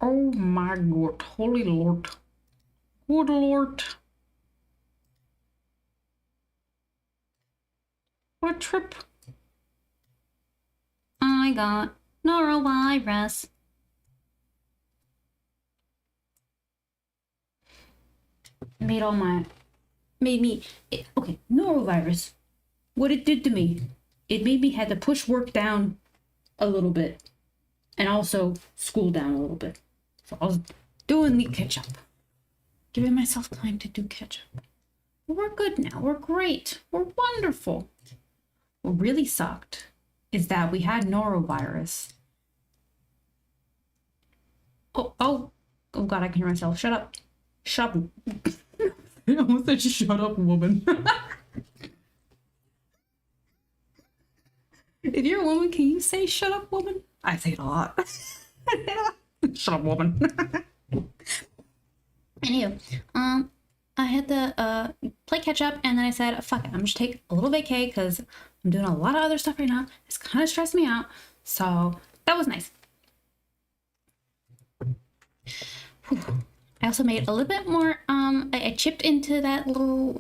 Oh my god, holy lord. Good lord. What a trip. I got norovirus. Okay, norovirus. What it did to me, it made me had to push work down a little bit and also school down a little bit. So I was doing the catch up, giving myself time to do catch up. We're good now. We're great. We're wonderful. What really sucked is that we had norovirus. Oh God, I can hear myself. Shut up. Shut up. I almost said shut up, woman. If you're a woman, can you say shut up, woman? I say it a lot. Shut up, woman. Anywho, I had to play catch up, and then I said, fuck it, I'm just take a little vacay because I'm doing a lot of other stuff right now. It's kind of stressed me out, so that was nice. Whew. I also made a little bit more. I chipped into that little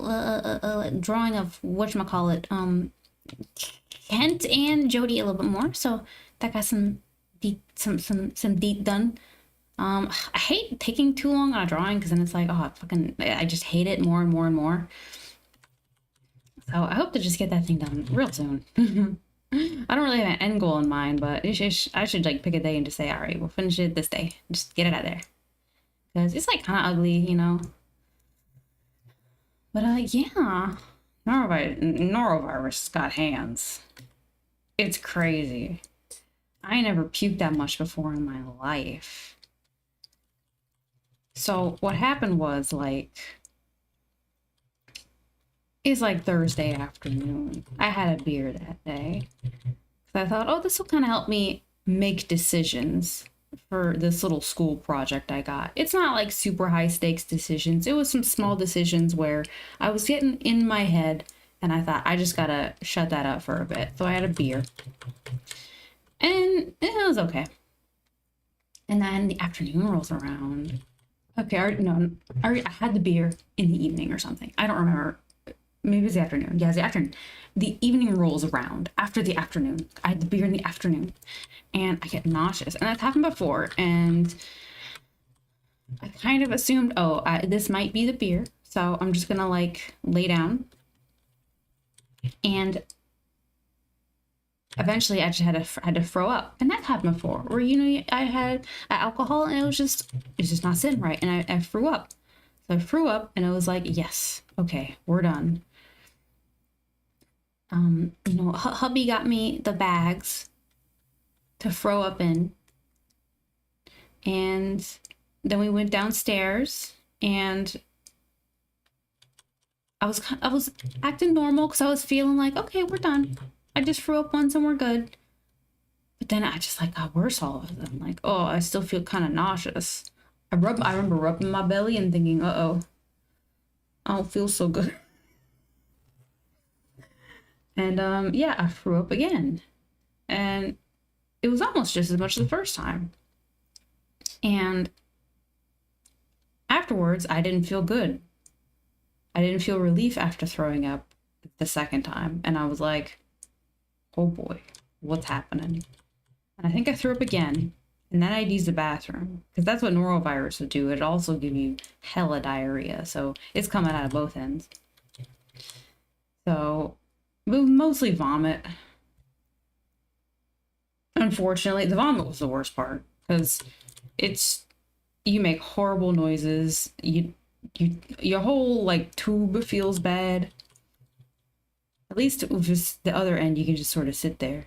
drawing of whatchamacallit, Kent and Jody a little bit more, so that got some deep done. I hate taking too long on a drawing because then it's like, oh, I just hate it more and more and more. So I hope to just get that thing done real soon. I don't really have an end goal in mind, but I should like pick a day and just say, all right, we'll finish it this day. Just get it out there. Because it's like kind of ugly, you know. But yeah, norovirus got hands. It's crazy. I never puked that much before in my life. So what happened was it's like Thursday afternoon. I had a beer that day. So I thought, oh, this will kind of help me make decisions for this little school project I got. It's not like super high stakes decisions. It was some small decisions where I was getting in my head and I thought I just gotta shut that up for a bit. So I had a beer and it was okay. And then the afternoon rolls around. Okay, I had the beer in the evening or something. I don't remember. Maybe it was the afternoon. Yeah, it was the afternoon. The evening rolls around after the afternoon. I had the beer in the afternoon and I get nauseous. And that's happened before. And I kind of assumed, this might be the beer. So I'm just going to like lay down. And eventually I just had to throw up. And that's happened before. Or, I had alcohol and it was just not sitting right. And I threw up. So I threw up and it was like, yes, okay, we're done. Hubby got me the bags to throw up in. And then we went downstairs and I was acting normal because I was feeling like, okay, we're done. I just threw up once and we're good. But then I just got worse all of a sudden. Like, oh, I still feel kind of nauseous. I remember rubbing my belly and thinking, uh-oh, I don't feel so good. And yeah, I threw up again. And it was almost just as much as the first time. And afterwards, I didn't feel good. I didn't feel relief after throwing up the second time. And I was like, oh boy, what's happening? And I think I threw up again. And then I'd use the bathroom. Because that's what norovirus would do. It'd also give you hella diarrhea. So it's coming out of both ends. So it was mostly vomit. Unfortunately, the vomit was the worst part. Because you make horrible noises. Your whole tube feels bad. At least with just the other end, you can just sort of sit there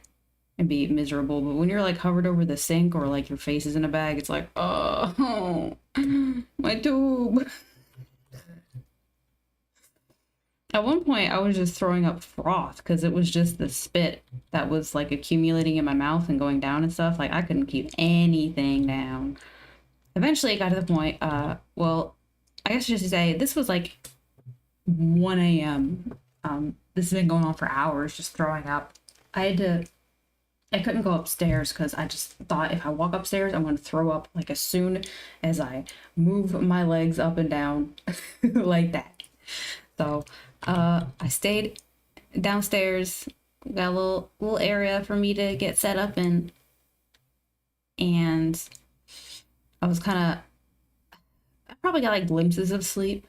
and be miserable. But when you're hovered over the sink or your face is in a bag, it's like, oh, my tube. At one point, I was just throwing up froth because it was just the spit that was accumulating in my mouth and going down and stuff. I couldn't keep anything down. Eventually, it got to the point, well, I guess just to say, this was 1 a.m. This has been going on for hours, just throwing up. I had to I couldn't go upstairs because I just thought if I walk upstairs, I'm going to throw up like as soon as I move my legs up and down like that. So I stayed downstairs, got a little area for me to get set up in, and I was kind of, I probably got like glimpses of sleep,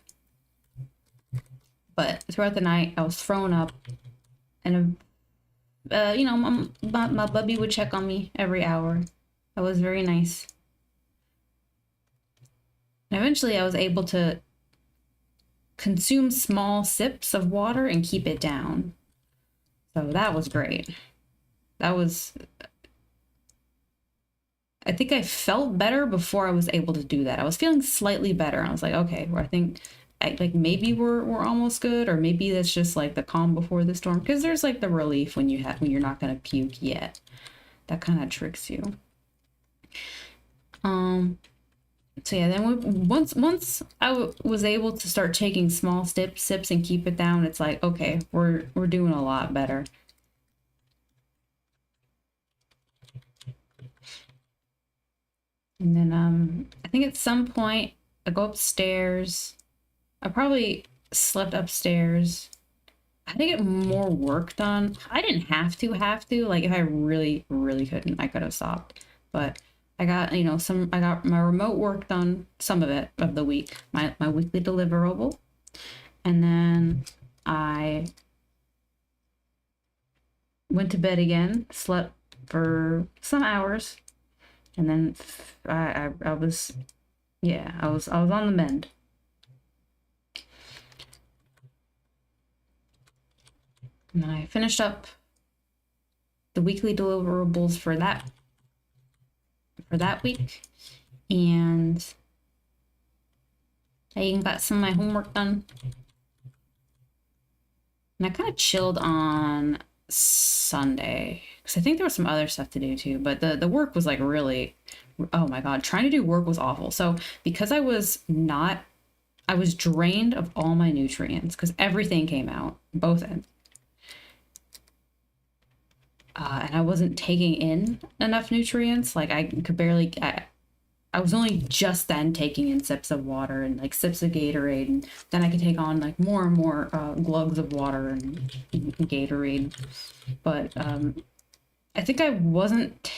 but throughout the night I was throwing up, and you know, my bubby would check on me every hour. That was very nice. And eventually I was able to consume small sips of water and keep it down. So that was great. That was, I think I felt better before I was able to do that. I was feeling slightly better. I was like, okay, well, I think like maybe we're almost good, or maybe that's just like the calm before the storm. Because there's like the relief when you're not gonna puke yet. That kind of tricks you. So yeah, then once I was able to start taking small sips and keep it down, it's like, okay, we're doing a lot better. And then I think at some point I go upstairs. I probably slept upstairs. I had to get more work done. I didn't have to. Like if I really couldn't, I could have stopped. But I got, you know, I got my remote work done, some of it of the week, my weekly deliverable. And then I went to bed again, slept for some hours, and then I was, yeah, I was on the mend. And then I finished up the weekly deliverables for that week, and I even got some of my homework done. And I kind of chilled on Sunday because I think there was some other stuff to do too, but the work was like really, oh my god, trying to do work was awful. So because I was drained of all my nutrients because everything came out both ends. And I wasn't taking in enough nutrients. Like I could barely, I was only just then taking in sips of water and like sips of Gatorade, and then I could take on like more and more glugs of water and Gatorade. But I think I wasn't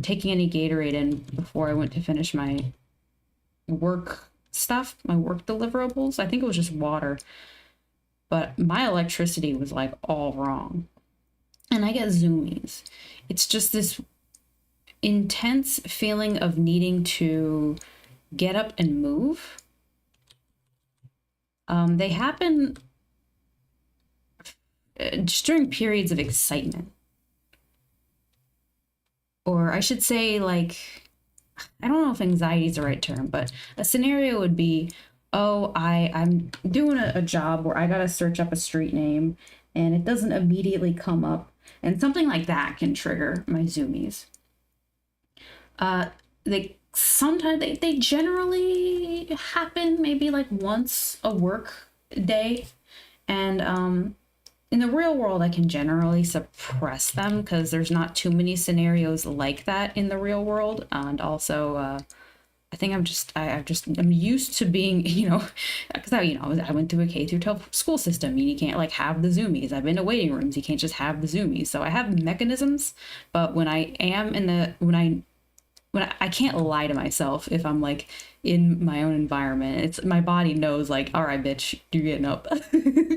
taking any Gatorade in before I went to finish my work stuff, my work deliverables. I think it was just water. But my electricity was like all wrong. And I get zoomies. It's just this intense feeling of needing to get up and move. They happen just during periods of excitement. Or I should say, like, I don't know if anxiety is the right term, but a scenario would be, oh, I'm doing a job where I gotta search up a street name and it doesn't immediately come up. And something like that can trigger my zoomies. They generally happen maybe like once a work day, and in the real world I can generally suppress them because there's not too many scenarios like that in the real world. And also I think I'm used to being, you know, because I went through a K through 12 school system. You can't like have the zoomies. I've been to waiting rooms. You can't just have the zoomies. So I have mechanisms, but when I am when I can't lie to myself if I'm like in my own environment. It's my body knows like, all right, bitch, you're getting up,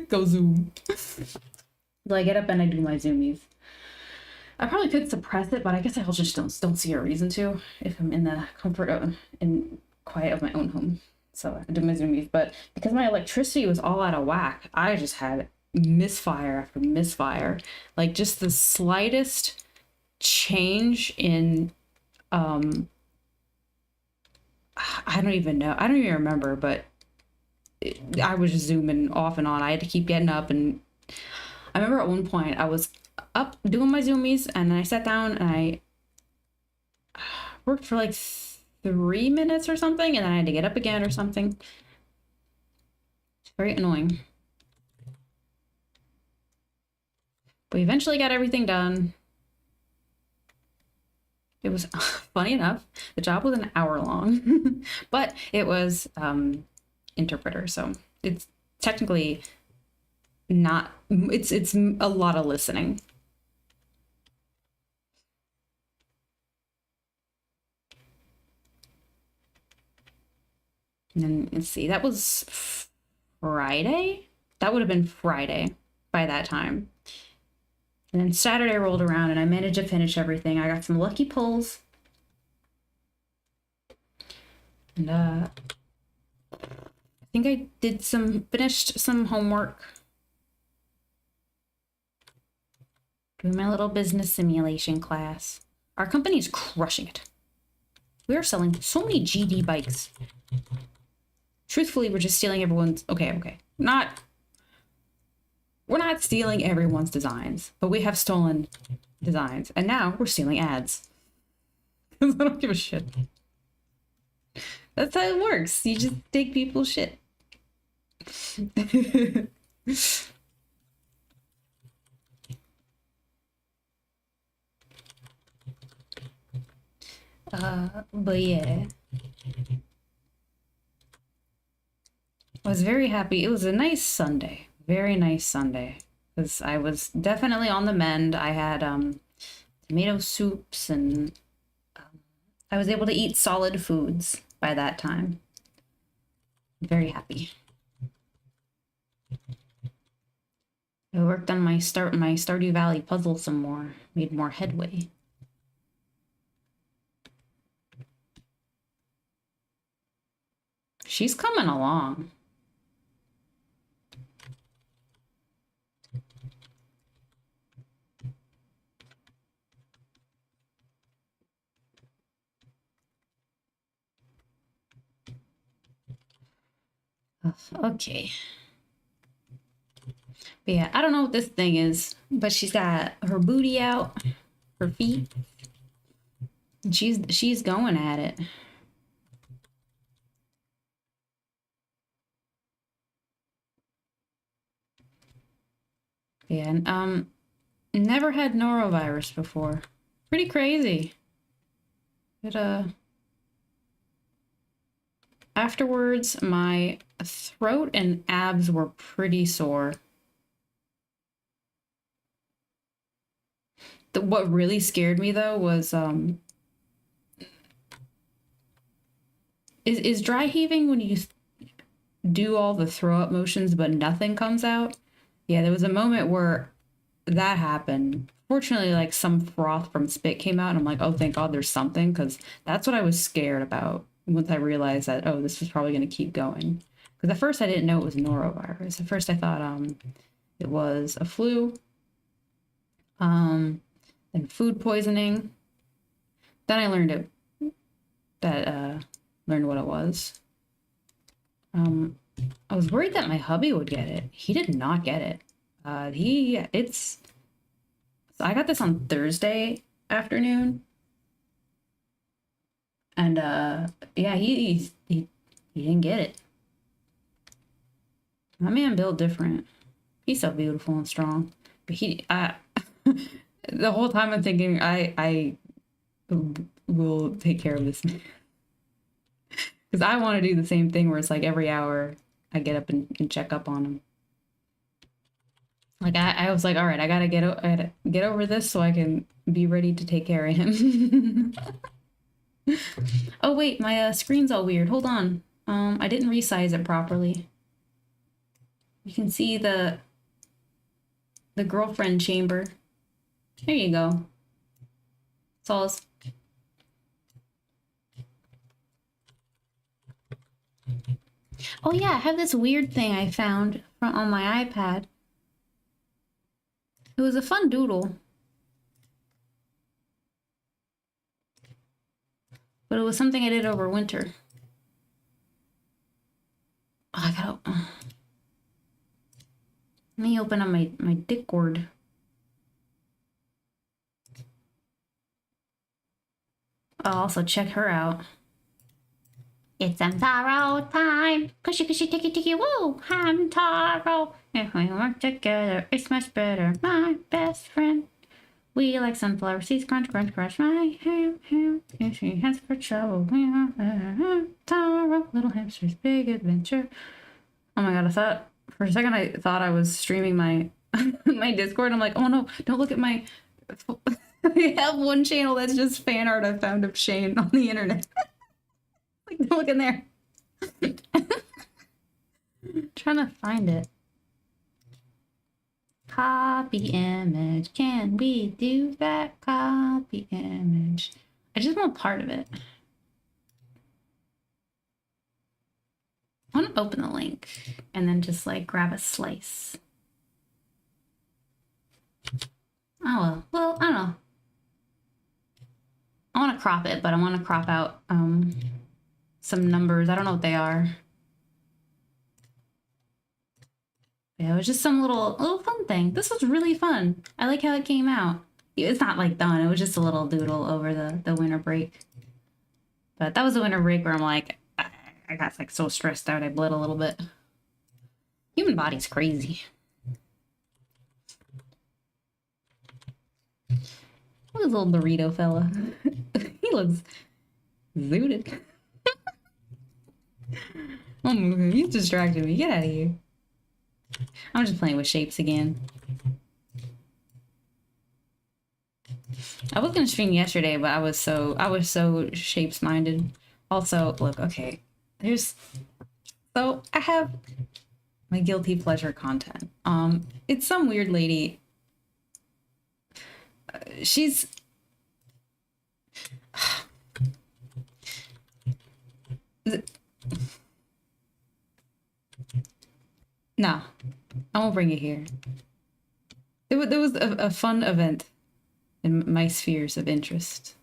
go zoom. So I get up and I do my zoomies. I probably could suppress it, but I guess I just don't see a reason to if I'm in the comfort of and quiet of my own home. So I do my zoomies, but because my electricity was all out of whack, I just had misfire after misfire. Like just the slightest change in I don't even know. I don't even remember, but I was just zooming off and on. I had to keep getting up, and I remember at one point I was up doing my zoomies, and then I sat down and I worked for like 3 minutes or something, and then I had to get up again or something. It's very annoying. But we eventually got everything done. It was funny enough, the job was an hour long, but it was interpreter, so it's technically not, it's a lot of listening. And then let's see, that was Friday? That would have been Friday by that time. And then Saturday rolled around and I managed to finish everything. I got some lucky pulls. And I think I did finished some homework. Doing my little business simulation class. Our company is crushing it. We are selling so many GD bikes. Truthfully, we're just stealing everyone's... Okay. We're not stealing everyone's designs, but we have stolen designs. And now we're stealing ads. I don't give a shit. That's how it works. You just take people's shit. But yeah. I was very happy. It was a nice Sunday. Very nice Sunday. Because I was definitely on the mend. I had tomato soups and I was able to eat solid foods by that time. Very happy. I worked on my Stardew Valley puzzle some more. Made more headway. She's coming along. Okay. But yeah, I don't know what this thing is, but she's got her booty out, her feet. And she's going at it. Yeah, and never had norovirus before. Pretty crazy. It afterwards my throat and abs were pretty sore. What really scared me though was is dry heaving when you do all the throw up motions but nothing comes out? Yeah, there was a moment where that happened. Fortunately, like some froth from spit came out and I'm like, oh, thank God there's something, because that's what I was scared about once I realized that, oh, this is probably going to keep going. Because at first I didn't know it was norovirus. At first I thought it was a flu, and food poisoning. Then I learned learned what it was. I was worried that my hubby would get it. He did not get it. So I got this on Thursday afternoon. And yeah, he didn't get it. My man built different. He's so beautiful and strong. But the whole time I'm thinking I will take care of this. Because I want to do the same thing where it's like every hour I get up and check up on him. Like I was like, all right, I gotta get over this so I can be ready to take care of him. Oh wait, my screen's all weird. Hold on. I didn't resize it properly. You can see the girlfriend chamber. There you go. It's all. Oh yeah, I have this weird thing I found on my iPad. It was a fun doodle. But it was something I did over winter. Oh, I gotta... Let me open up my Discord. I'll also check her out. It's Hamtaro time! Cushy cushy ticky ticky woo! Hamtaro! If we work together, it's much better. My best friend. We like sunflower seeds, crunch, crunch, crunch. My ham, she has for trouble. Tara, little hamster's big adventure. Oh my god, I thought, for a second I thought I was streaming my my Discord. I'm like, oh no, don't look at my... I have one channel that's just fan art I found of Shane on the internet. Like, don't look in there. Trying to find it. Copy image. Can we do that? Copy image. I just want part of it. I want to open the link and then just like grab a slice. Oh well. Well, I don't know. I want to crop it, but I want to crop out some numbers. I don't know what they are. Yeah, it was just some little fun thing. This was really fun. I like how it came out. It's not like done. It was just a little doodle over the winter break. But that was the winter break where I'm like, I got like so stressed out I bled a little bit. Human body's crazy. Look at this little Dorito fella. He looks zooted. Oh my god, he's distracting me. Get out of here. I'm just playing with shapes again. I was gonna stream yesterday, but I was so shapes minded. Also, look, okay. So I have my guilty pleasure content. It's some weird lady. She's no, I won't bring it here. There was a fun event in my spheres of interest,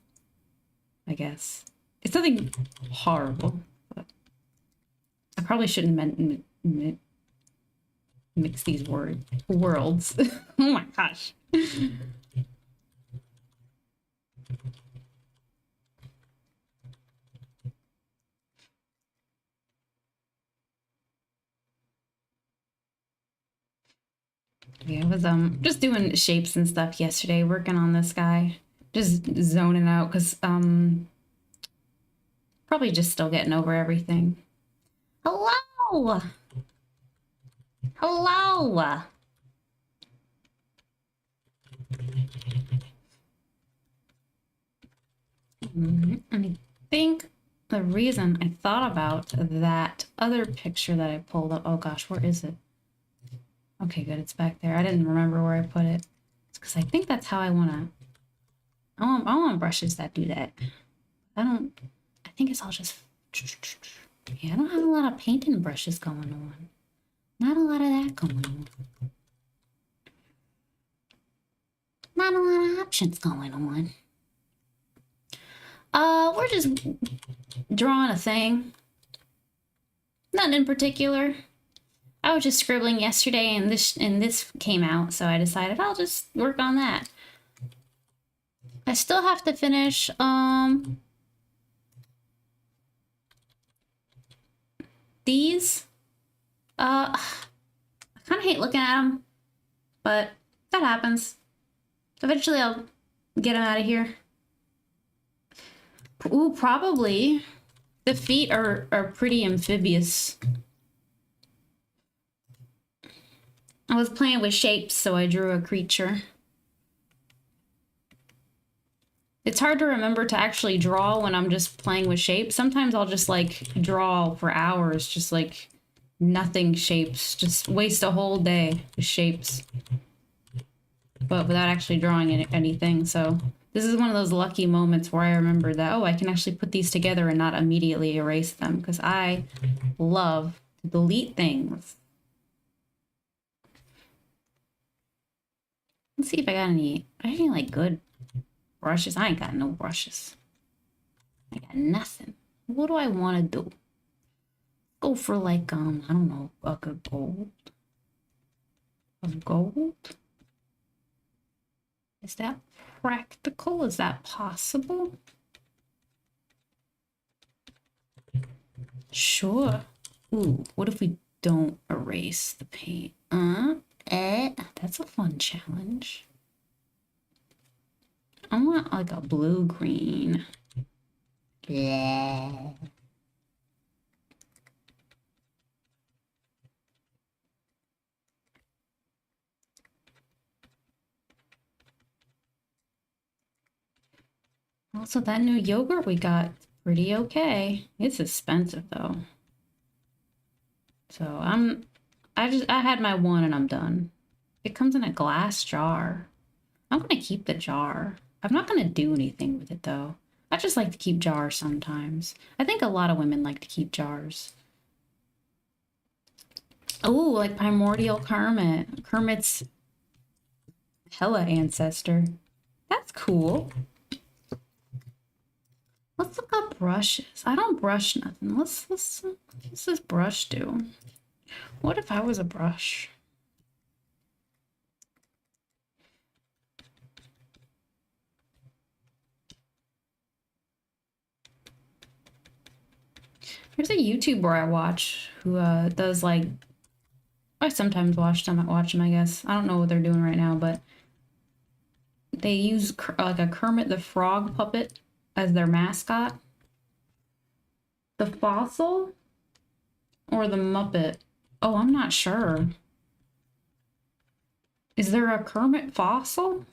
I guess. It's nothing horrible, but I probably shouldn't mix these worlds. Oh my gosh. Yeah, I was just doing shapes and stuff yesterday, working on this guy. Just zoning out because probably just still getting over everything. Hello! Hello! I think the reason I thought about that other picture that I pulled up, oh gosh, where is it? Okay, good, it's back there. I didn't remember where I put it. It's because I think that's how I want brushes that do that. I think it's all just, yeah, I don't have a lot of painting brushes going on. Not a lot of that going on. Not a lot of options going on. We're just drawing a thing. Nothing in particular. I was just scribbling yesterday and this came out, so I decided I'll just work on that. I still have to finish these. I kind of hate looking at them, but that happens. Eventually I'll get them out of here. Ooh, probably. The feet are pretty amphibious. I was playing with shapes, so I drew a creature. It's hard to remember to actually draw when I'm just playing with shapes. Sometimes I'll just like draw for hours, just like nothing shapes, just waste a whole day with shapes, but without actually drawing anything. So this is one of those lucky moments where I remember that, oh, I can actually put these together and not immediately erase them, because I love to delete things. Let's see if I got any like good brushes. I ain't got no brushes. I got nothing. What do I want to do? Go for like, I don't know, like a gold. A gold? Is that practical? Is that possible? Sure. Ooh, what if we don't erase the paint? That's a fun challenge. want like a blue-green. Yeah. Also, that new yogurt we got, pretty okay. It's expensive though. So I had my one and I'm done. It comes in a glass jar. I'm gonna keep the jar. I'm not gonna do anything with it though. I just like to keep jars sometimes. I think a lot of women like to keep jars. Oh, like primordial Kermit. Kermit's hella ancestor. That's cool. Let's look up brushes. I don't brush nothing. What's this brush do? What if I was a brush? There's a YouTuber I watch who does like, I sometimes watch them, I guess. I don't know what they're doing right now, but they use like a Kermit the Frog puppet as their mascot. The fossil or the Muppet? Oh, I'm not sure. Is there a Kermit fossil?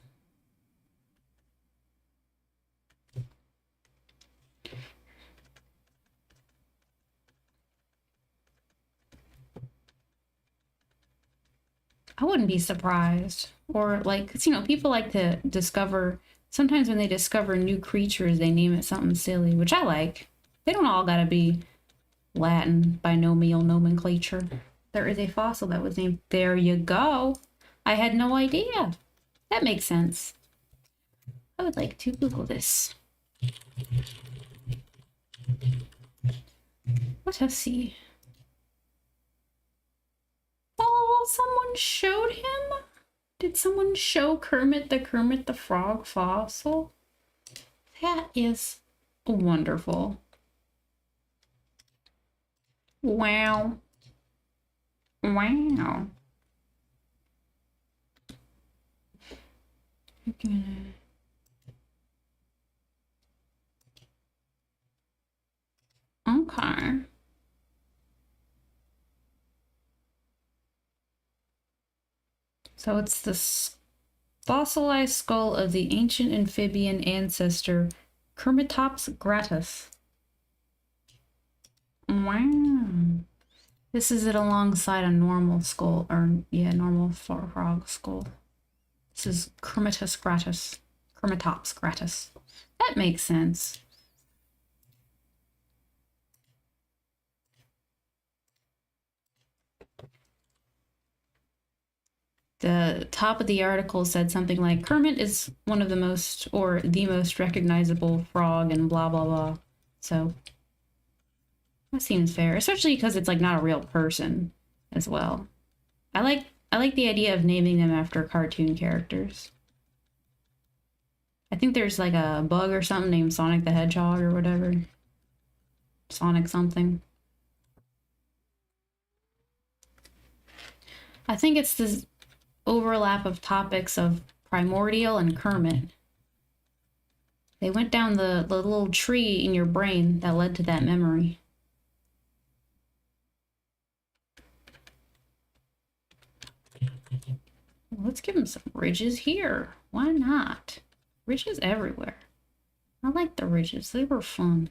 I wouldn't be surprised. Or like, 'cause, you know, people like to discover, sometimes when they discover new creatures, they name it something silly, which I like. They don't all gotta be Latin binomial nomenclature. There is a fossil that was named, there you go. I had no idea. That makes sense. I would like to Google this. Let us see. Oh, someone showed him? Did someone show Kermit the Frog fossil? That is wonderful. Wow. Wow. Okay. So it's the fossilized skull of the ancient amphibian ancestor Kermitops gratus. Wow. This is it alongside a normal skull, or yeah, normal frog skull. This is Kermitus gratus. Kermitops gratus. That makes sense. The top of the article said something like, Kermit is one of the most, or the most recognizable frog and blah, blah, blah. So that seems fair, especially because it's like not a real person as well. I like the idea of naming them after cartoon characters. I think there's like a bug or something named Sonic the Hedgehog or whatever. Sonic something. I think it's this overlap of topics of primordial and Kermit. They went down the little tree in your brain that led to that memory. Let's give him some ridges here. Why not? Ridges everywhere. I like the ridges. They were fun.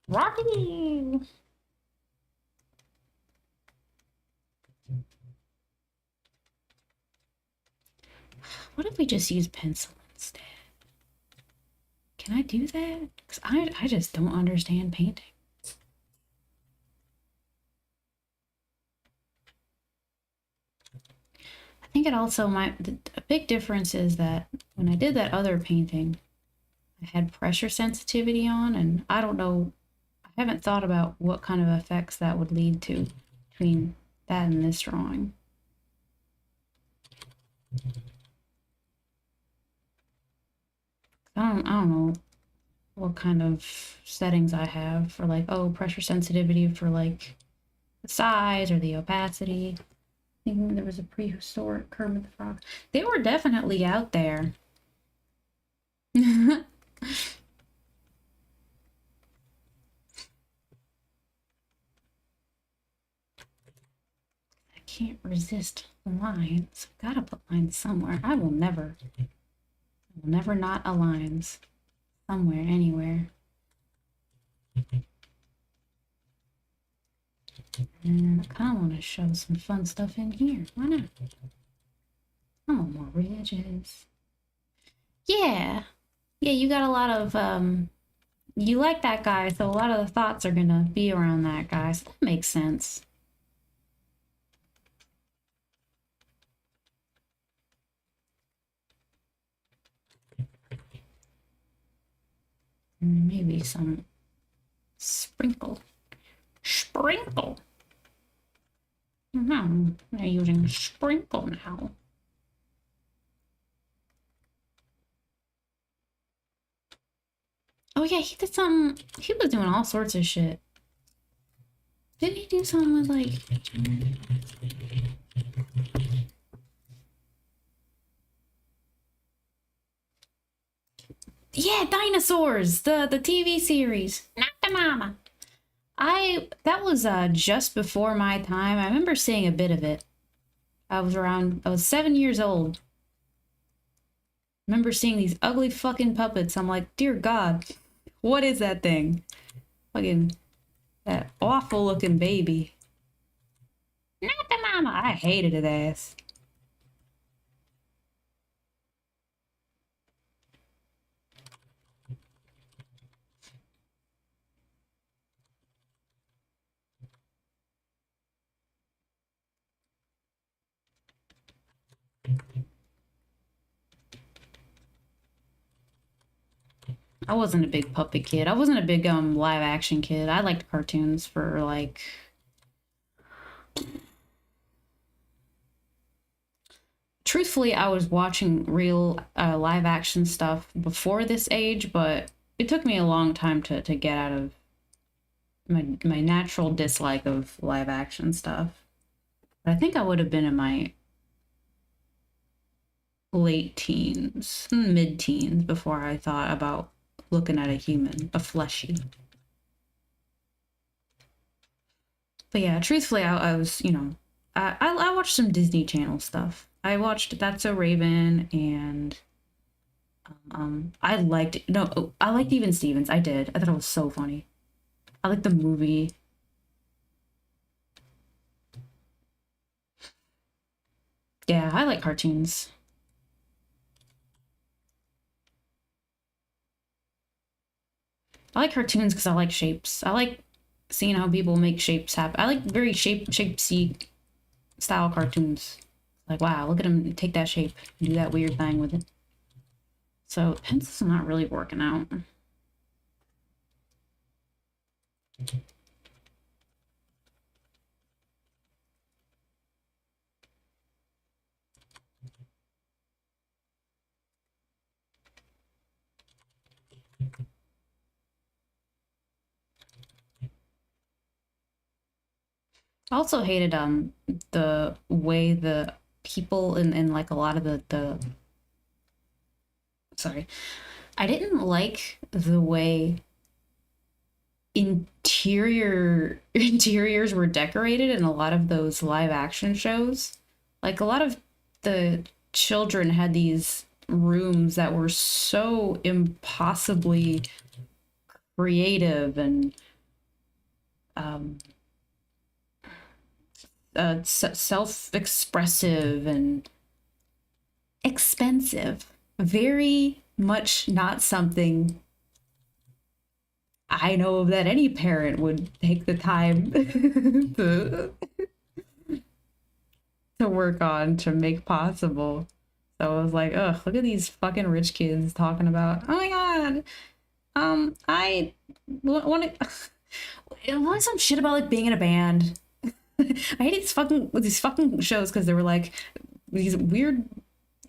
Rocky! What if we just use pencil instead? Can I do that? Because I just don't understand painting. I think it also a big difference is that when I did that other painting, I had pressure sensitivity on, and I don't know, I haven't thought about what kind of effects that would lead to between that and this drawing. I don't know what kind of settings I have for like, oh, pressure sensitivity for like the size or the opacity. Thinking there was a prehistoric Kermit the Frog. They were definitely out there. I can't resist the lines. Gotta put lines somewhere. I will never not a lines. Somewhere, anywhere. And I kind of want to show some fun stuff in here. Why not? I want more ridges. Yeah. Yeah, you got a lot of, you like that guy, so a lot of the thoughts are gonna be around that guy, so that makes sense. Maybe some sprinkle. Sprinkle! No, I'm using sprinkle now. Oh yeah, he did something. He was doing all sorts of shit. Didn't he do something with like... Yeah, dinosaurs! The TV series. Not the mama. That was just before my time. I remember seeing a bit of it. I was 7 years old. I remember seeing these ugly fucking puppets. I'm like, dear God, what is that thing? Fucking, that awful looking baby. Not the mama. I hated his ass. I wasn't a big puppet kid. I wasn't a big live action kid. I liked cartoons for like... Truthfully, I was watching real live action stuff before this age, but it took me a long time to get out of my natural dislike of live action stuff. But I think I would have been in my late teens, mid-teens, before I thought about looking at a human, a fleshy. But yeah, truthfully, I was, you know, I watched some Disney Channel stuff. I watched That's So Raven, and I liked Even Stevens. I did. I thought it was so funny. I liked the movie. Yeah, I like cartoons. I like cartoons because I like shapes. I like seeing how people make shapes happen. I like very shapesy style cartoons. Like, wow, look at him take that shape and do that weird thing with it. So pencil's not really working out. I also hated the way the people in like a lot of the sorry. I didn't like the way interiors were decorated in a lot of those live action shows. Like a lot of the children had these rooms that were so impossibly creative and self-expressive and expensive. Very much not something I know that any parent would take the time to work on to make possible. So I was like, ugh, look at these fucking rich kids talking about, oh my God, I want to, it was some shit about like being in a band. I hate these fucking shows because they were like these weird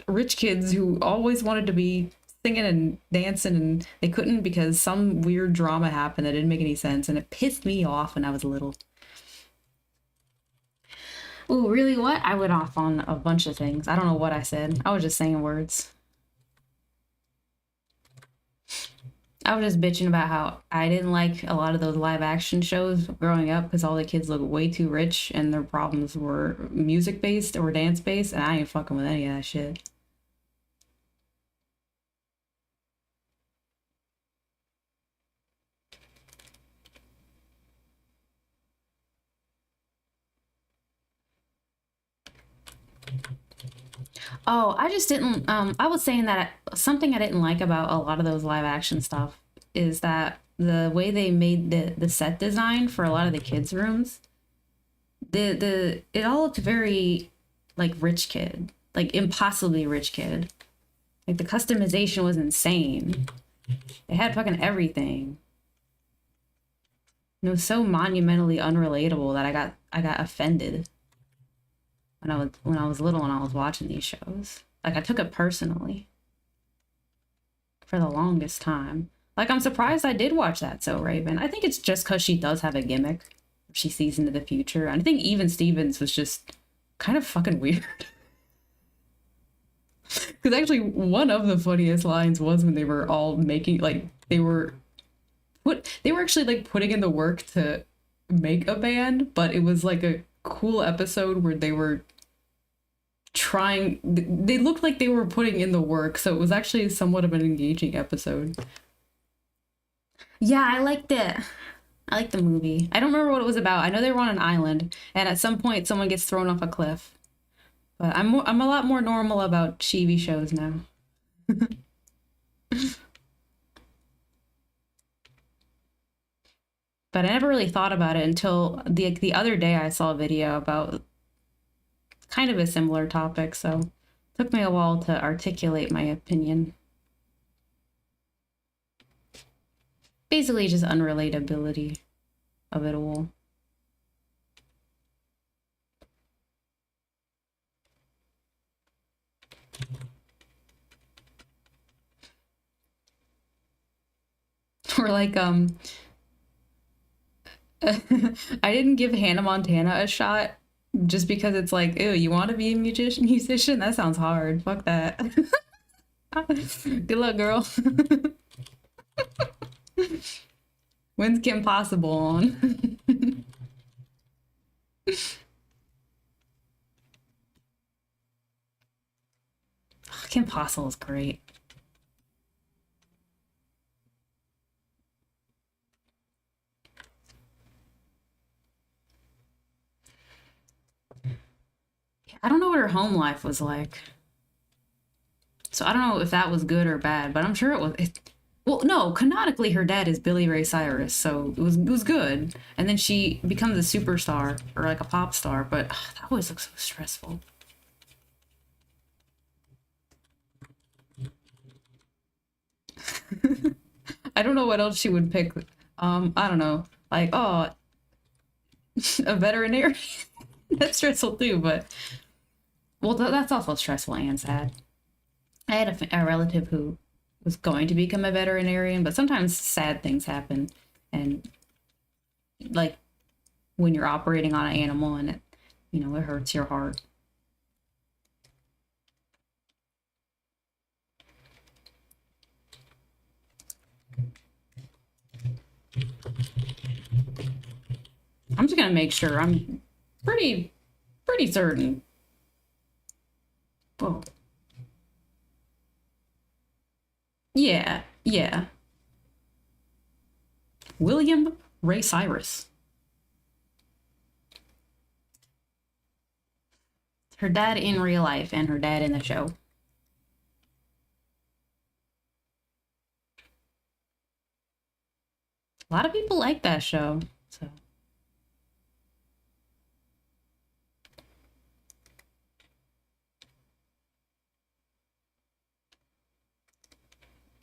rich kids who always wanted to be singing and dancing and they couldn't because some weird drama happened that didn't make any sense and it pissed me off when I was little. Ooh, really? What? I went off on a bunch of things. I don't know what I said. I was just saying words. I was just bitching about how I didn't like a lot of those live action shows growing up because all the kids look way too rich and their problems were music based or dance based, and I ain't fucking with any of that shit. Oh, I just didn't. I was saying that something I didn't like about a lot of those live action stuff is that the way they made the set design for a lot of the kids' rooms, the it all looked very like rich kid, like impossibly rich kid. Like the customization was insane. They had fucking everything. It was so monumentally unrelatable that I got offended when I was little and I was watching these shows. Like I took it personally for the longest time. Like I'm surprised I did watch that So Raven. I think it's just because she does have a gimmick. She sees into the future. And I think even Stevens was just kind of fucking weird. Because actually one of the funniest lines was when they were all making like they were actually like putting in the work to make a band, but it was like a cool episode where they were trying they looked like they were putting in the work, so it was actually somewhat of an engaging episode. Yeah, I liked it. I liked the movie. I don't remember what it was about. I know they were on an island and at some point someone gets thrown off a cliff, but I'm a lot more normal about TV shows now. But I never really thought about it until the other day I saw a video about kind of a similar topic, so it took me a while to articulate my opinion. Basically just unrelatability of it all. Or like I didn't give Hannah Montana a shot just because it's like, ew, you want to be a musician? That sounds hard. Fuck that. Good luck, girl. When's Kim Possible on? Kim Possible is great. I don't know what her home life was like. So I don't know if that was good or bad, but I'm sure it was. Well, no, canonically her dad is Billy Ray Cyrus, so it was good. And then she becomes a superstar or like a pop star, but that always looks so stressful. I don't know what else she would pick. I don't know, like a veterinarian. That's stressful too, but well, that's also stressful and sad. I had a relative who was going to become a veterinarian, but sometimes sad things happen, and like when you're operating on an animal and it hurts your heart. I'm just gonna make sure. I'm pretty certain. Oh, yeah, yeah. William Ray Cyrus. Her dad in real life and her dad in the show. A lot of people like that show, so.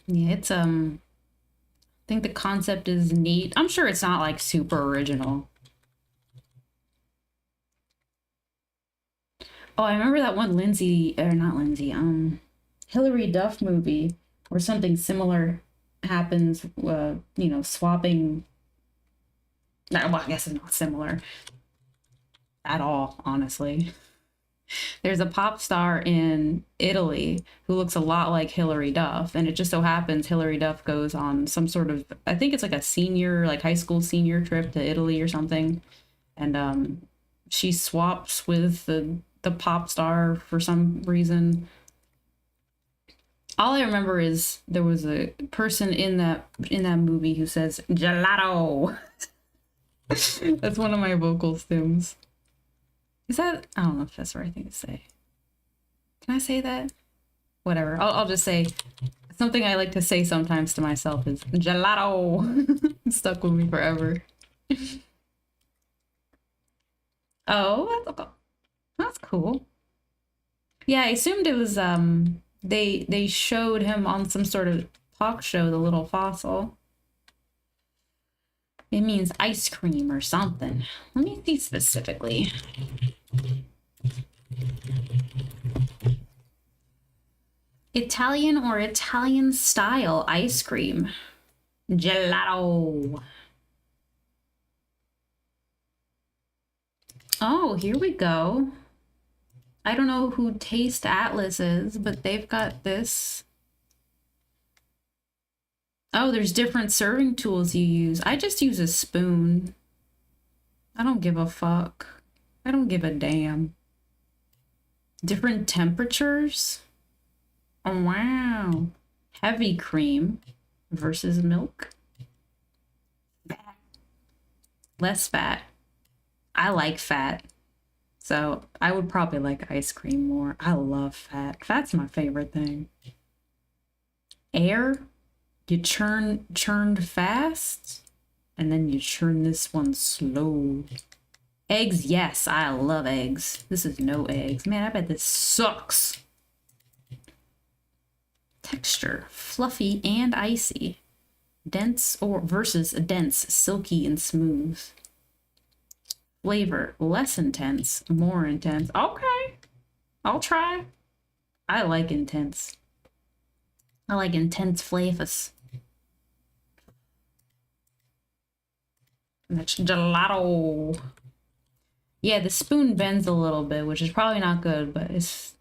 Yeah, it's I think the concept is neat. I'm sure it's not like super original. Oh, I remember that one Lindsay, or not Lindsay, Hillary Duff movie where something similar happens, swapping. No, well, I guess it's not similar. at all, honestly. There's a pop star in Italy who looks a lot like Hilary Duff, and it just so happens Hilary Duff goes on some sort of, I think it's like a senior, like high school senior trip to Italy or something, and she swaps with the pop star for some reason. All I remember is there was a person in that movie who says gelato. That's one of my vocal stems. Is that, I don't know if that's the right thing to say. Can I say that? Whatever. I'll just say something I like to say sometimes to myself is gelato. It's stuck with me forever. Oh, that's cool. Yeah, I assumed it was they showed him on some sort of talk show, the little fossil. It means ice cream or something. Let me see specifically. Italian or Italian style ice cream. Gelato. Oh, here we go. I don't know who Taste Atlas is, but they've got this. Oh, there's different serving tools you use. I just use a spoon. I don't give a fuck. I don't give a damn. Different temperatures? Oh, wow. Heavy cream versus milk. Fat. Less fat. I like fat. So I would probably like ice cream more. I love fat. Fat's my favorite thing. Air? You churned fast, and then you churn this one slow. Eggs, yes, I love eggs. This is no eggs. Man, I bet this sucks. Texture, fluffy and icy. Dense or versus dense, silky and smooth. Flavor, less intense, more intense. Okay, I'll try. I like intense. I like intense flavors. That's gelato. Yeah, the spoon bends a little bit, which is probably not good, but it's...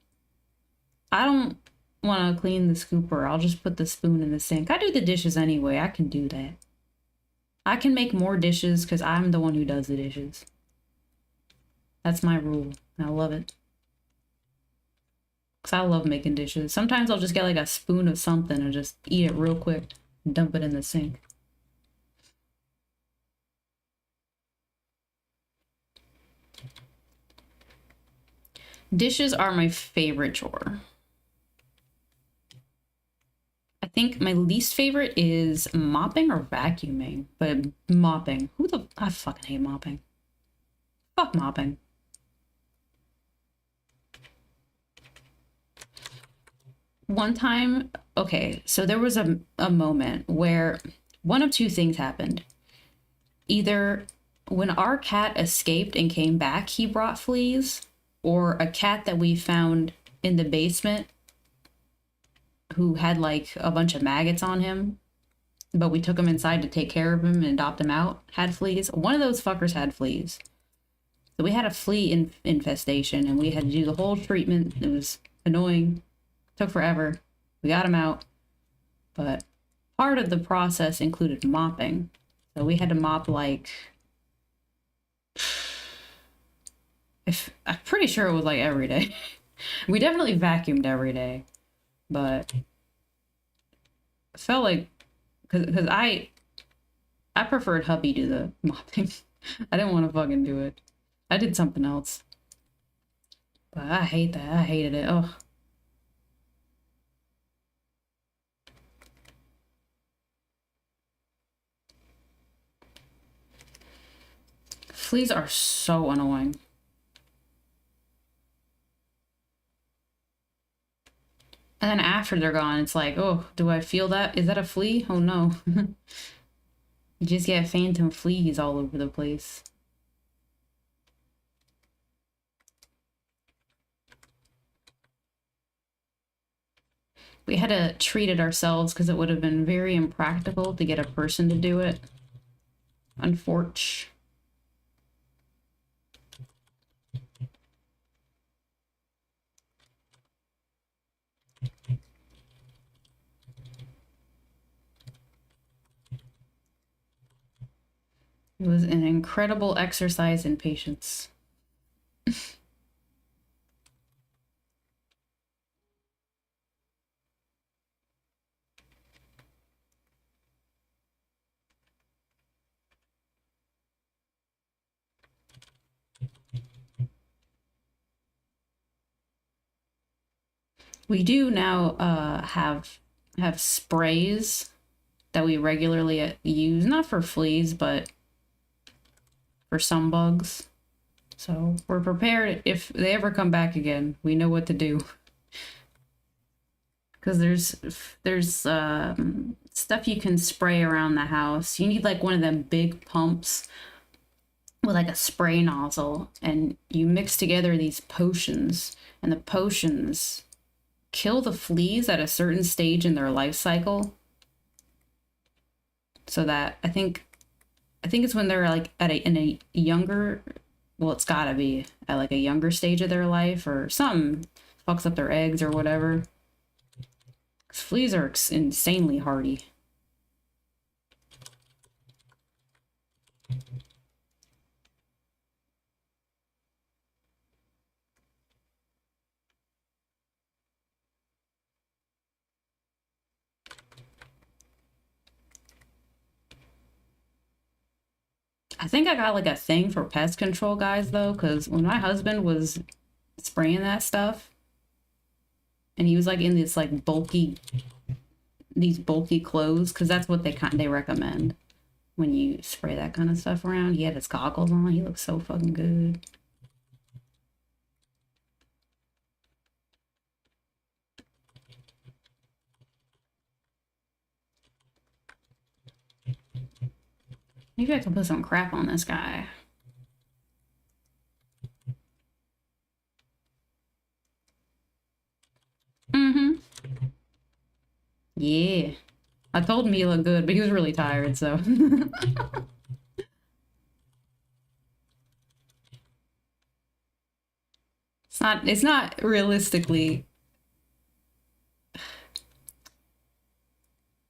I don't want to clean the scooper. I'll just put the spoon in the sink. I do the dishes anyway. I can do that. I can make more dishes because I'm the one who does the dishes. That's my rule. I love it. Because I love making dishes. Sometimes I'll just get like a spoon of something and just eat it real quick and dump it in the sink. Dishes are my favorite chore. I think my least favorite is mopping or vacuuming, but mopping. I fucking hate mopping. Fuck mopping. One time, okay, so there was a moment where one of two things happened. Either when our cat escaped and came back, he brought fleas, or a cat that we found in the basement who had like a bunch of maggots on him, but we took him inside to take care of him and adopt him out, had fleas. One of those fuckers had fleas. So we had a flea infestation and we had to do the whole treatment. It was annoying. Took forever. We got him out. But part of the process included mopping. So we had to mop like... I'm pretty sure it was like every day. We definitely vacuumed every day. But I felt like... Because I preferred hubby do the mopping. I didn't want to fucking do it. I did something else. But I hate that. I hated it. Ugh. Fleas are so annoying. And then after they're gone, it's like, oh, do I feel that? Is that a flea? Oh no. You just get phantom fleas all over the place. We had to treat it ourselves because it would have been very impractical to get a person to do it. Unfortunately. It was an incredible exercise in patience. We do now have sprays that we regularly use, not for fleas, but for some bugs. So we're prepared if they ever come back again. We know what to do. Because there's stuff you can spray around the house. You need like one of them big pumps with like a spray nozzle, and you mix together these potions, and the potions kill the fleas at a certain stage in their life cycle. So that I think it's when they're like in a younger, well, it's gotta be at like a younger stage of their life, or something fucks up their eggs or whatever. 'Cause fleas are insanely hardy. I think I got like a thing for pest control guys though, because when my husband was spraying that stuff, and he was like in this like these bulky clothes, because that's what they recommend when you spray that kind of stuff around. He had his goggles on. He looked so fucking good. Maybe I can put some crap on this guy. Mm-hmm. Yeah. I told him he looked good, but he was really tired, so. It's not realistically.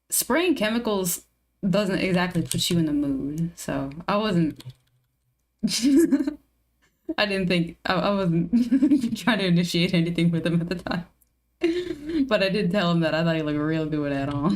Spraying chemicals doesn't exactly put you in the mood, so I wasn't. I didn't think I wasn't trying to initiate anything with him at the time. But I did tell him that I thought he looked real good at all.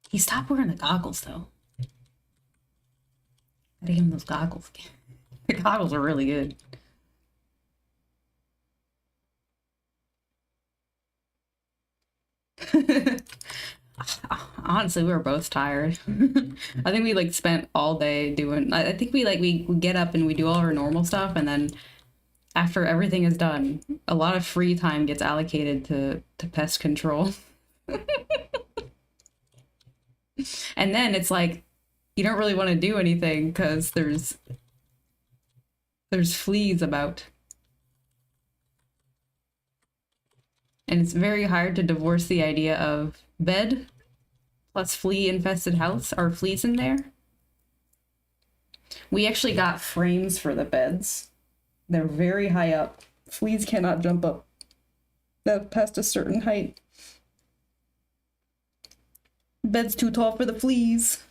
He stopped wearing the goggles though. I gotta give him those goggles again. The goggles are really good. Honestly, we were both tired. I think we like spent all day doing. I think we get up and we do all our normal stuff, and then after everything is done, a lot of free time gets allocated to pest control. And then it's like you don't really want to do anything because there's fleas about. And it's very hard to divorce the idea of bed plus flea infested house. Are fleas in there? We actually got frames for the beds. They're very high up. Fleas cannot jump up past a certain height. Bed's too tall for the fleas.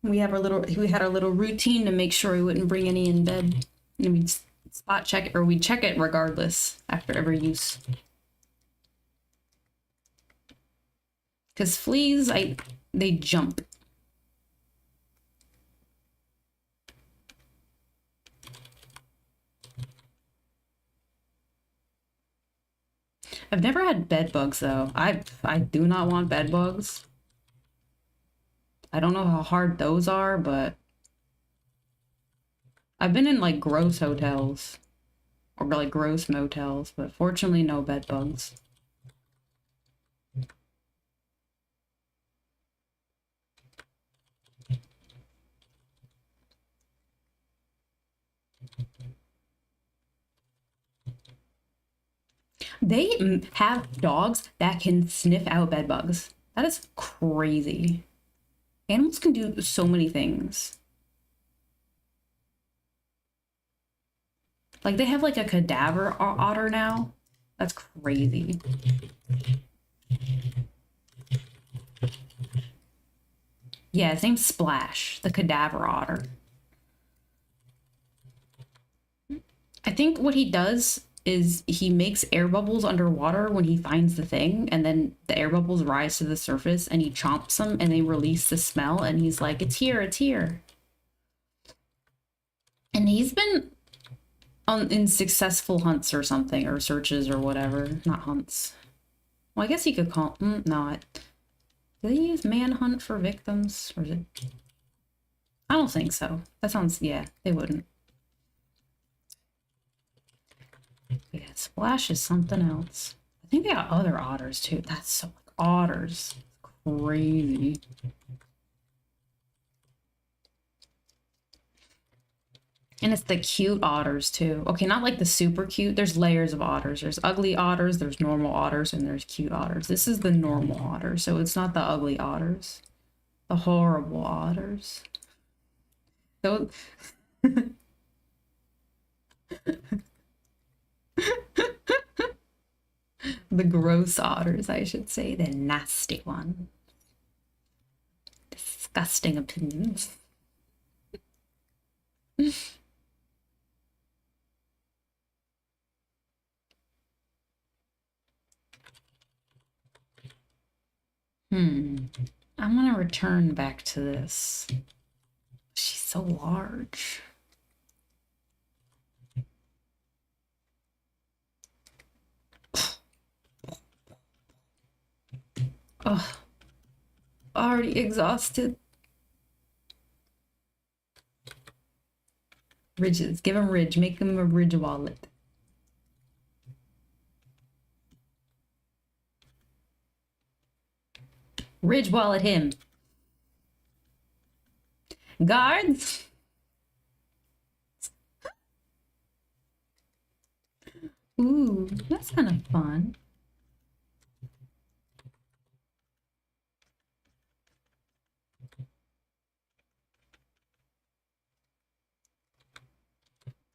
We had our little routine to make sure we wouldn't bring any in bed. And we'd spot check it, or we'd check it regardless after every use. Because fleas, they jump. I've never had bed bugs though. I do not want bed bugs. I don't know how hard those are, but I've been in like gross hotels or like gross motels, but fortunately no bed bugs. They have dogs that can sniff out bed bugs. That is crazy. Animals can do so many things. Like they have like a cadaver otter now. That's crazy. Yeah, his name's Splash, the cadaver otter. I think what he does is he makes air bubbles underwater when he finds the thing, and then the air bubbles rise to the surface and he chomps them and they release the smell and he's like, it's here, it's here. And he's been in successful hunts or something, or searches or whatever. Not hunts. Well, I guess he could call... not. Do they use manhunt for victims? Or is it... I don't think so. That sounds... yeah, they wouldn't. Yeah, Splash is something else. I think they got other otters too. That's so... like, otters. Crazy. And it's the cute otters too. Okay, not like the super cute. There's layers of otters. There's ugly otters, there's normal otters, and there's cute otters. This is the normal otter, so it's not the ugly otters. The horrible otters. So the gross otters, I should say. The nasty one. Disgusting opinions. I'm gonna return back to this. She's so large. Ugh. Already exhausted. Ridges. Give him Ridge. Make him a Ridge wallet. Ridge wallet him. Guards. Ooh, that's kind of fun.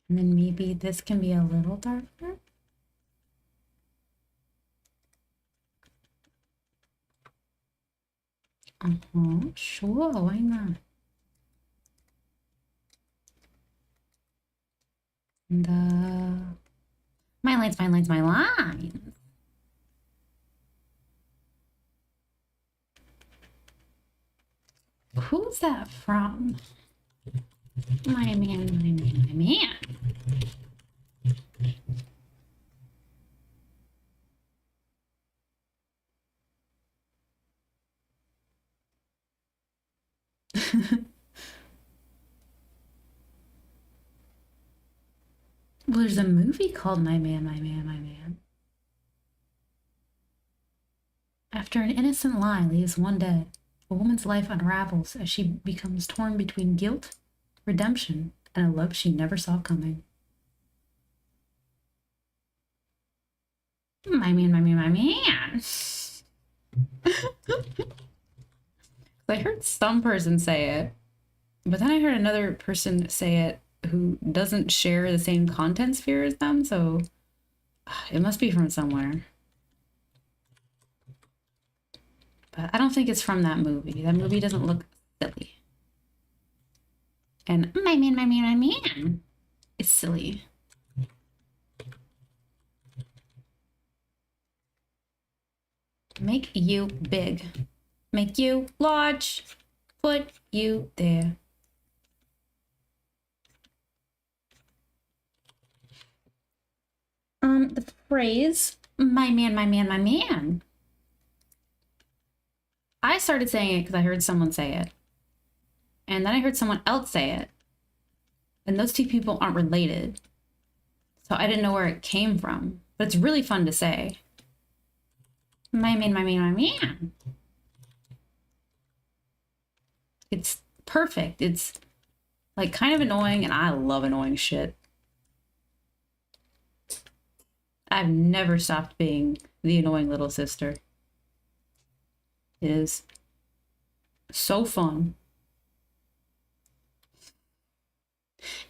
And then maybe this can be a little darker. Sure, why not? And my lines, my lines, my lines. Who's that from? My man, my man, my man. Well, there's a movie called My Man, My Man, My Man. After an innocent lie leaves one dead, a woman's life unravels as she becomes torn between guilt, redemption, and a love she never saw coming. My man, my man, my man. I heard some person say it, but then I heard another person say it who doesn't share the same content sphere as them, so it must be from somewhere. But I don't think it's from that movie. That movie doesn't look silly. And my man, my man, my man is silly. Make you big. Make you large. Put you there. The phrase, my man, my man, my man. I started saying it because I heard someone say it. And then I heard someone else say it. And those two people aren't related. So I didn't know where it came from. But it's really fun to say. My man, my man, my man. It's perfect. It's like kind of annoying, and I love annoying shit. I've never stopped being the annoying little sister. It is so fun.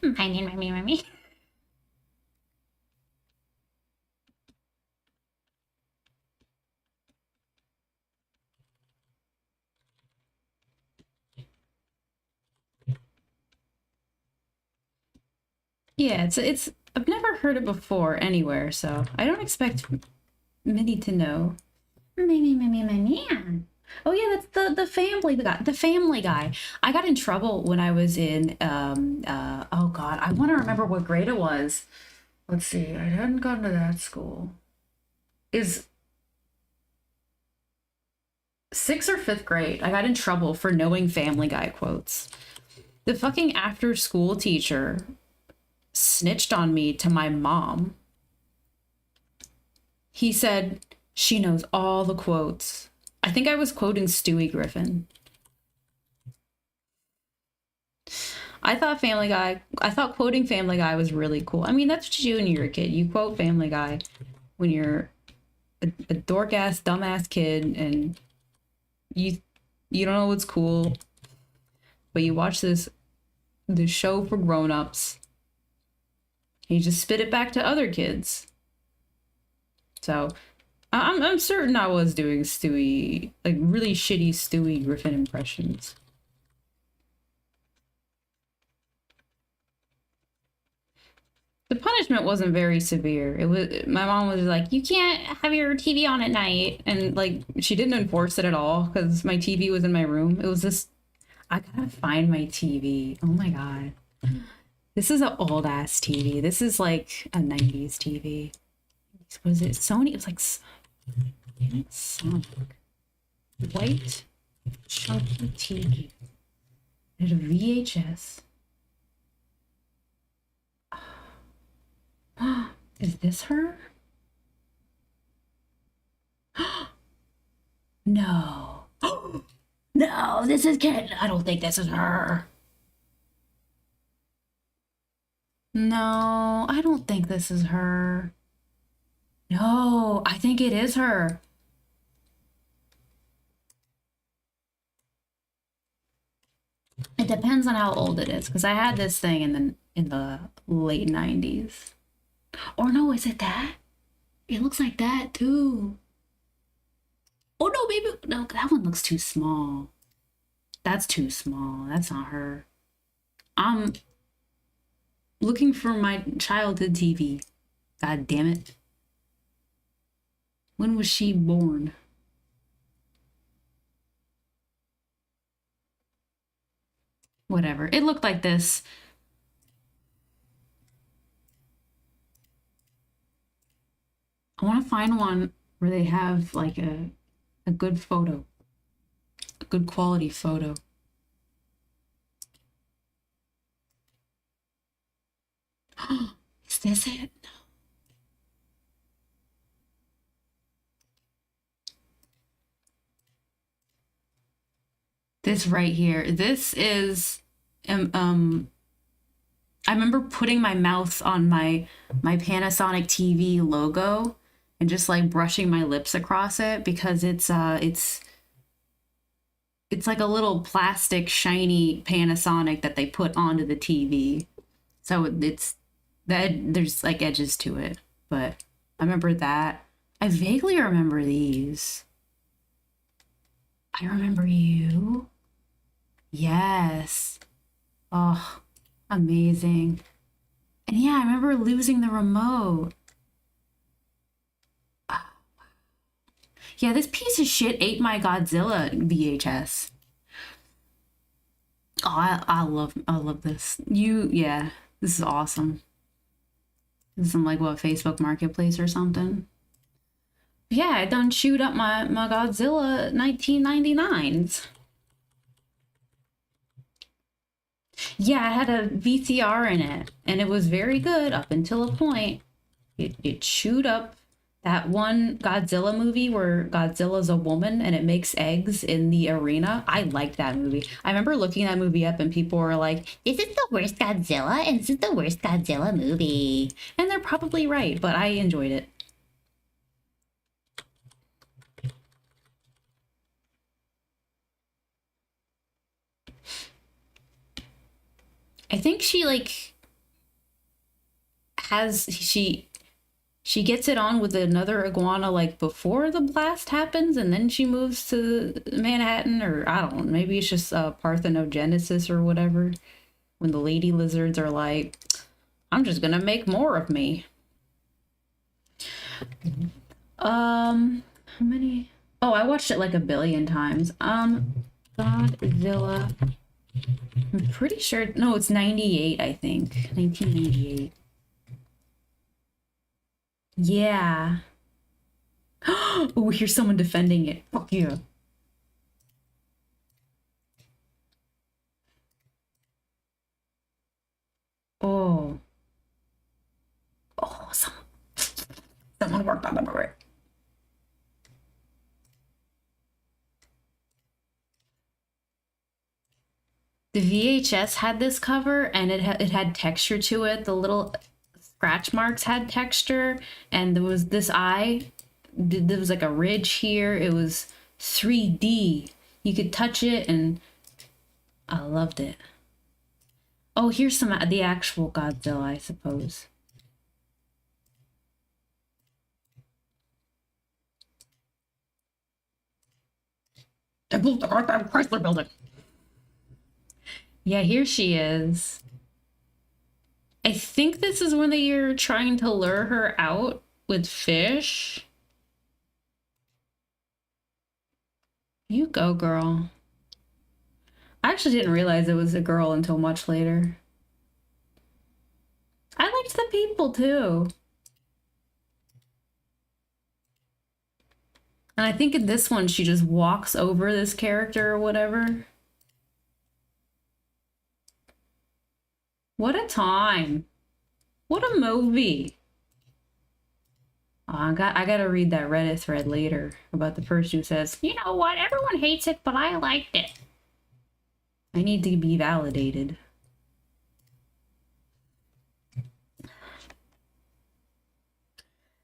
Mommy. Yeah, it's I've never heard it before anywhere, so I don't expect many to know. Man. Oh yeah, that's the family guy. The Family Guy. I got in trouble when I was in oh god, I want to remember what grade it was. Let's see. I hadn't gone to that school. Is sixth or fifth grade. I got in trouble for knowing Family Guy quotes. The fucking after school teacher snitched on me to my mom. He said she knows all the quotes. I think I was quoting Stewie Griffin. I thought quoting Family Guy was really cool. I mean, that's what you do when you're a kid. You quote Family Guy when you're a dork ass, dumbass kid, and you don't know what's cool, but you watch this show for grown-ups. You just spit it back to other kids. So I'm certain I was doing Stewie, like really shitty Stewie Griffin impressions. The punishment wasn't very severe. It was, my mom was like, you can't have your TV on at night, and like she didn't enforce it at all because my TV was in my room. It was just, I gotta find my TV. Oh my god, this is an old ass TV. This is like a 90s TV. Was it Sony? It was like Sonic. White chunky TV. It had a VHS. Is this her? No. No, this is Kate. I don't think this is her. No, I don't think this is her. No, I think it is her. It depends on how old it is, because I had this thing in the late 90s. Or no, is it that? It looks like that too. Oh no, maybe no, that one looks too small. That's too small. That's not her. I'm looking for my childhood TV. God damn it. When was she born? Whatever. It looked like this. I want to find one where they have like a good photo, a good quality photo. Is this it? This right here. This is I remember putting my mouth on my Panasonic TV logo and just like brushing my lips across it because it's like a little plastic shiny Panasonic that they put onto the TV. So it's that there's like edges to it, but I remember that. I vaguely remember these. I remember you. Yes. Oh, amazing. And yeah, I remember losing the remote. Yeah, this piece of shit ate my Godzilla VHS. Oh, I love this. Yeah, this is awesome. This is like what, Facebook Marketplace or something. Yeah, I done chewed up my Godzilla 1999s. Yeah, it had a VCR in it, and it was very good up until a point. It chewed up that one Godzilla movie where Godzilla's a woman and it makes eggs in the arena. I liked that movie. I remember looking that movie up and people were like, this is the worst Godzilla and this is the worst Godzilla movie. And they're probably right, but I enjoyed it. I think she like has she gets it on with another iguana like before the blast happens, and then she moves to Manhattan, or I don't know, maybe it's just parthenogenesis or whatever. When the lady lizards are like, I'm just gonna make more of me. How many? Oh, I watched it like a billion times. Godzilla. I'm pretty sure. No, it's 98, I think. 1998. Yeah. Oh, here's someone defending it. Fuck yeah. Oh. Oh, someone worked on the brick. The VHS had this cover, and it had texture to it. The little scratch marks had texture, and there was this eye. There was like a ridge here. It was 3D. You could touch it, and I loved it. Oh, here's some the actual Godzilla, I suppose. I built the goddamn Chrysler building. Yeah, here she is. I think this is when you're trying to lure her out with fish. You go, girl. I actually didn't realize it was a girl until much later. I liked the people too. And I think in this one, she just walks over this character or whatever. What a time. What a movie. Oh, I gotta read that Reddit thread later about the person who says, you know what, everyone hates it, but I liked it. I need to be validated.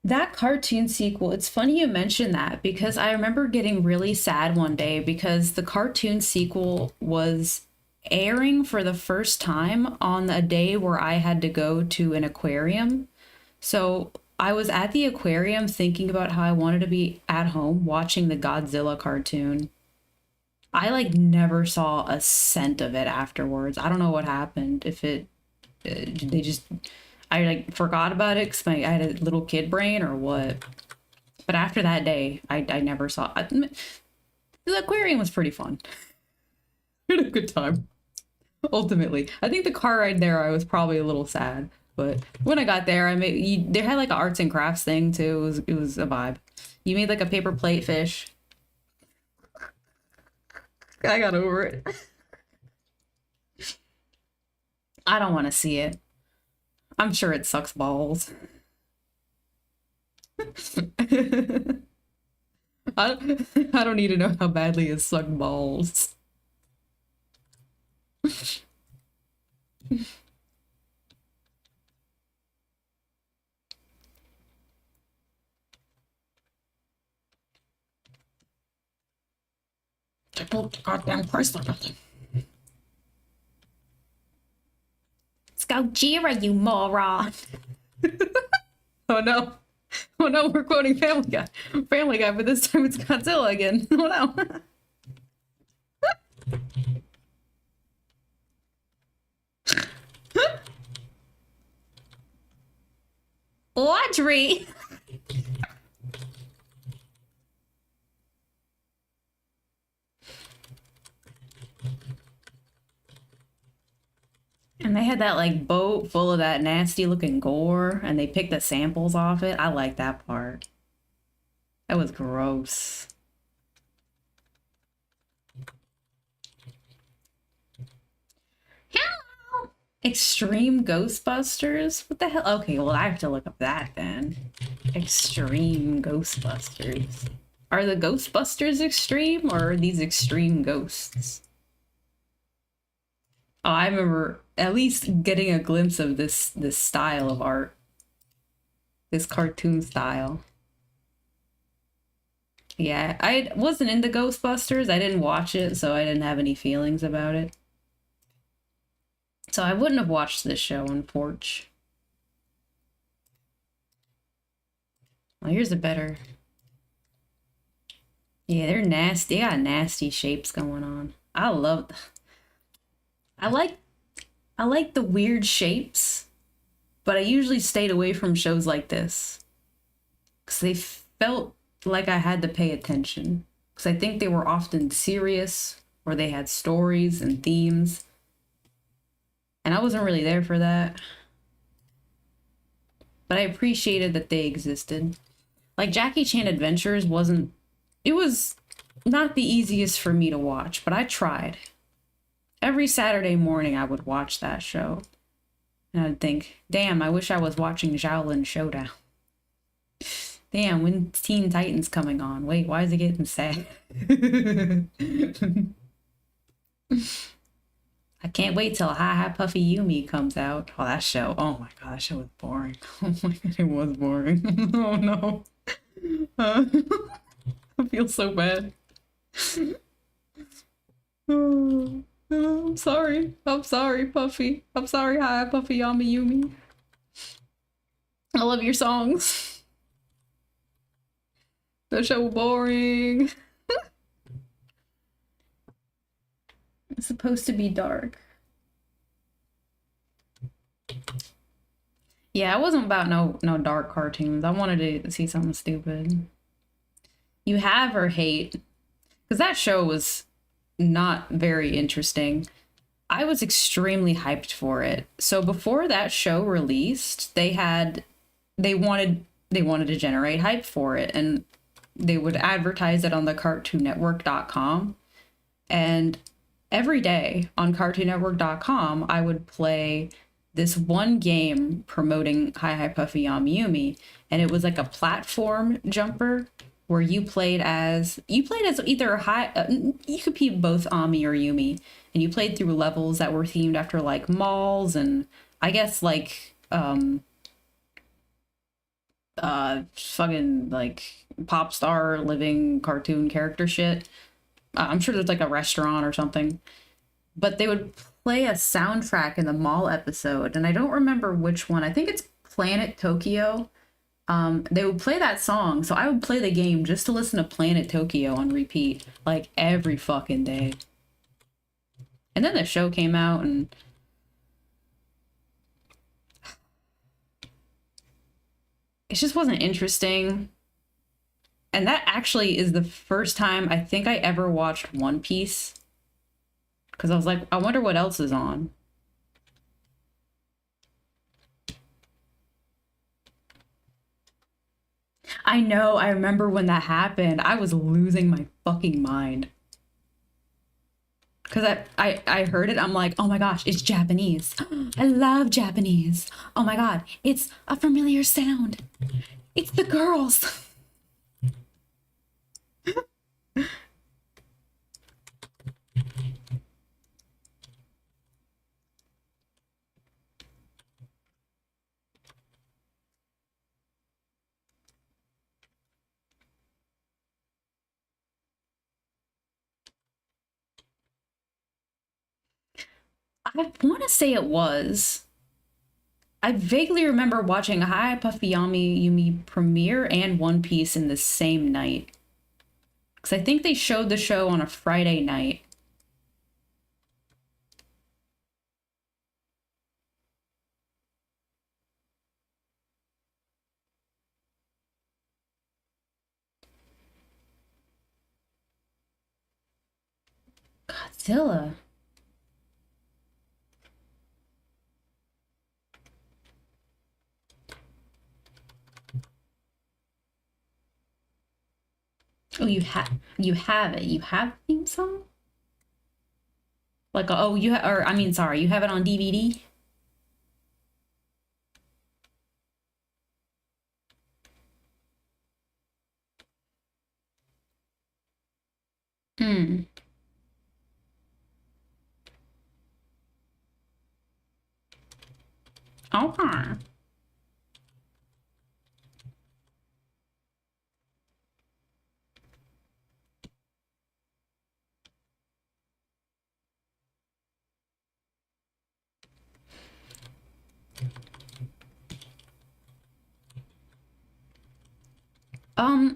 That cartoon sequel, it's funny you mentioned that because I remember getting really sad one day because the cartoon sequel was airing for the first time on a day where I had to go to an aquarium. So I was at the aquarium thinking about how I wanted to be at home watching the Godzilla cartoon. I like never saw a cent of it afterwards. I don't know what happened. If it, they just, I like forgot about it because I had a little kid brain or what. But after that day, I never saw. The aquarium was pretty fun. We had a good time. Ultimately, I think the car ride there, I was probably a little sad. But when I got there, they had like an arts and crafts thing too. It was a vibe. You made like a paper plate fish. I got over it. I don't want to see it. I'm sure it sucks balls. I don't need to know how badly it sucked balls. I built the goddamn Chrysler building. It's Gojira, you moron. Oh no. Oh no, we're quoting Family Guy. Family Guy, but this time it's Godzilla again. Oh no. Audrey! And they had that like boat full of that nasty looking gore and they picked the samples off it. I like that part. That was gross. Hello! Extreme Ghostbusters? What the hell? Okay, well, I have to look up that then. Extreme Ghostbusters. Are the Ghostbusters extreme or are these extreme ghosts? Oh, I remember at least getting a glimpse of this style of art. This cartoon style. Yeah, I wasn't into Ghostbusters. I didn't watch it, so I didn't have any feelings about it. So I wouldn't have watched this show on Porch. Well, here's a better. Yeah, they're nasty. They got nasty shapes going on. I like I like the weird shapes, but I usually stayed away from shows like this because they felt like I had to pay attention. Because I think they were often serious or they had stories and themes, and I wasn't really there for that. But I appreciated that they existed. Like Jackie Chan Adventures wasn't. It was not the easiest for me to watch, but I tried. Every Saturday morning, I would watch that show. And I'd think, damn, I wish I was watching Shaolin Showdown. Damn, when Teen Titans coming on? Wait, why is it getting sad? I can't wait till Hi Hi Puffy Yumi comes out. Oh, that show. Oh my god, that show was boring. Oh my god, it was boring. Oh no. I feel so bad. Oh, I'm sorry. I'm sorry, Puffy. I'm sorry, Hi Puffy Yumi. I love your songs. The show boring. It's supposed to be dark. Yeah, it wasn't about no dark cartoons. I wanted to see something stupid. You have or hate, because that show was not very interesting. I was extremely hyped for it. So before that show released, they wanted to generate hype for it, and they would advertise it on the cartoonnetwork.com. And every day on cartoonnetwork.com, I would play this one game promoting Hi Hi Puffy Yumi, and it was like a platform jumper where you played as either you could be both Ami or Yumi, and you played through levels that were themed after like malls and I guess like fucking like pop star living cartoon character shit. I'm sure there's like a restaurant or something, but they would play a soundtrack in the mall episode, and I don't remember which one. I think it's Planet Tokyo. They would play that song, so I would play the game just to listen to Planet Tokyo on repeat, like every fucking day. And then the show came out, and it just wasn't interesting. And that actually is the first time I think I ever watched One Piece, because I was like, I wonder what else is on. I know, I remember when that happened. I was losing my fucking mind. Because I heard it, I'm like, oh my gosh, it's Japanese. I love Japanese. Oh my god, it's a familiar sound. It's the girls. I want to say it was. I vaguely remember watching Hi Puffy Yumi premiere and One Piece in the same night. Because I think they showed the show on a Friday night. Godzilla. Oh, you have it. You have a theme song? Like, oh, or I mean, sorry, you have it on DVD? Hmm. Okay.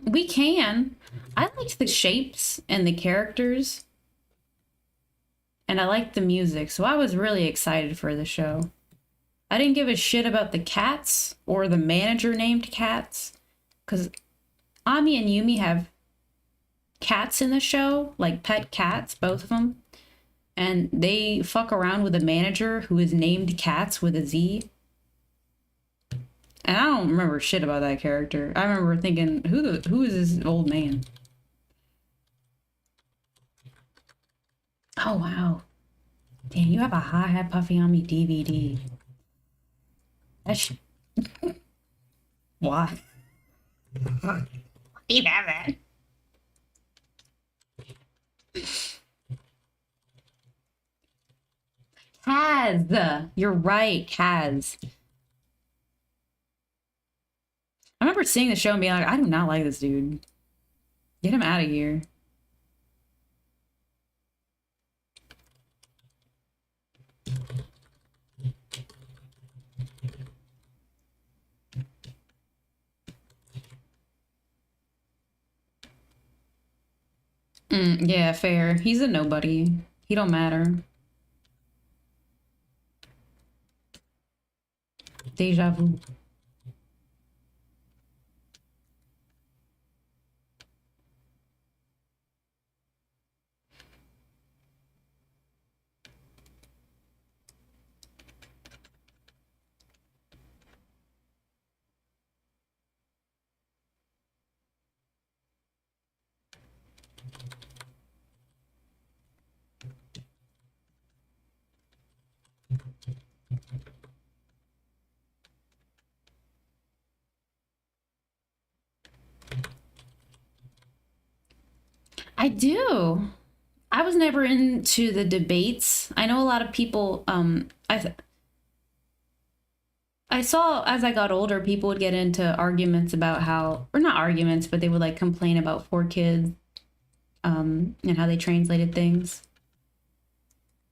We can. I liked the shapes and the characters, and I liked the music, so I was really excited for the show. I didn't give a shit about the cats or the manager named Cats, because Ami and Yumi have cats in the show, like pet cats, both of them, and they fuck around with a manager who is named Cats with a Z. And I don't remember shit about that character. I remember thinking, who is this old man? Oh wow. Damn, you have a Hi Hat Puffy on Me DVD. That's why? You have that. Kaz! You're right, Kaz. I remember seeing the show and being like, I do not like this dude. Get him out of here. Yeah, fair. He's a nobody. He don't matter. Deja vu. I do. I was never into the debates. I know a lot of people. I saw as I got older, people would get into arguments about how, or not arguments, but they would like complain about 4Kids, and how they translated things.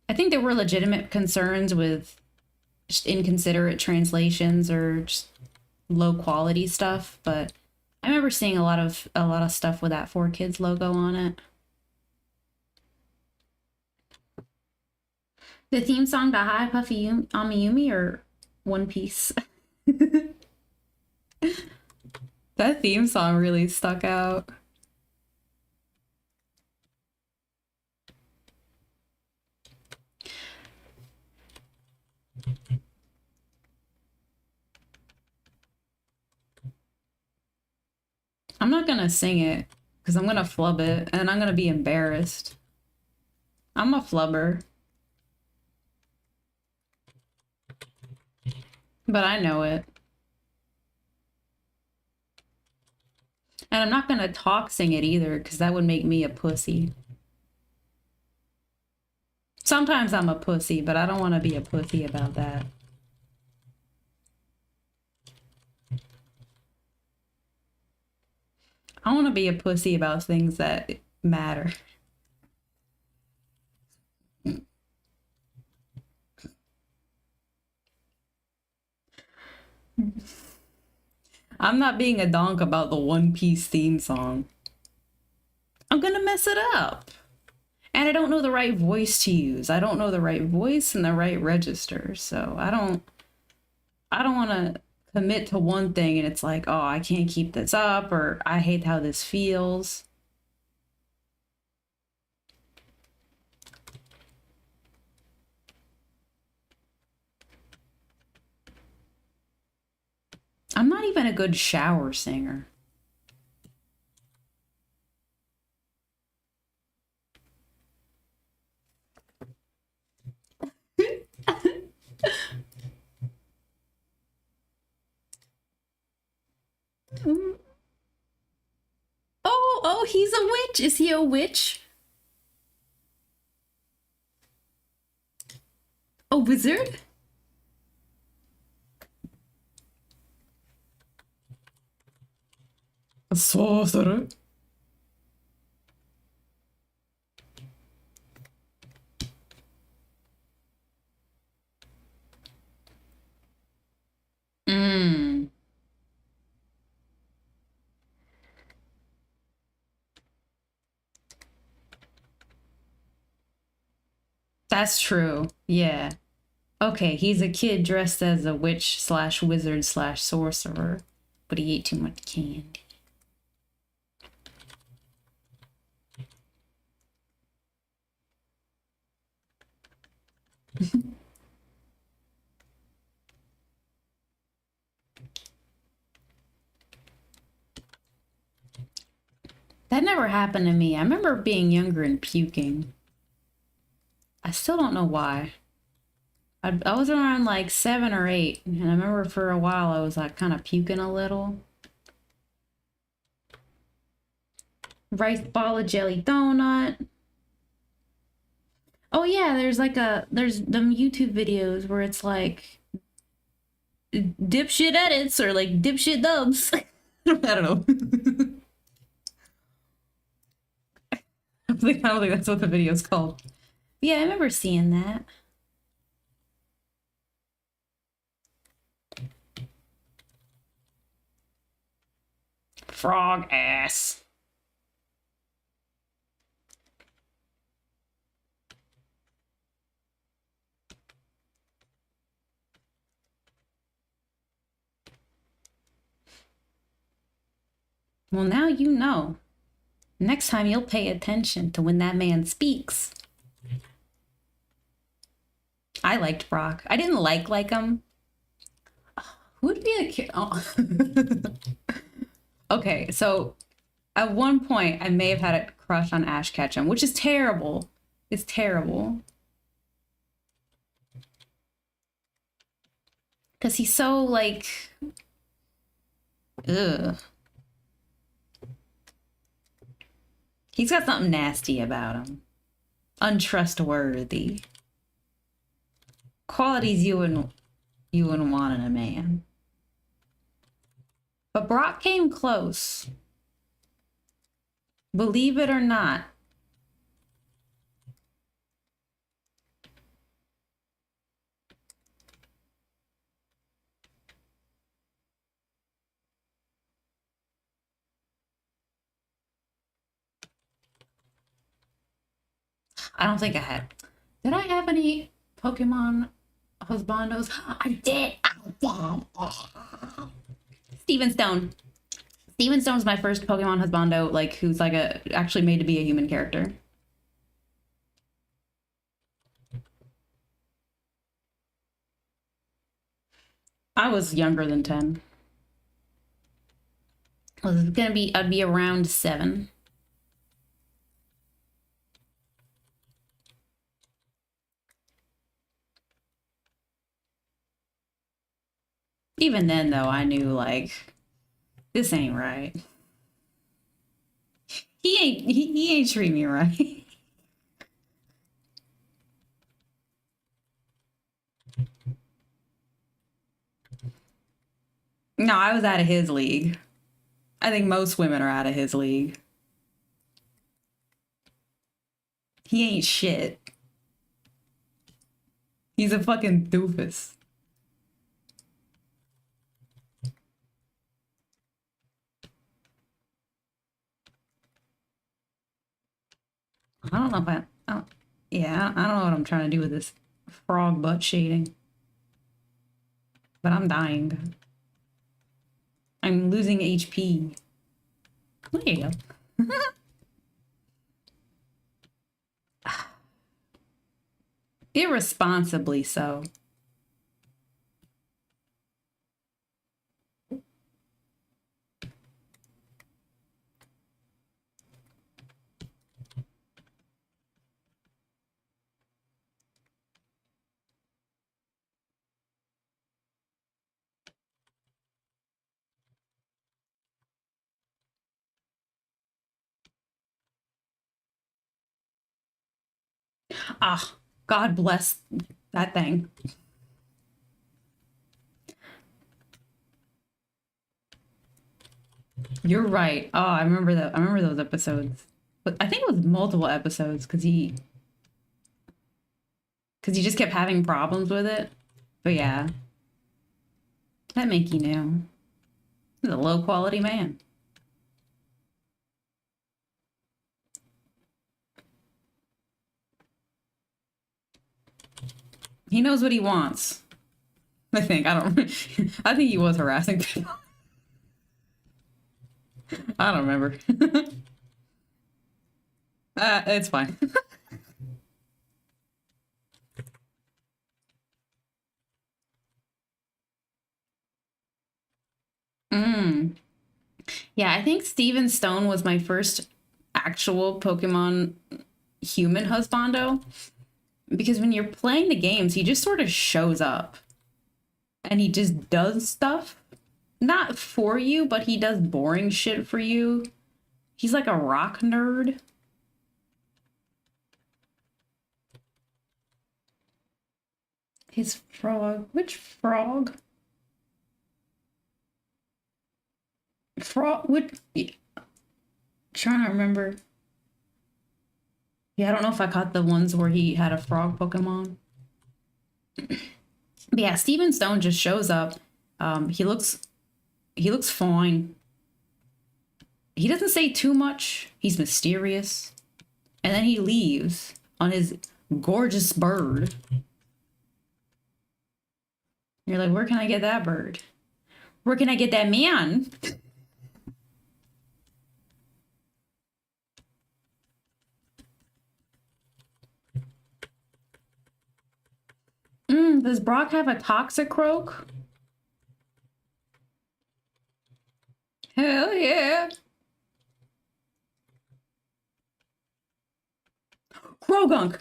I think there were legitimate concerns with just inconsiderate translations or just low quality stuff, but I remember seeing a lot of stuff with that 4Kids logo on it. The theme song to Hi Puffy Amiyumi or One Piece? That theme song really stuck out. I'm not gonna sing it because I'm gonna flub it and I'm gonna be embarrassed. I'm a flubber. But I know it. And I'm not gonna talk sing it either because that would make me a pussy. Sometimes I'm a pussy, but I don't want to be a pussy about that. I want to be a pussy about things that matter. I'm not being a donk about the One Piece theme song. I'm gonna mess it up. And I don't know the right voice to use. I don't know the right voice and the right register. So I don't want to commit to one thing and it's like, oh, I can't keep this up or I hate how this feels. I'm not even a good shower singer. Oh, he's a witch. Is he a witch? A wizard? A sorcerer? That's true. Yeah. Okay, he's a kid dressed as a witch slash wizard slash sorcerer, but he ate too much candy. That never happened to me. I remember being younger and puking. I still don't know why. I was around like 7 or 8, and I remember for a while I was like kind of puking a little. Rice ball of jelly donut. Oh yeah, there's them YouTube videos where it's like dipshit edits or like dipshit dubs. I don't know. I don't think that's what the video's called. Yeah, I remember seeing that. Frog ass. Well, now you know. Next time you'll pay attention to when that man speaks. I liked Brock. I didn't like him. Who would be a kid? Oh. Okay, so at one point I may have had a crush on Ash Ketchum, which is terrible. It's terrible. Because he's so like, ugh. He's got something nasty about him. Untrustworthy. Qualities you wouldn't want in a man. But Brock came close. Believe it or not. I don't think I had. Did I have any Pokemon husbandos? I did. Steven Stone. Steven Stone's my first Pokemon husbando, like who's like actually made to be a human character. I was younger than 10. I'd be around 7. Even then, though, I knew, like, this ain't right. He ain't treating me right. No, I was out of his league. I think most women are out of his league. He ain't shit. He's a fucking doofus. I don't know if yeah, I don't know what I'm trying to do with this frog butt shading. But I'm dying. I'm losing HP. There you go. Irresponsibly so. Ah, God bless that thing. You're right. Oh, I remember that. I remember those episodes. But I think it was multiple episodes because he just kept having problems with it. But yeah, that make you know. He's a low quality man. He knows what he wants. I think. I don't. I think he was harassing people. I don't remember. It's fine. Mm. Yeah, I think Steven Stone was my first actual Pokemon human husbando. Because when you're playing the games, he just sort of shows up. And he just does stuff. Not for you, but he does boring shit for you. He's like a rock nerd. His frog. Which frog? Frog. What? Trying to remember. Yeah, I don't know if I caught the ones where he had a frog Pokemon. But yeah, Steven Stone just shows up. He looks fine. He doesn't say too much. He's mysterious. And then he leaves on his gorgeous bird. You're like, where can I get that bird? Where can I get that man? Does Brock have a toxic croak? Hell yeah. Krogunk.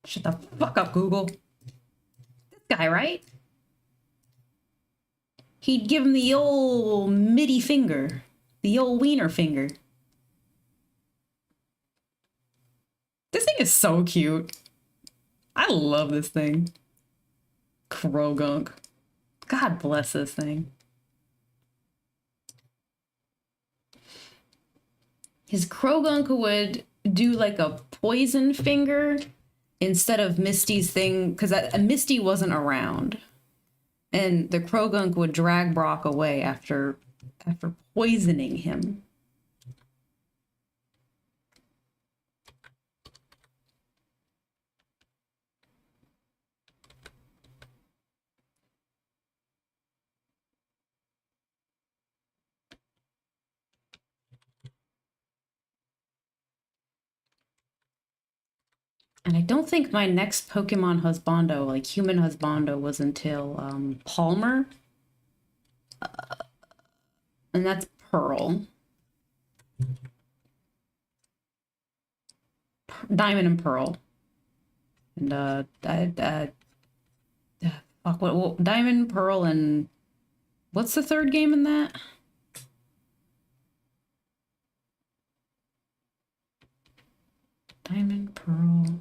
Shut the fuck up, Google. This guy, right? He'd give him the old midi finger. The old wiener finger. This thing is so cute. I love this thing. Krogunk. God bless this thing. His Krogunk would do like a poison finger instead of Misty's thing, because Misty wasn't around. And the Krogunk would drag Brock away after poisoning him. And I don't think my next Pokemon husbando, like human husbando, was until Palmer. And that's Pearl. Diamond and Pearl. And fuck, what Diamond, Pearl, and what's the third game in that? Diamond, Pearl.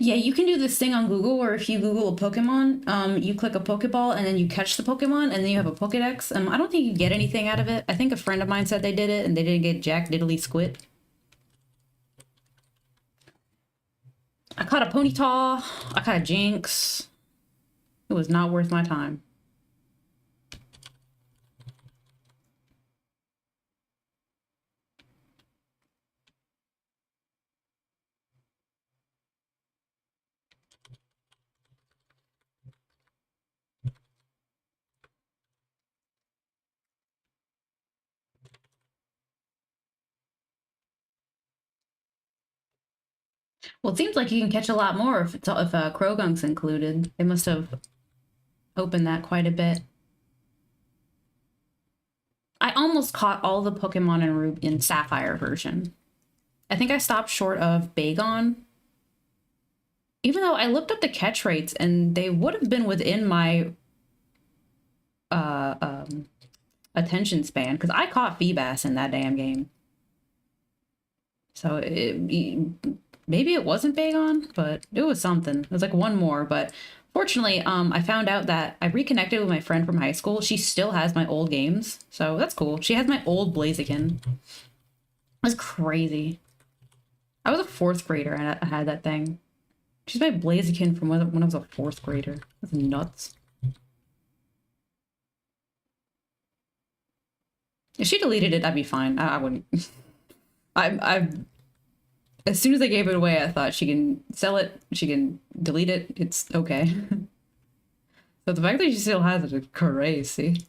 Yeah, you can do this thing on Google where if you Google a Pokemon, you click a Pokeball and then you catch the Pokemon and then you have a Pokedex. I don't think you get anything out of it. I think a friend of mine said they did it and they didn't get jack diddly squit. I caught a Ponyta. I caught a Jinx. It was not worth my time. Well, it seems like you can catch a lot more if Krogunk's included. They must have opened that quite a bit. I almost caught all the Pokemon in Sapphire version. I think I stopped short of Bagon. Even though I looked up the catch rates and they would have been within my attention span, because I caught Feebas in that damn game. So maybe it wasn't Bagon, but it was something. It was like one more, but fortunately, I found out that I reconnected with my friend from high school. She still has my old games, so that's cool. She has my old Blaziken. That's crazy. I was a 4th grader and I had that thing. She's my Blaziken from when I was a 4th grader. That's nuts. If she deleted it, I'd be fine. I wouldn't. I as soon as I gave it away, I thought she can sell it, she can delete it. It's okay. But the fact that she still has it is crazy.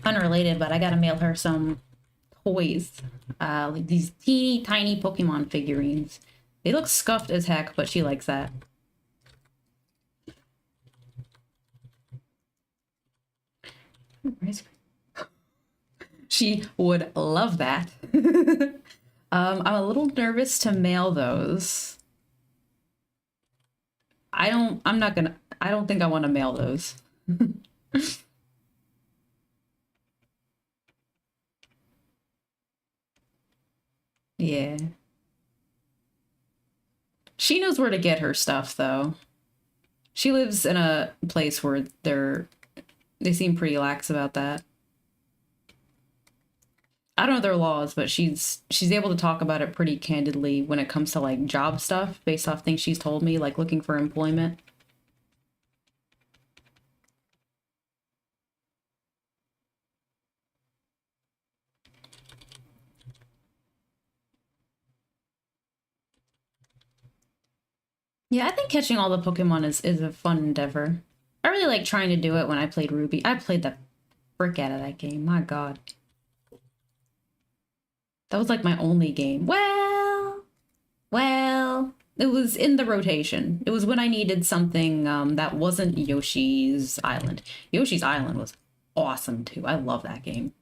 Unrelated, but I gotta mail her some toys. Like these teeny tiny Pokemon figurines. They look scuffed as heck, but she likes that. She would love that. I'm a little nervous to mail those. I don't think I want to mail those. Yeah. She knows where to get her stuff, though. She lives in a place where they seem pretty lax about that. I don't know their laws, but she's able to talk about it pretty candidly when it comes to like job stuff based off things she's told me, like looking for employment. Yeah, I think catching all the Pokemon is a fun endeavor. I really like trying to do it when I played Ruby. I played the frick out of that game. My God. That was like my only game. Well, it was in the rotation. It was when I needed something that wasn't Yoshi's Island. Yoshi's Island was awesome too. I love that game.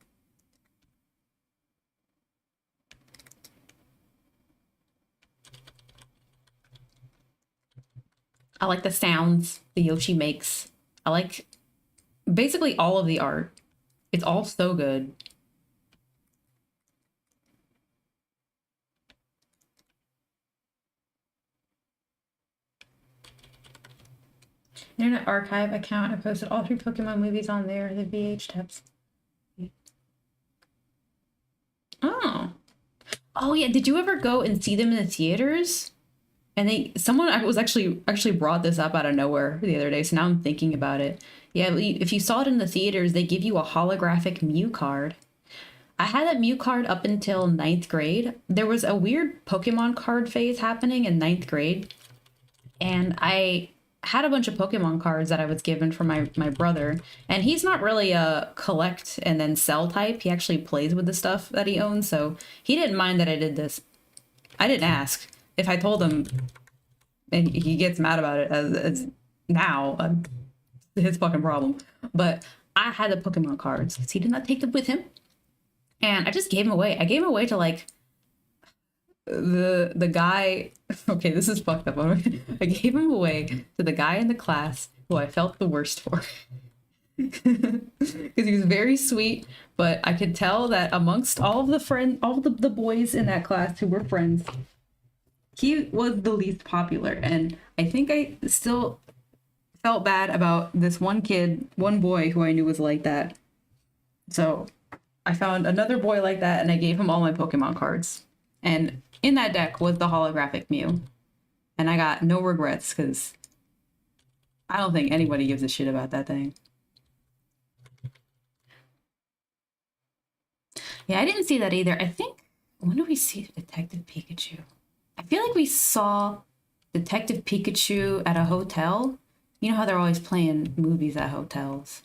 I like the sounds the Yoshi makes. I like basically all of the art. It's all so good. Internet Archive account. I posted all 3 Pokemon movies on there. The VH tabs. Oh. Oh yeah. Did you ever go and see them in the theaters? And someone I was actually brought this up out of nowhere the other day, so now I'm thinking about it. Yeah, if you saw it in the theaters, they give you a holographic Mew card. I had that Mew card up until 9th grade. There was a weird Pokemon card phase happening in 9th grade, and I had a bunch of Pokemon cards that I was given from my brother, and he's not really a collect and then sell type. He actually plays with the stuff that he owns, so he didn't mind that I did this. I didn't ask. If I told him, and he gets mad about it as now, his fucking problem. But I had the Pokemon cards because he did not take them with him, and I just gave them away. I gave them away to like the guy. Okay, this is fucked up. I gave him away to the guy in the class who I felt the worst for. Because he was very sweet, but I could tell that amongst all of the boys in that class who were friends, he was the least popular, and I think I still felt bad about this one boy who I knew was like that. So I found another boy like that, and I gave him all my Pokemon cards. And in that deck was the holographic Mew. And I got no regrets, because I don't think anybody gives a shit about that thing. Yeah, I didn't see that either. I think, when did we see Detective Pikachu? I feel like we saw Detective Pikachu at a hotel. You know how they're always playing movies at hotels?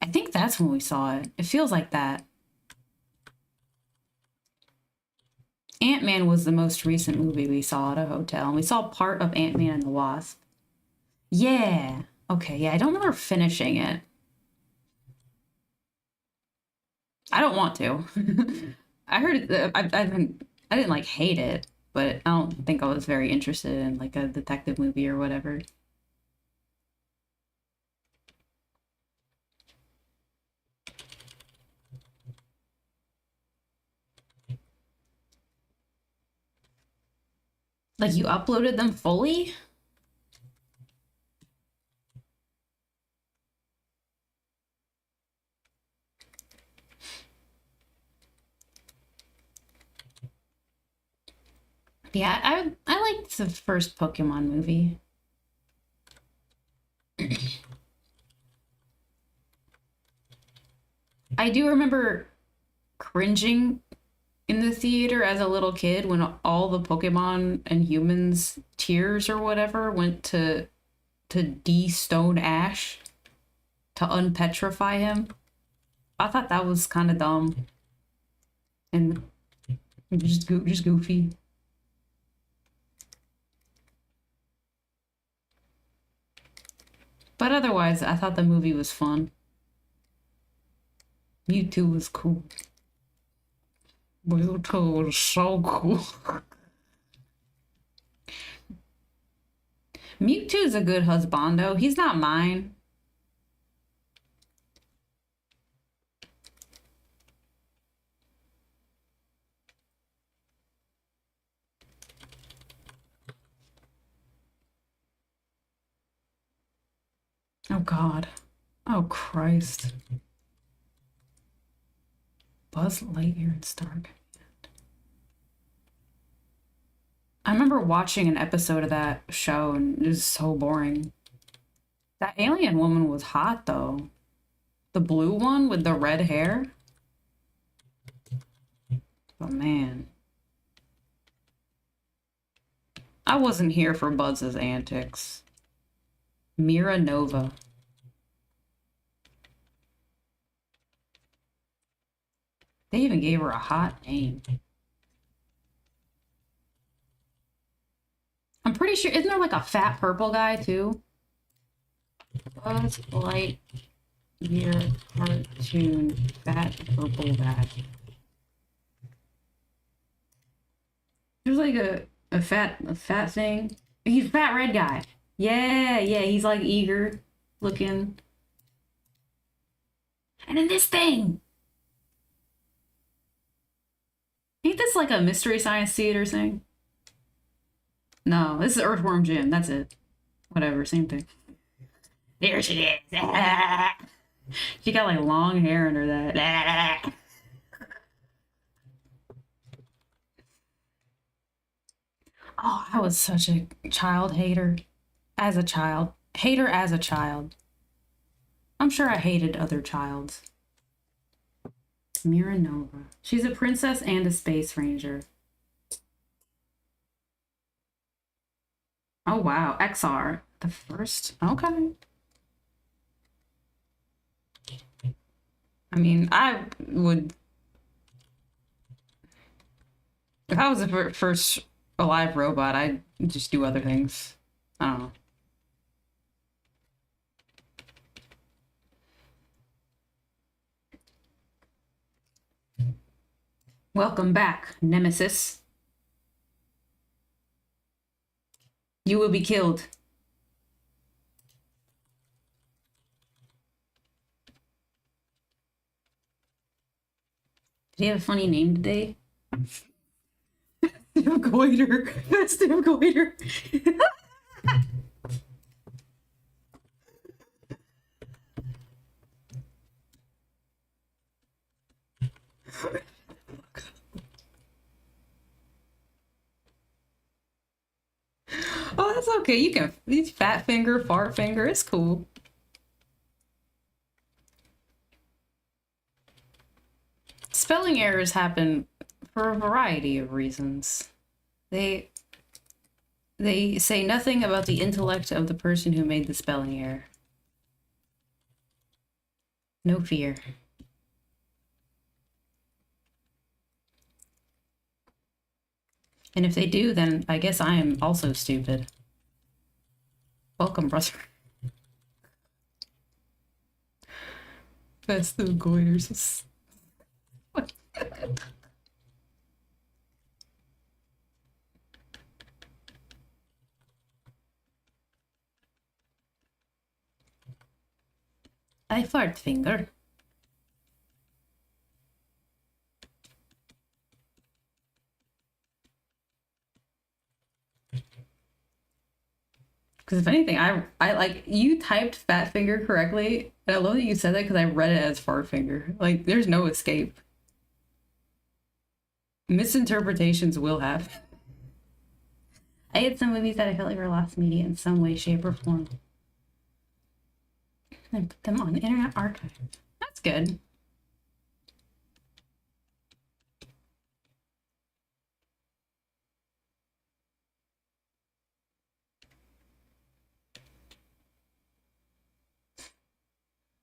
I think that's when we saw it. It feels like that. Ant-Man was the most recent movie we saw at a hotel. And we saw part of Ant-Man and the Wasp. Yeah. Okay, yeah, I don't remember finishing it. I don't want to. I heard I didn't like hate it, but I don't think I was very interested in like a detective movie or whatever. Like you uploaded them fully? Yeah, I liked the first Pokemon movie. I do remember cringing in the theater as a little kid when all the Pokemon and humans tears or whatever went to de-stone Ash to unpetrify him. I thought that was kind of dumb and just goofy. But otherwise, I thought the movie was fun. Mewtwo was cool. Mewtwo was so cool. Mewtwo's a good husbando. He's not mine. Oh God. Oh Christ. Buzz Lightyear and Star. I remember watching an episode of that show and it was so boring. That alien woman was hot though. The blue one with the red hair. But man. I wasn't here for Buzz's antics. Mira Nova. They even gave her a hot name. I'm pretty sure, isn't there like a fat purple guy too? Buzz Lightyear cartoon fat purple guy. There's like a fat thing. He's a fat red guy. Yeah, he's like eager looking. And then this thing. Ain't this like a Mystery Science Theater thing? No, this is Earthworm Jim. That's it. Whatever, same thing. There she is. She got like long hair under that. Oh, I was such a child hater. As a child. Hater as a child. I'm sure I hated other childs. Mira Nova. She's a princess and a space ranger. Oh wow, XR. The first. Okay. I mean, I would. If I was the first alive robot, I'd just do other things. I don't know. Welcome back, Nemesis. You will be killed. Did he have a funny name today? Festive Goiter. Festive Goiter. Oh, that's okay. You can these fat finger, fart finger. It's cool. Spelling errors happen for a variety of reasons. They say nothing about the intellect of the person who made the spelling error. No fear. And if they do, then I guess I am also stupid. Welcome, brother. That's the goiters. I fart finger. Because if anything, I like you typed fat finger correctly, and I love that you said that because I read it as fart finger. Like, there's no escape. Misinterpretations will happen. I had some movies that I felt like were lost media in some way, shape, or form. And put them on the Internet Archive. That's good.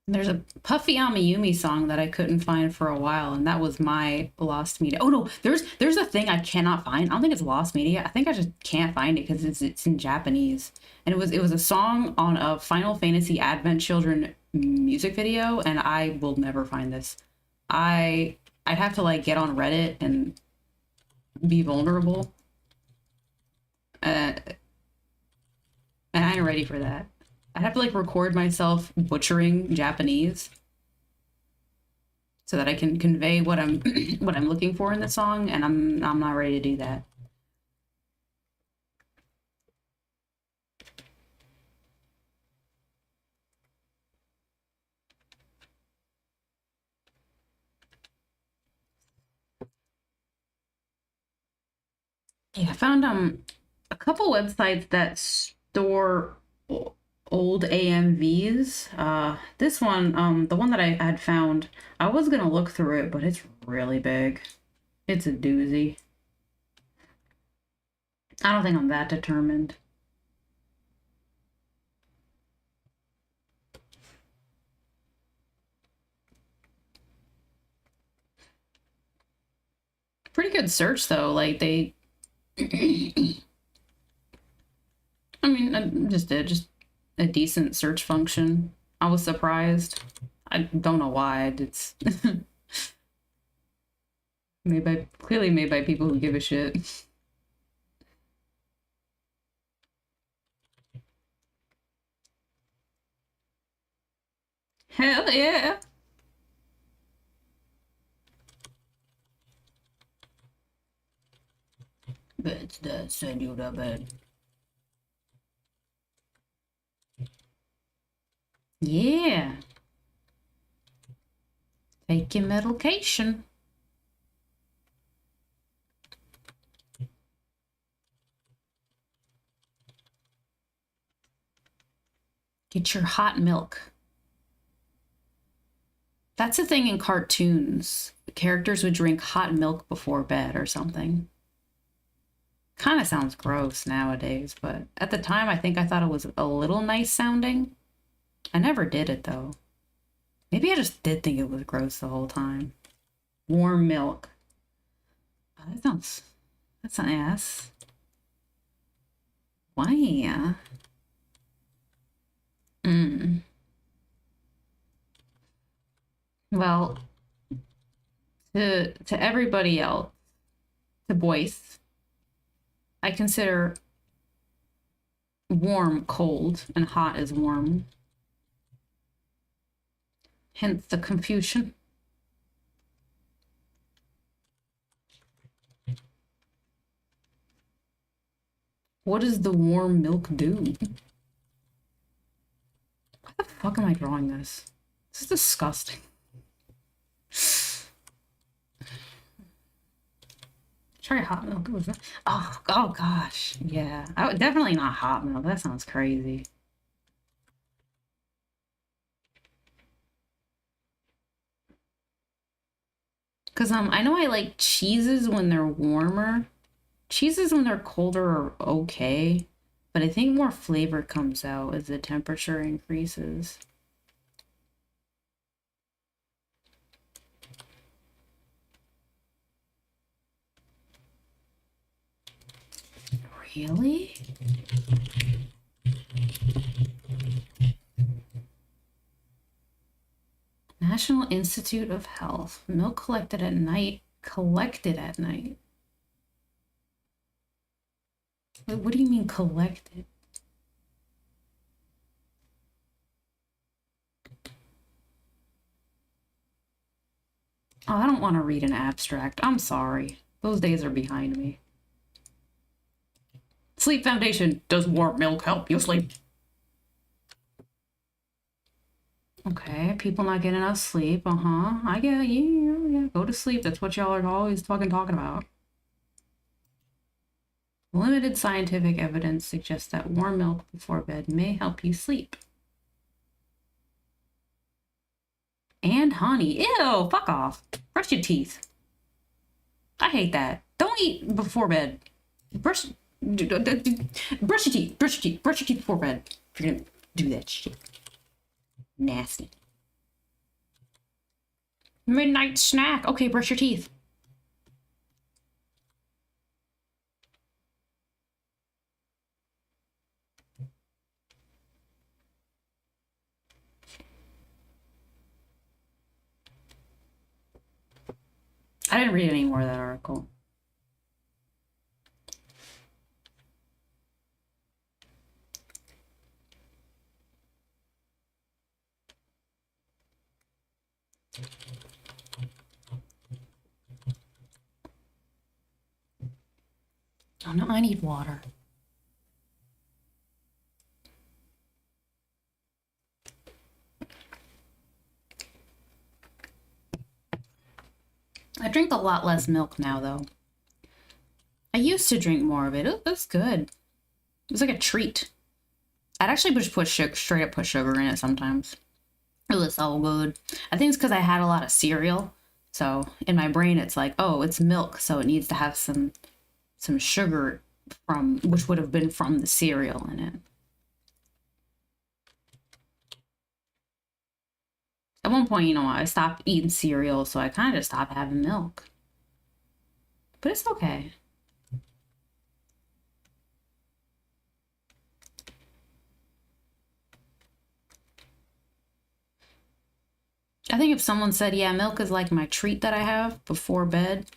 There's a Puffy Amiyumi song that I couldn't find for a while, and that was my lost media. Oh no, there's a thing I cannot find. I don't think it's lost media. I think I just can't find it because it's in Japanese. And it was a song on a Final Fantasy Advent Children music video, and I will never find this. I'd have to like get on Reddit and be vulnerable. And I ain't ready for that. I'd have to like record myself butchering Japanese so that I can convey what I'm what I'm looking for in the song, and I'm not ready to do that. Yeah, I found a couple websites that store old AMVs. This one, the one that I had found, I was gonna look through it, but it's really big. It's a doozy. I don't think I'm that determined. Pretty good search though. Like they, I mean, just a decent search function. I was surprised. I don't know why. It's clearly made by people who give a shit. Hell yeah. Bitch, that send you to bed. Yeah. Take your medication. Get your hot milk. That's a thing in cartoons. The characters would drink hot milk before bed or something. Kind of sounds gross nowadays, but at the time I think I thought it was a little nice sounding. I never did it though. Maybe I just did think it was gross the whole time. Warm milk. Oh, that's an ass. Why? Well, to everybody else, to boys, I consider warm cold and hot is warm. Hence the confusion. What does the warm milk do? Why the fuck am I drawing this? This is disgusting. Try hot milk. Oh gosh. Yeah. Definitely not hot milk. That sounds crazy. Because I know I like cheeses when they're warmer. Cheeses when they're colder are okay, but I think more flavor comes out as the temperature increases. Really? National Institute of Health. Milk collected at night. Collected at night. Wait, what do you mean collected? Oh, I don't want to read an abstract. I'm sorry. Those days are behind me. Sleep Foundation. Does warm milk help you sleep? Okay, people not getting enough sleep. I get you. Yeah, go to sleep. That's what y'all are always fucking talking about. Limited scientific evidence suggests that warm milk before bed may help you sleep. And honey. Ew, fuck off. Brush your teeth. I hate that. Don't eat before bed. Brush your teeth. Brush your teeth. Brush your teeth before bed. If you're gonna do that shit. Nasty. Midnight snack. Okay, brush your teeth. I didn't read any more of that article. Oh no, I need water. I drink a lot less milk now, though. I used to drink more of it. It was good. It was like a treat. I'd actually just put straight up put sugar in it sometimes. It was so good. I think it's because I had a lot of cereal. So in my brain, it's like, oh, it's milk, so it needs to have some sugar from, which would have been from the cereal in it. At one point, you know, I stopped eating cereal, so I kind of just stopped having milk. But it's okay. I think if someone said, yeah, milk is like my treat that I have before bed,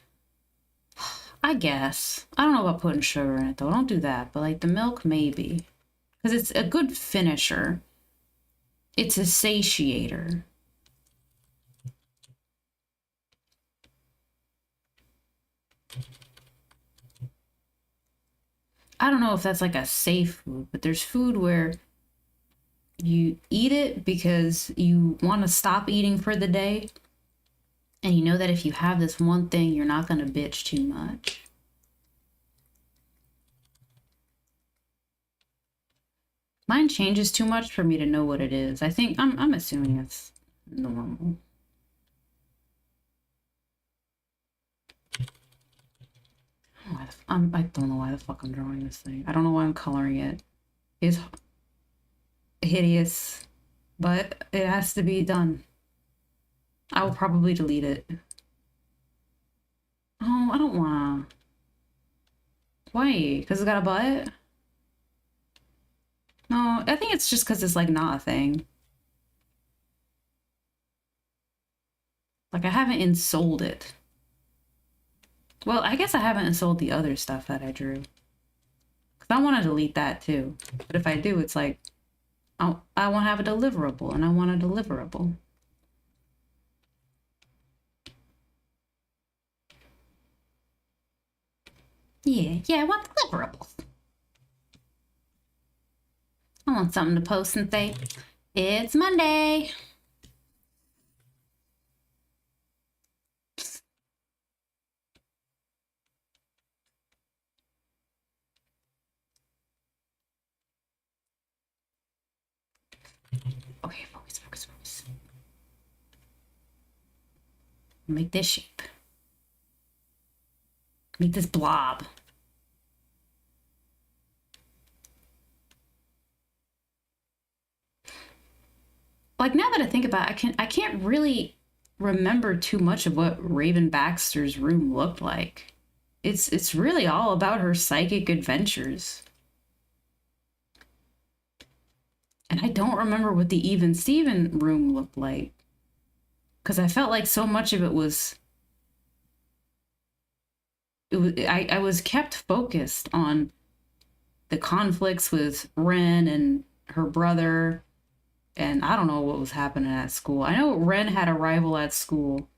I guess. I don't know about putting sugar in it, though. Don't do that. But like the milk, maybe. Because it's a good finisher. It's a satiator. I don't know if that's like a safe food, but there's food where you eat it because you want to stop eating for the day. And you know that if you have this one thing, you're not going to bitch too much. Mine changes too much for me to know what it is. I think I'm assuming it's normal. I don't know why the fuck I'm drawing this thing. I don't know why I'm coloring it. It's hideous, but it has to be done. I will probably delete it. Oh, I don't wanna. Why? Because it's got a butt? No, I think it's just because it's like not a thing. Like I haven't ensouled it. Well, I guess I haven't ensouled the other stuff that I drew. Because I want to delete that too. But if I do, it's like, I want to have a deliverable, and I want a deliverable. Yeah, I want deliverables. I want something to post and say, it's Monday. Okay, focus. Make this shape. Make this blob. Like now that I think about it, I can't really remember too much of what Raven Baxter's room looked like. It's really all about her psychic adventures. And I don't remember what the Even Steven room looked like. Because I felt like so much of it was... I was kept focused on the conflicts with Ren and her brother. And I don't know what was happening at school. I know Ren had a rival at school.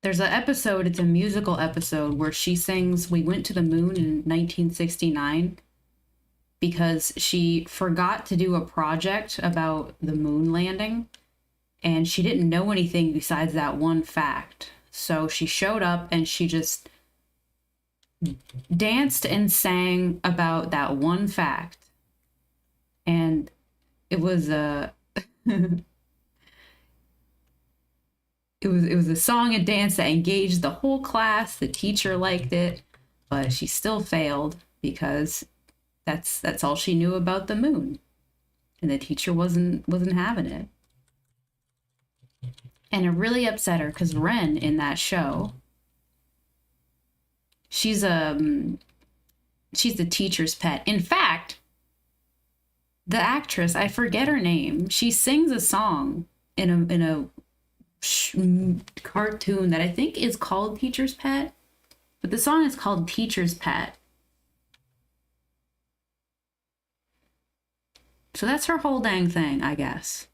There's an episode, it's a musical episode, where she sings We Went to the Moon in 1969 because she forgot to do a project about the moon landing, and she didn't know anything besides that one fact. So she showed up and she just danced and sang about that one fact. And it was a it was a song and dance that engaged the whole class. The teacher liked it, but she still failed because that's all she knew about the moon. And the teacher wasn't having it. And it really upset her because Ren in that show, she's the teacher's pet. In fact, the actress, I forget her name, she sings a song in a cartoon that I think is called Teacher's Pet, but the song is called Teacher's Pet. So that's her whole dang thing, I guess.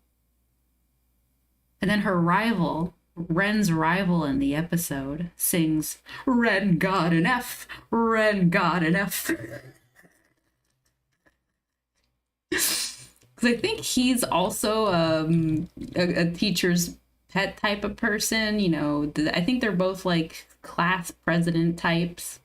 And then her rival, Ren's rival in the episode, sings Ren got an F, Ren got an F. Because I think he's also a teacher's pet type of person. You know, I think they're both like class president types.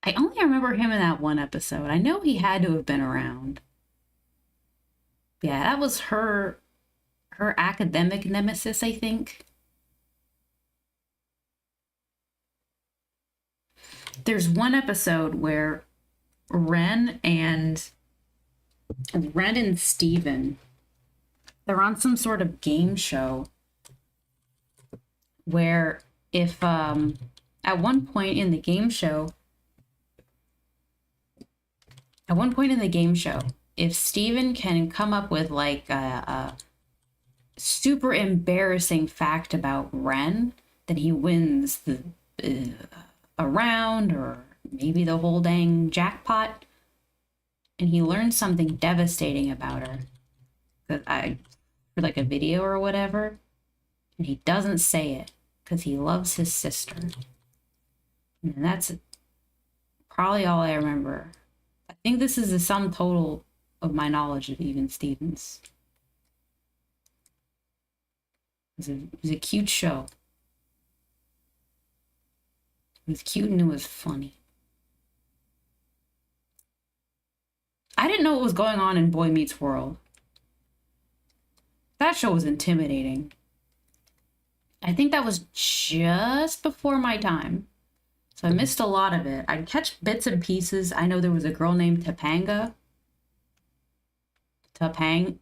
I only remember him in that one episode. I know he had to have been around. Yeah, that was her academic nemesis, I think. There's one episode where Ren and Steven, they're on some sort of game show where if at one point in the game show, if Steven can come up with like a super embarrassing fact about Ren, then he wins the a round or maybe the whole dang jackpot. And he learns something devastating about her for like a video or whatever. And he doesn't say it because he loves his sister. And that's probably all I remember. I think this is the sum total of my knowledge of Even Stevens. It was a cute show. It was cute and it was funny. I didn't know what was going on in Boy Meets World. That show was intimidating. I think that was just before my time. So I missed a lot of it. I'd catch bits and pieces. I know there was a girl named Topanga. Topanga.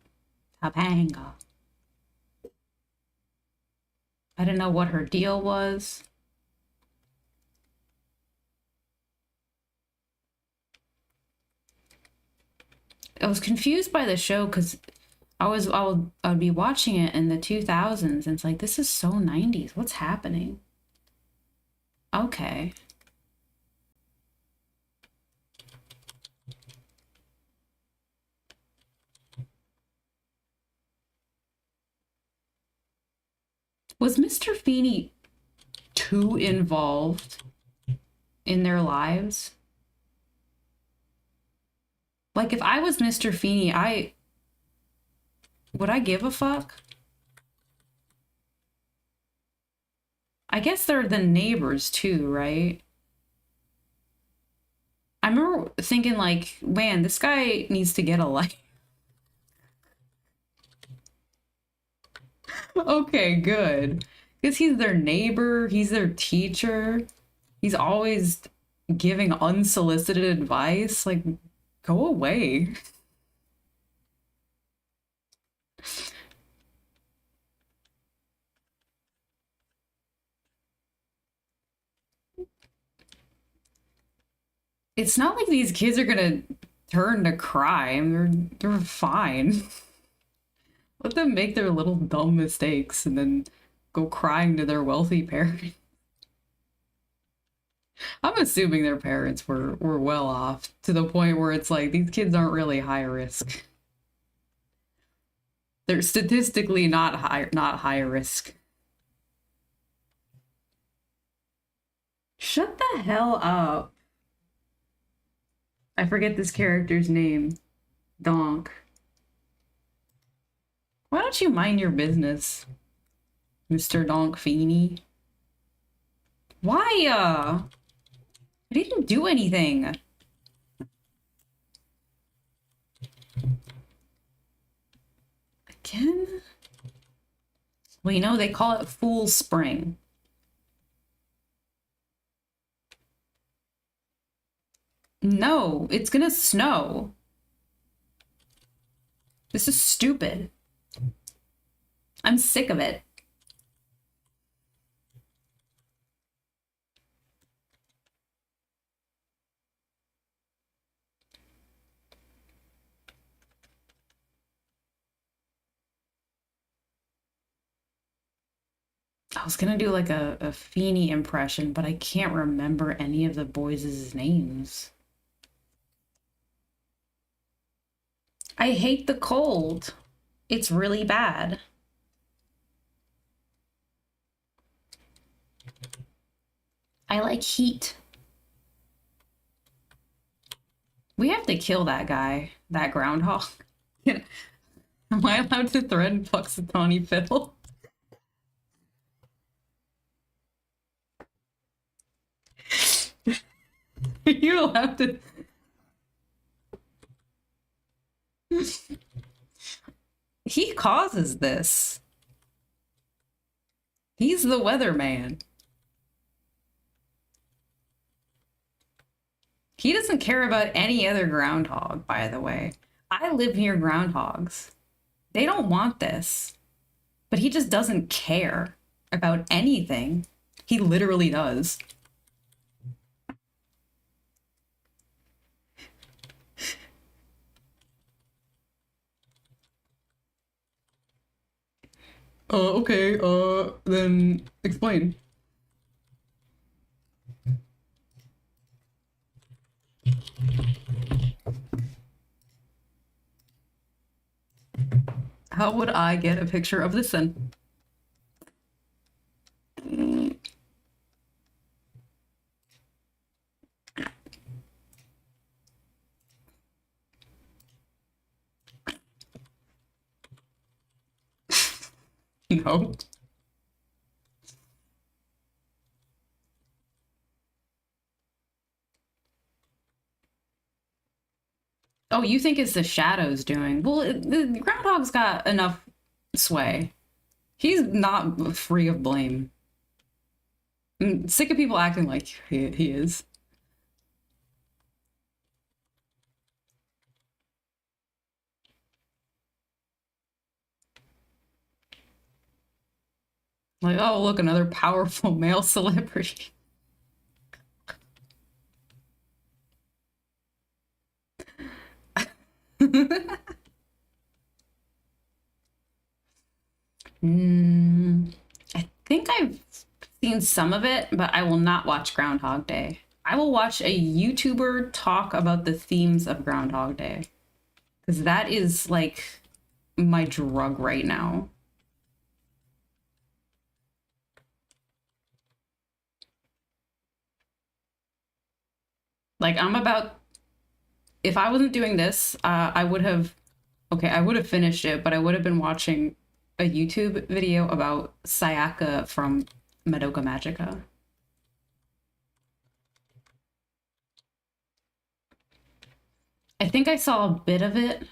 I didn't know what her deal was. I was confused by the show because I'd be watching it in the 2000s and it's like, this is so 90s. What's happening? Okay. Was Mr. Feeney too involved in their lives? Like, if I was Mr. Feeney, would I give a fuck? I guess they're the neighbors too, right? I remember thinking like, man, this guy needs to get a life. Okay, good. Because he's their neighbor, he's their teacher. He's always giving unsolicited advice. Like, go away. It's not like these kids are gonna turn to crime. They're fine. Let them make their little dumb mistakes and then go crying to their wealthy parents. I'm assuming their parents were well off to the point where it's like these kids aren't really high risk. They're statistically not high risk. Shut the hell up. I forget this character's name. Donk. Why don't you mind your business, Mr. Donk Feeney? Why, I didn't do anything. Again? Well, you know, they call it Fool Spring. No, it's gonna snow. This is stupid. I'm sick of it. I was gonna do like a Feeny impression, but I can't remember any of the boys' names. I hate the cold. It's really bad. I like heat. We have to kill that guy, that groundhog. Am I allowed to threaten Puxatawny Fiddle? You allowed to. He causes this. He's the weatherman. He doesn't care about any other groundhog, by the way. I live near groundhogs. They don't want this. But he just doesn't care about anything. He literally does. Okay, then explain. How would I get a picture of the sun? No. Oh, you think it's the shadows doing? Well, the groundhog's got enough sway. He's not free of blame. I'm sick of people acting like he is. Like, oh, look, another powerful male celebrity. I think I've seen some of it, but I will not watch Groundhog Day. I will watch a YouTuber talk about the themes of Groundhog Day. Because that is like my drug right now. Like, I'm about. If I wasn't doing this, I would have. Okay, I would have finished it, but I would have been watching a YouTube video about Sayaka from Madoka Magica. I think I saw a bit of it.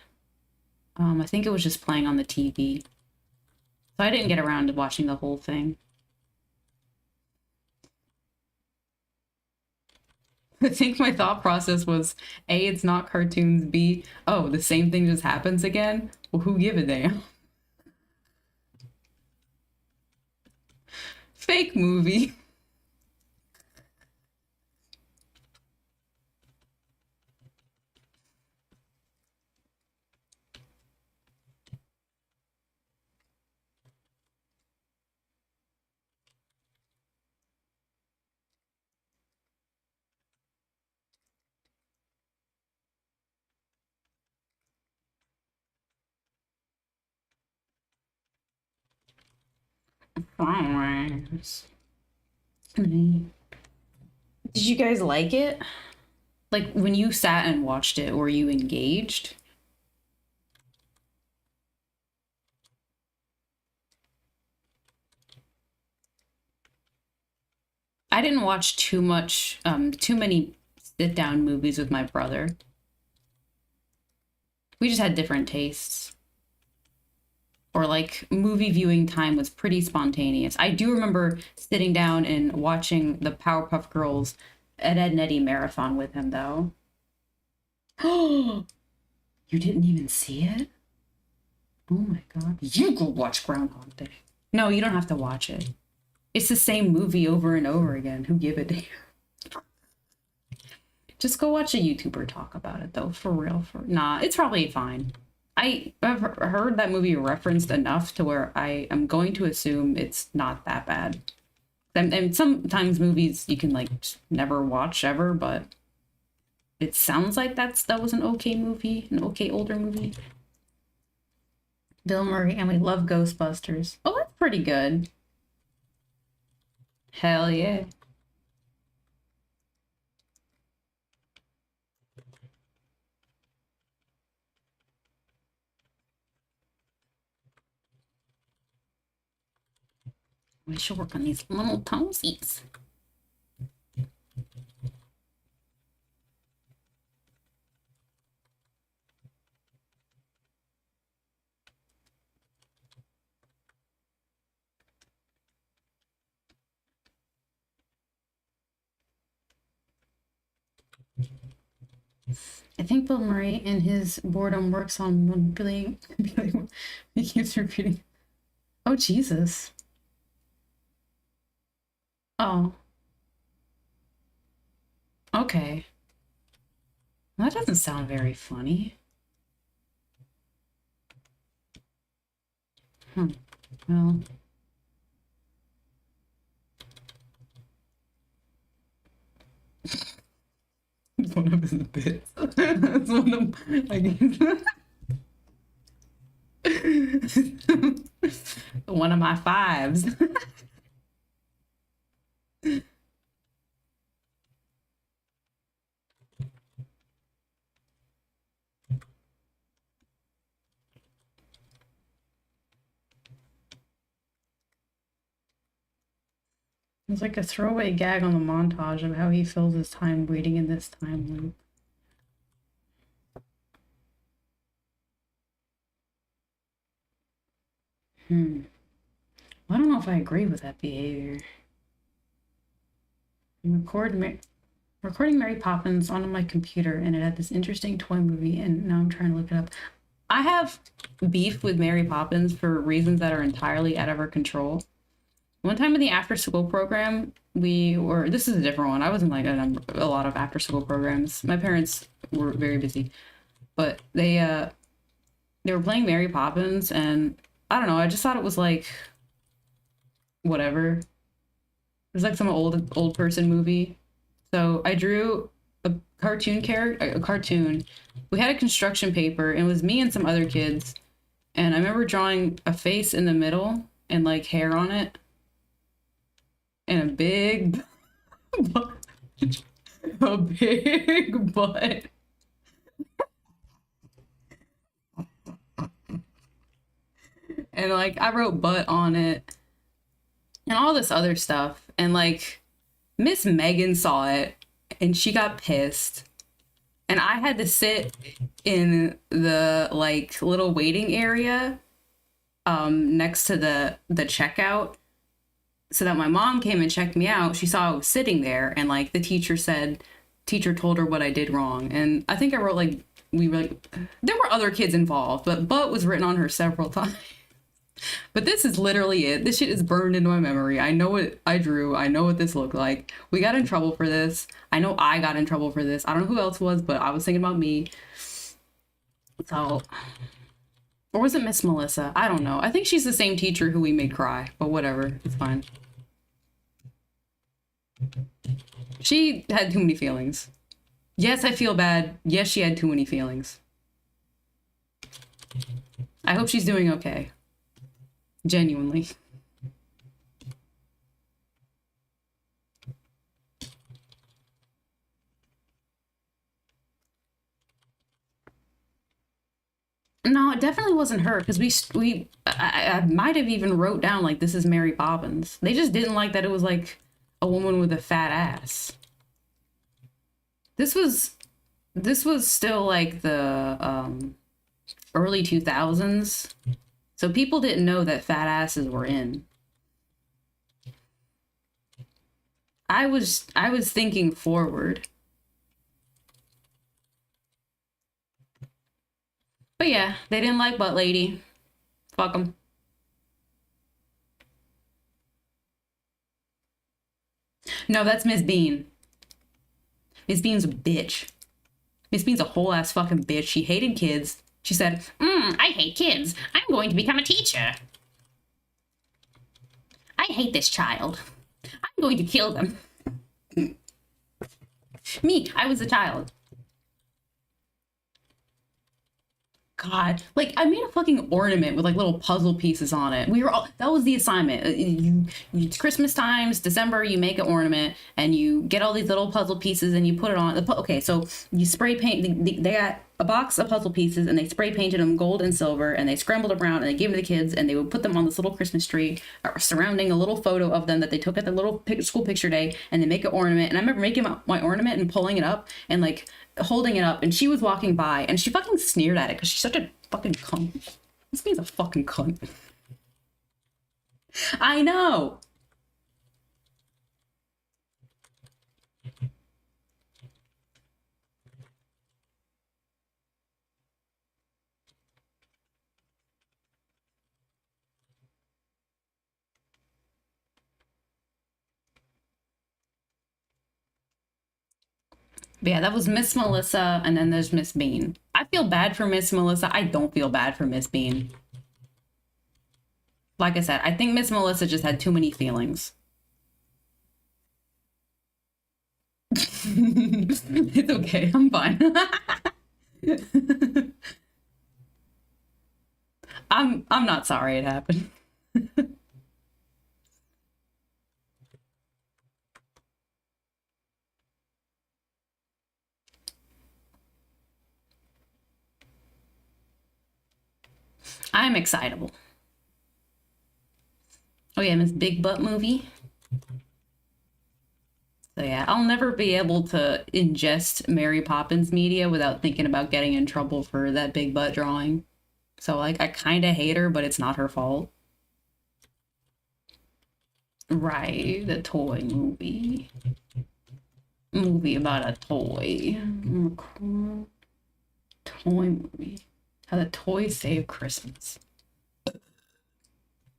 I think it was just playing on the TV. So I didn't get around to watching the whole thing. I think my thought process was A, it's not cartoons, B, oh, the same thing just happens again? Well, who give a damn? Fake movie. Did you guys like it? Like, when you sat and watched it, were you engaged? I didn't watch too many sit-down movies with my brother. We just had different tastes. Or like movie viewing time was pretty spontaneous. I do remember sitting down and watching the Powerpuff Girls Ed, Ed and Eddie marathon with him though. Oh, you didn't even see it? Oh my god. You go watch Groundhog Day. No, you don't have to watch it. It's the same movie over and over again. Who give a damn? Just go watch a YouTuber talk about it though, for real. Nah, it's probably fine. I've heard that movie referenced enough to where I am going to assume it's not that bad. And sometimes movies you can like just never watch ever, but it sounds like that was an okay movie, an okay older movie. Bill Murray, and we love Ghostbusters. Oh, that's pretty good. Hell yeah. We should work on these little toesies. I think Bill Murray in his boredom works on one billion. He keeps repeating. Oh, Jesus. Oh. Okay. That doesn't sound very funny. Well. It's one of his bits. It's one of, I guess. One of my fives. It's like a throwaway gag on the montage of how he fills his time waiting in this time loop. I don't know if I agree with that behavior. Recording Mary Poppins on my computer, and it had this interesting toy movie, and now I'm trying to look it up. I have beef with Mary Poppins for reasons that are entirely out of our control. One time in the after school program, this is a different one. I wasn't like a lot of after school programs. My parents were very busy, but they were playing Mary Poppins, and I don't know, I just thought it was like whatever. It was like some old person movie. So I drew a cartoon. We had a construction paper, and it was me and some other kids. And I remember drawing a face in the middle and like hair on it. And a big butt. A big butt. And like I wrote butt on it and all this other stuff. And like Miss Megan saw it and she got pissed. And I had to sit in the like little waiting area next to the checkout so that my mom came and checked me out. She saw I was sitting there, and like the teacher told her what I did wrong. And I think I wrote like there were other kids involved, but butt was written on her several times. But this is literally it. This shit is burned into my memory. I know what I drew. I know what this looked like. We got in trouble for this. I know I got in trouble for this. I don't know who else was, but I was thinking about me. So, or was it Miss Melissa? I don't know. I think she's the same teacher who we made cry, but whatever. It's fine. She had too many feelings. Yes, I feel bad. Yes, she had too many feelings. I hope she's doing okay. Genuinely. No, it definitely wasn't her because I might have even wrote down like this is Mary Poppins. They just didn't like that it was like a woman with a fat ass. This was this was still like the early 2000s. So people didn't know that fat asses were in. I was thinking forward. But yeah, they didn't like Butt Lady. Fuck them. No, that's Miss Bean. Miss Bean's a bitch. Miss Bean's a whole ass fucking bitch. She hated kids. She said, I hate kids. I'm going to become a teacher. I hate this child. I'm going to kill them. Me, I was a child. God, like I made a fucking ornament with like little puzzle pieces on it. We were all that was the assignment. It's Christmas times, December. You make an ornament and you get all these little puzzle pieces and you put it on. Okay, so you spray paint. They got a box of puzzle pieces and they spray painted them gold and silver and they scrambled them around and they gave them to the kids and they would put them on this little Christmas tree surrounding a little photo of them that they took at the little school picture day and they make an ornament. And I remember making my ornament and pulling it up and like holding it up, and she was walking by and she fucking sneered at it because she's such a fucking cunt. This means a fucking cunt. I know. But yeah, that was Miss Melissa, and then there's Miss Bean. I feel bad for Miss Melissa. I don't feel bad for Miss Bean. Like I said, I think Miss Melissa just had too many feelings. It's okay. I'm fine. I'm not sorry it happened. I'm excitable. Oh yeah, Miss Big Butt movie. So yeah, I'll never be able to ingest Mary Poppins media without thinking about getting in trouble for that big butt drawing. So like I kind of hate her, but it's not her fault. Right, the toy movie. Movie about a toy. Toy movie. How the toys saved Christmas.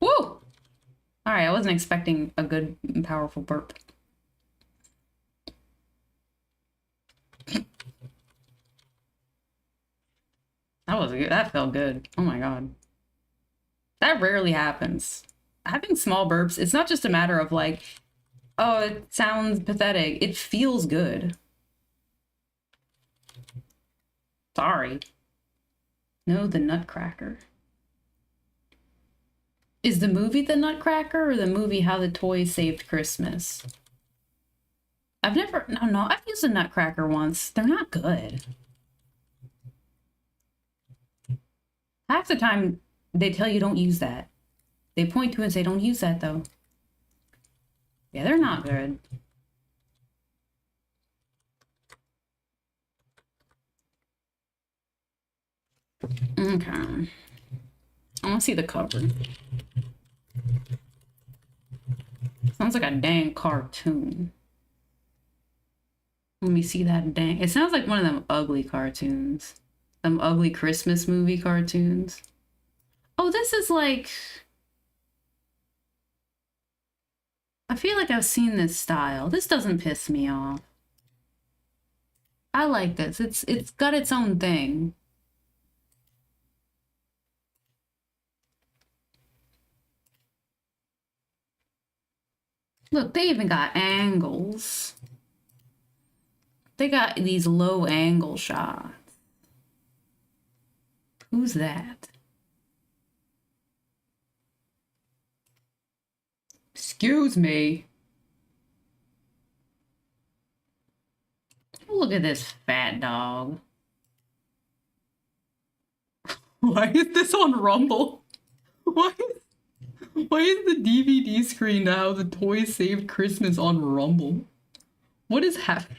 Woo! All right, I wasn't expecting a good and powerful burp. That was good. That felt good. Oh my god. That rarely happens. Having small burps, it's not just a matter of like, oh, it sounds pathetic. It feels good. Sorry. No, the Nutcracker. Is the movie The Nutcracker or the movie How the Toys Saved Christmas? I've used a Nutcracker once. They're not good. Half the time, they tell you don't use that. They point to it and say, don't use that, though. Yeah, they're not good. Okay. I want to see the cover. Sounds like a dang cartoon. Let me see that dang. It sounds like one of them ugly cartoons. Them ugly Christmas movie cartoons. Oh, this is like... I feel like I've seen this style. This doesn't piss me off. I like this. It's got its own thing. Look, they even got angles. They got these low angle shots. Who's that? Excuse me. Look at this fat dog. Why is this on Rumble? Why why is the DVD screen now the Toys Saved Christmas on Rumble? What is happening?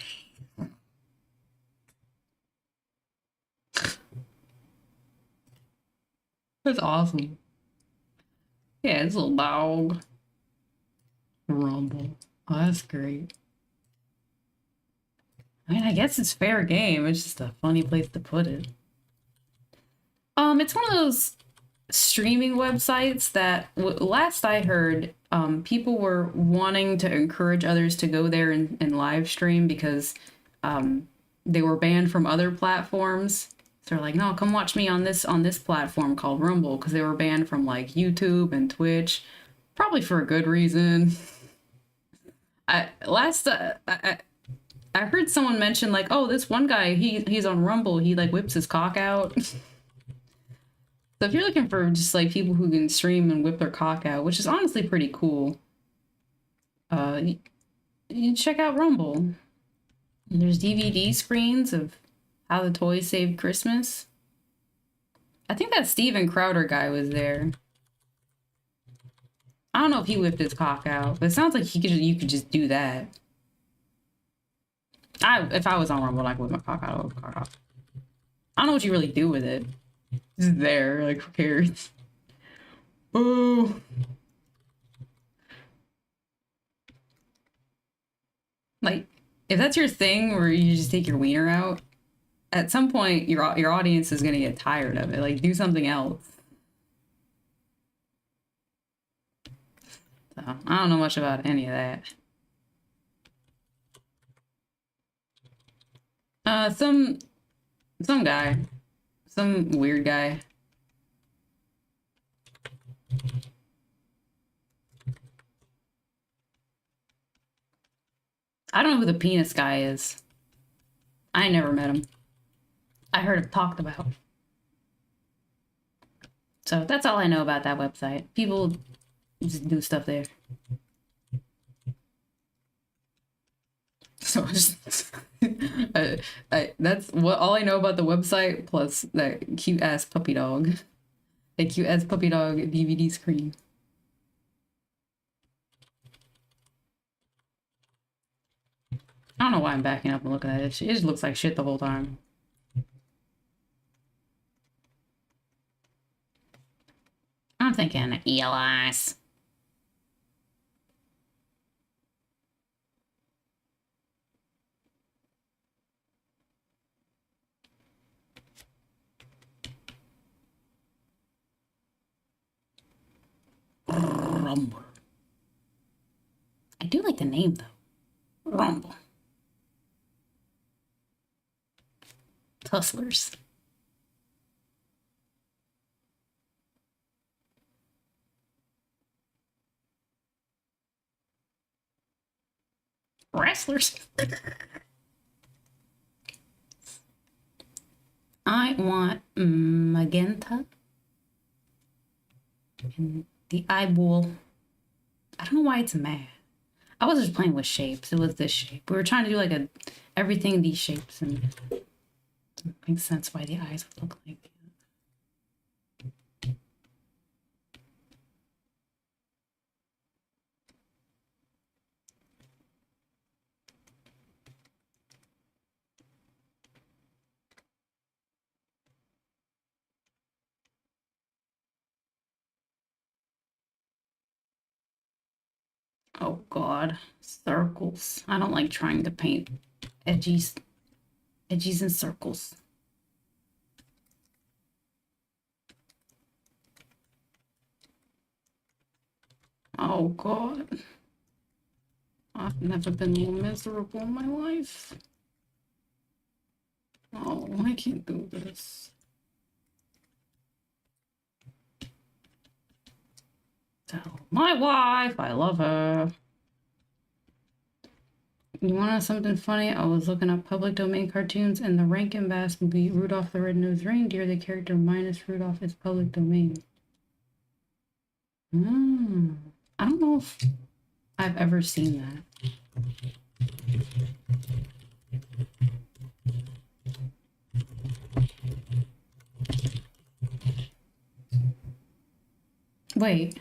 That's awesome. Yeah, it's a little dog. Rumble. Oh, that's great. I mean, I guess it's fair game. It's just a funny place to put it. It's one of those streaming websites that last I heard, people were wanting to encourage others to go there and live stream because they were banned from other platforms. So they're like, no, come watch me on this platform called Rumble, because they were banned from like YouTube and Twitch, probably for a good reason. I heard someone mention like, oh, this one guy, he's on Rumble, he like whips his cock out. So if you're looking for just like people who can stream and whip their cock out, which is honestly pretty cool, you check out Rumble. And there's DVD screens of how the toys saved Christmas. I think that Steven Crowder guy was there. I don't know if he whipped his cock out, but it sounds like you could just do that. If I was on Rumble, I could whip my cock out. I would whip my cock out. I don't know what you really do with it. It's there, like, who cares? Oh. Like, if that's your thing where you just take your wiener out, at some point your audience is gonna get tired of it. Like, do something else. So, I don't know much about any of that. Some guy. Some weird guy. I don't know who the penis guy is. I never met him. I heard him talked about. So that's all I know about that website. People just do stuff there. So that's what all I know about the website, plus that cute ass puppy dog. That cute ass puppy dog DVD screen. I don't know why I'm backing up and looking at it. It just looks like shit the whole time. I'm thinking ELIs. Rumble. I do like the name though. Rumble. Tusslers. Wrestlers. I want magenta and the eyeball. I don't know why it's mad. I was just playing with shapes. It was this shape. We were trying to do like everything in these shapes, and it makes sense why the eyes would look like. Oh god, circles. I don't like trying to paint edgies and circles. Oh god. I've never been more miserable in my life. Oh, I can't do this. Tell my wife I love her. You want to know something funny? I was looking up public domain cartoons, and the Rankin Bass movie Rudolph the Red-Nosed Reindeer, the character minus Rudolph is public domain. I don't know if I've ever seen that. Wait.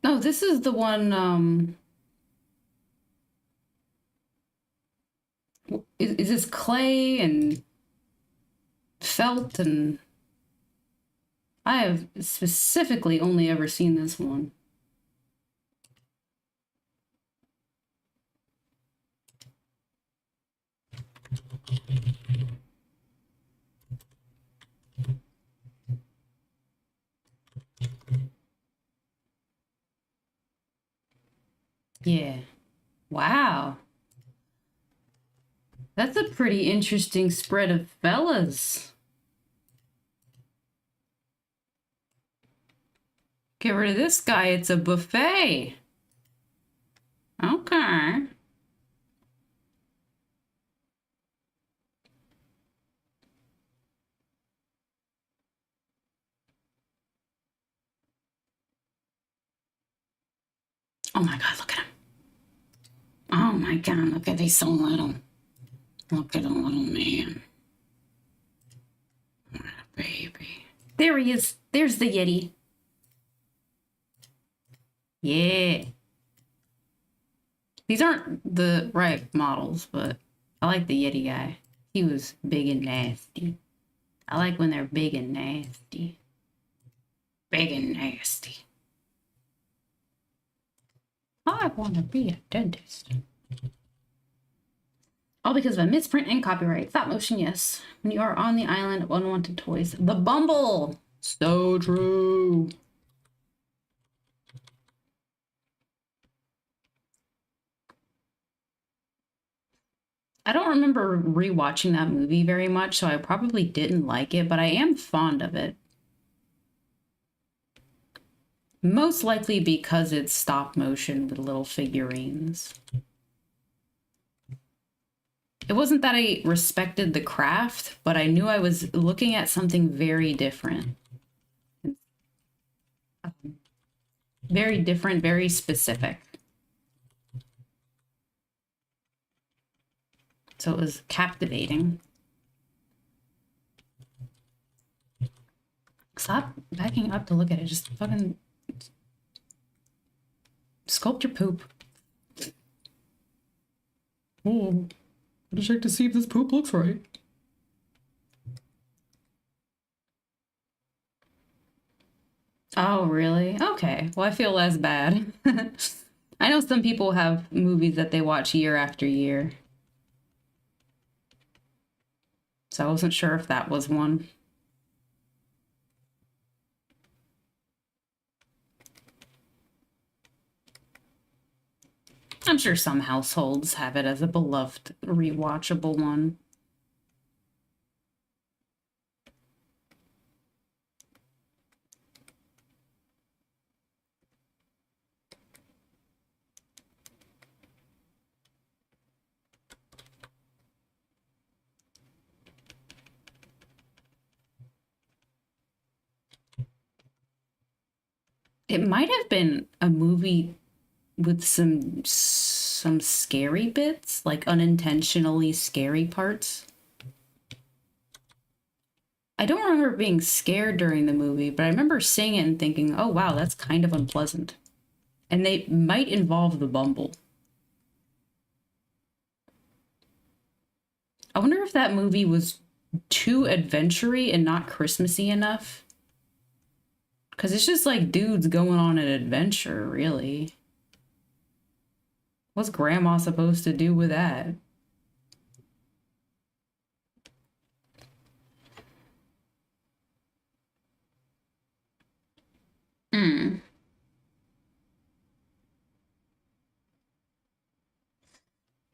No, this is the one, is this clay and felt and... I have specifically only ever seen this one. Yeah. Wow. That's a pretty interesting spread of fellas. Get rid of this guy. It's a buffet. Okay. Oh my God, look at him. Oh my God, look at he's so little. Look at the little man. What a baby. There he is. There's the Yeti. Yeah. These aren't the right models, but I like the Yeti guy. He was big and nasty. I like when they're big and nasty. Big and nasty. I want to be a dentist. All because of a misprint and copyright. Stop motion, yes. When you are on the island of unwanted toys. The Bumble! So true. I don't remember rewatching that movie very much, so I probably didn't like it, but I am fond of it. Most likely because it's stop motion with little figurines. It wasn't that I respected the craft, but I knew I was looking at something very different. Very different, very specific. So it was captivating. Stop backing up to look at it. Just fucking sculpt your poop. Oh, I'll just check to see if this poop looks right. Oh, really? Okay. Well, I feel less bad. I know some people have movies that they watch year after year. So I wasn't sure if that was one. I'm sure some households have it as a beloved, rewatchable one. It might have been a movie with some scary bits, like unintentionally scary parts. I don't remember being scared during the movie, but I remember seeing it and thinking, oh wow, that's kind of unpleasant. And they might involve the Bumble. I wonder if that movie was too adventure-y and not Christmassy enough. Because it's just like dudes going on an adventure, really. What's Grandma supposed to do with that?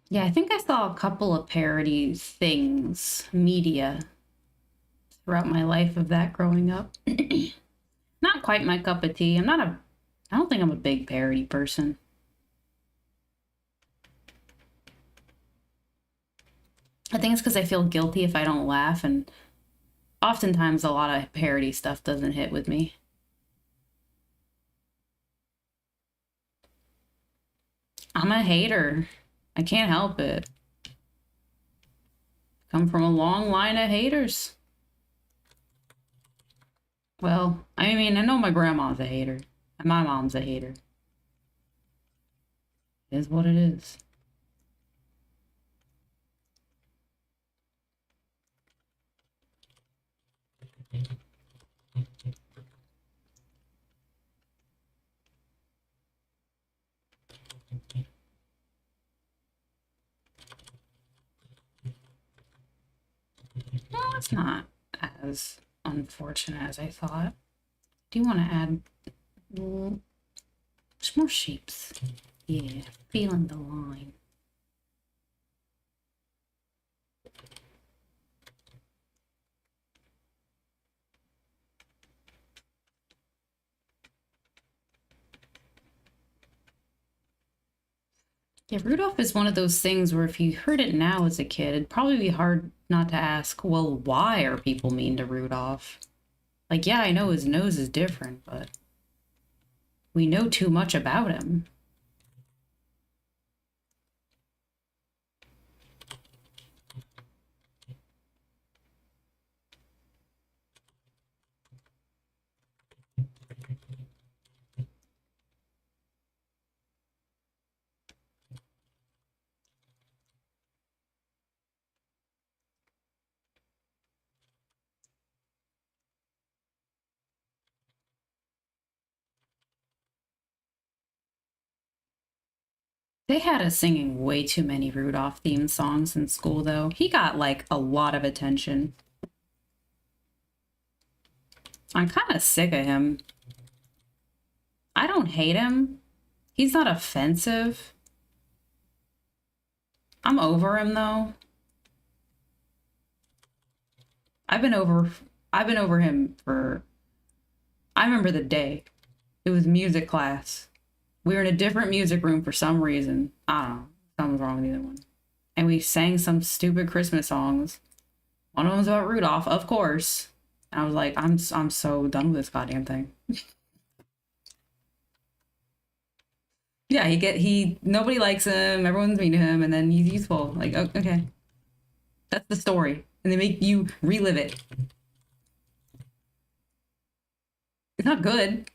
Yeah, I think I saw a couple of parody things, media, throughout my life of that growing up. Not quite my cup of tea. I don't think I'm a big parody person. I think it's because I feel guilty if I don't laugh, and oftentimes a lot of parody stuff doesn't hit with me. I'm a hater. I can't help it. Come from a long line of haters. Well, I mean, I know my grandma's a hater. And my mom's a hater. It is what it is. Well, it's not as unfortunate as I thought. Do you want to add just more shapes? Yeah, feeling the line. Yeah, Rudolph is one of those things where if you heard it now as a kid, it'd probably be hard not to ask, well, why are people mean to Rudolph? Like, yeah, I know his nose is different, but we know too much about him. They had us singing way too many Rudolph themed songs in school, though. He got like a lot of attention. I'm kind of sick of him. I don't hate him. He's not offensive. I'm over him though. I've been over I've been over him for I remember the day. It was music class. We were in a different music room for some reason. I don't know. Something's wrong with either one. And we sang some stupid Christmas songs. One of them was about Rudolph, of course. And I was like, I'm so done with this goddamn thing. Yeah, he nobody likes him, everyone's mean to him, and then he's useful. Like, okay. That's the story. And they make you relive it. It's not good.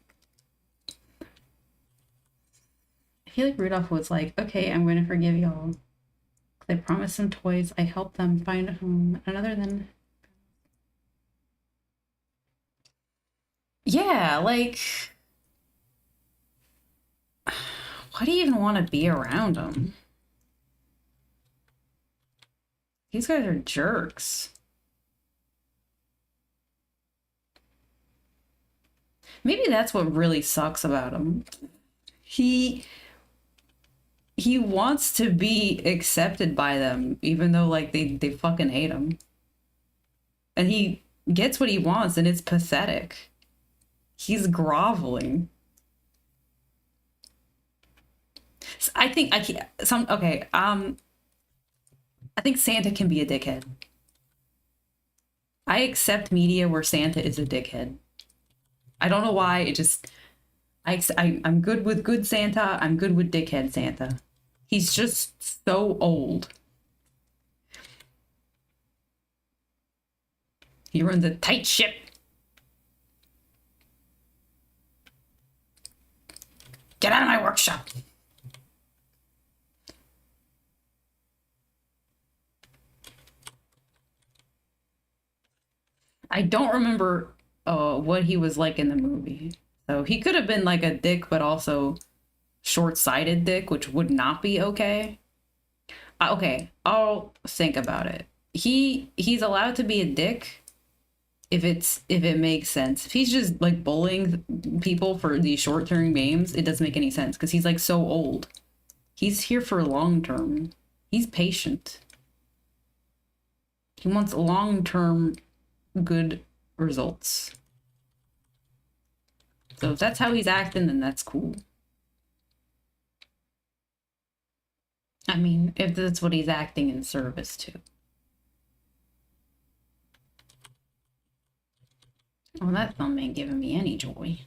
I feel like Rudolph was like, okay, I'm going to forgive y'all. I promised them toys. I helped them find a home. And other than. Yeah, like. Why do you even want to be around them? These guys are jerks. Maybe that's what really sucks about him. He wants to be accepted by them, even though like they fucking hate him. And he gets what he wants, and it's pathetic. He's groveling. I think I can't, some okay. I think Santa can be a dickhead. I accept media where Santa is a dickhead. I don't know why. It just I'm good with good Santa. I'm good with dickhead Santa. He's just so old. He runs a tight ship. Get out of my workshop. I don't remember what he was like in the movie. So he could have been like a dick, but also short-sighted dick, which would not be okay. Okay, I'll think about it. He's allowed to be a dick if it makes sense. If he's just like bullying people for these short-term games, it doesn't make any sense because he's like so old. He's here for long term. He's patient. He wants long-term good results. So if that's how he's acting, then that's cool. I mean, if that's what he's acting in service to. Well, that film ain't giving me any joy.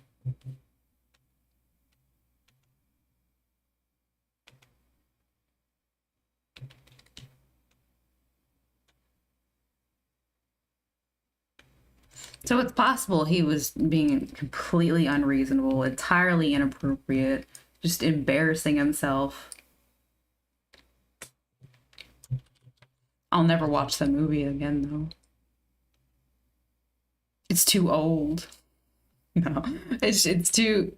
So it's possible he was being completely unreasonable, entirely inappropriate, just embarrassing himself. I'll never watch that movie again, though. It's too old. No, it's too.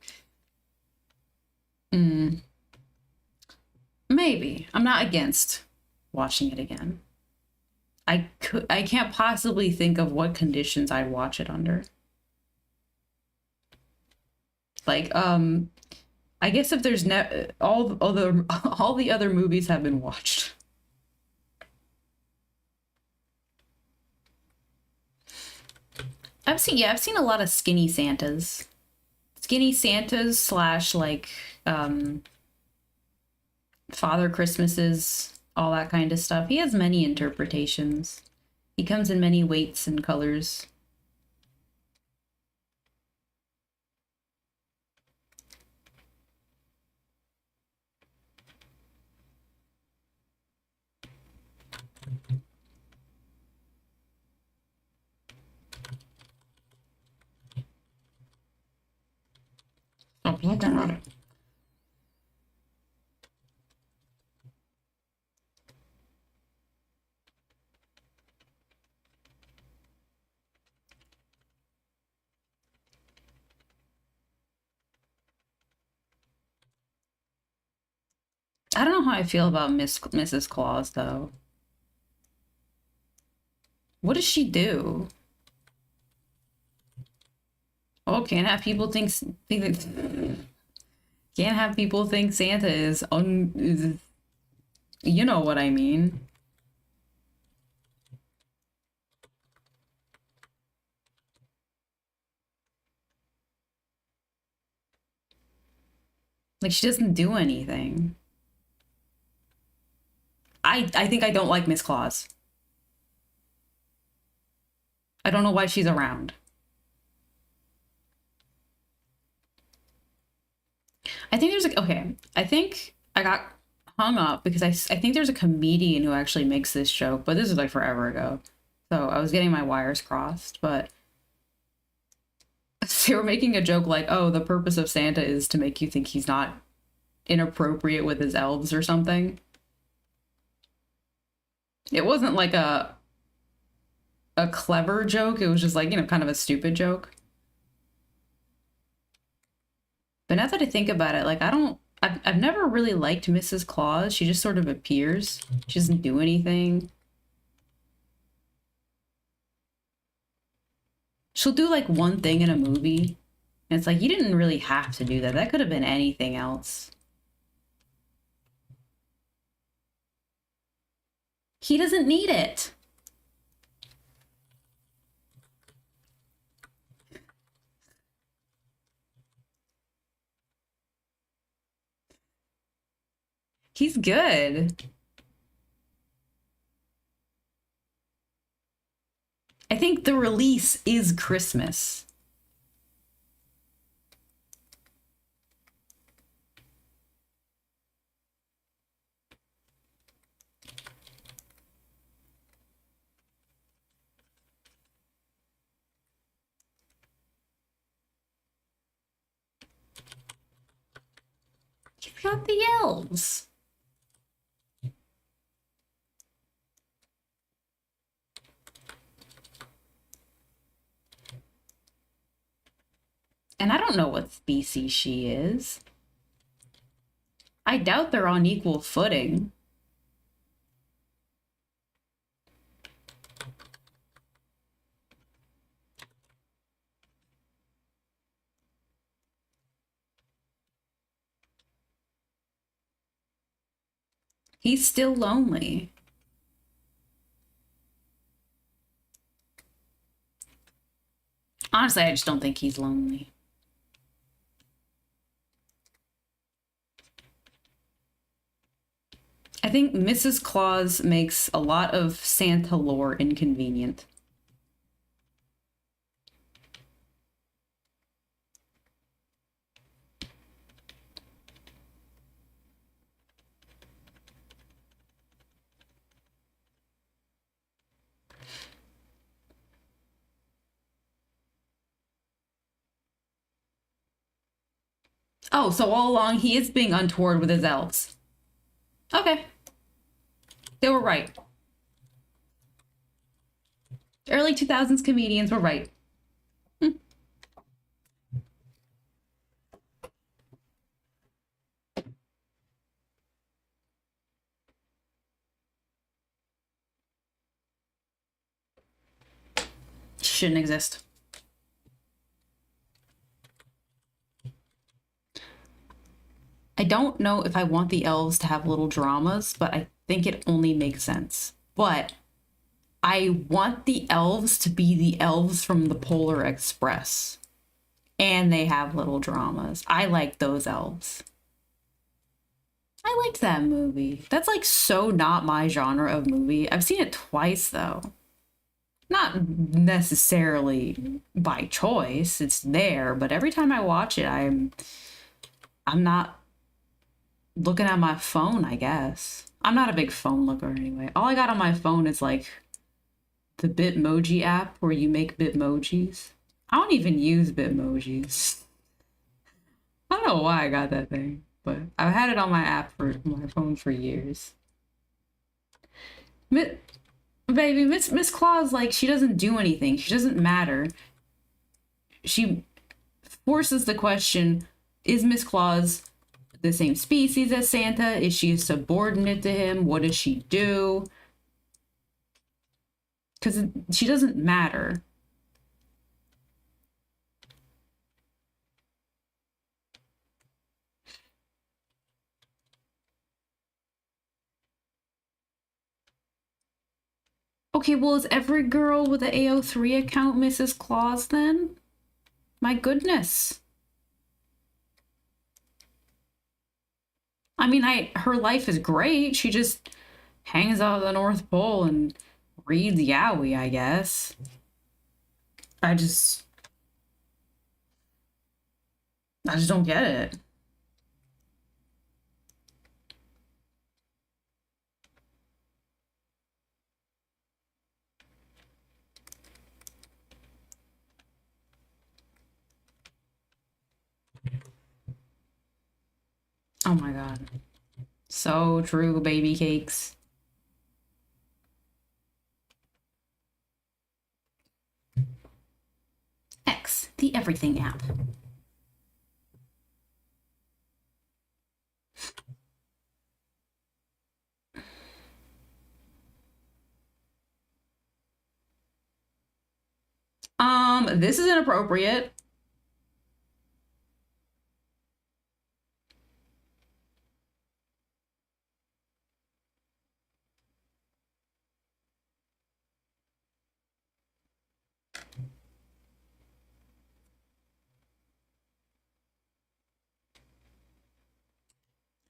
Mm, maybe I'm not against watching it again. I can't possibly think of what conditions I'd watch it under. Like I guess if there's all the other movies have been watched. I've seen a lot of skinny Santas. Skinny Santas slash like Father Christmases, all that kind of stuff. He has many interpretations. He comes in many weights and colors. Oh, yeah, I don't know how I feel about Mrs. Claus though. What does she do? Oh, can't have people can't have people think Santa is you know what I mean. Like she doesn't do anything. I think I don't like Miss Claus. I don't know why she's around. I think there's like okay. I think I got hung up because I think there's a comedian who actually makes this joke, but this is like forever ago. So I was getting my wires crossed, but they were making a joke like, "Oh, the purpose of Santa is to make you think he's not inappropriate with his elves or something." It wasn't like a clever joke. It was just like, kind of a stupid joke. But now that I think about it, like I've never really liked Mrs. Claus. She just sort of appears. She doesn't do anything. She'll do like one thing in a movie, and it's like you didn't really have to do that. That could have been anything else. He doesn't need it. He's good. I think the release is Christmas. You've got the elves. And I don't know what species she is. I doubt they're on equal footing. He's still lonely. Honestly, I just don't think he's lonely. I think Mrs. Claus makes a lot of Santa lore inconvenient. Oh, so all along he is being untoward with his elves. Okay. They were right. Early 2000s comedians were right. Shouldn't exist. I don't know if I want the elves to have little dramas, but I think it only makes sense. But I want the elves to be the elves from the Polar Express. And they have little dramas. I like those elves. I liked that movie. That's like so not my genre of movie. I've seen it twice though. Not necessarily by choice. It's there, but every time I watch it, I'm not looking at my phone, I guess. I'm not a big phone looker anyway. All I got on my phone is like the Bitmoji app where you make Bitmojis. I don't even use Bitmojis. I don't know why I got that thing, but I've had it on my app for my phone for years. Baby, Miss Claus, like, she doesn't do anything. She doesn't matter. She forces the question, is Miss Claus the same species as Santa? Is she subordinate to him? What does she do? Because she doesn't matter. Okay, well, is every girl with an AO3 account Mrs. Claus then? My goodness. I mean, her life is great. She just hangs out at the North Pole and reads Yowie, I guess. I just don't get it. Oh my god. So true, baby cakes. X, the everything app. This is inappropriate.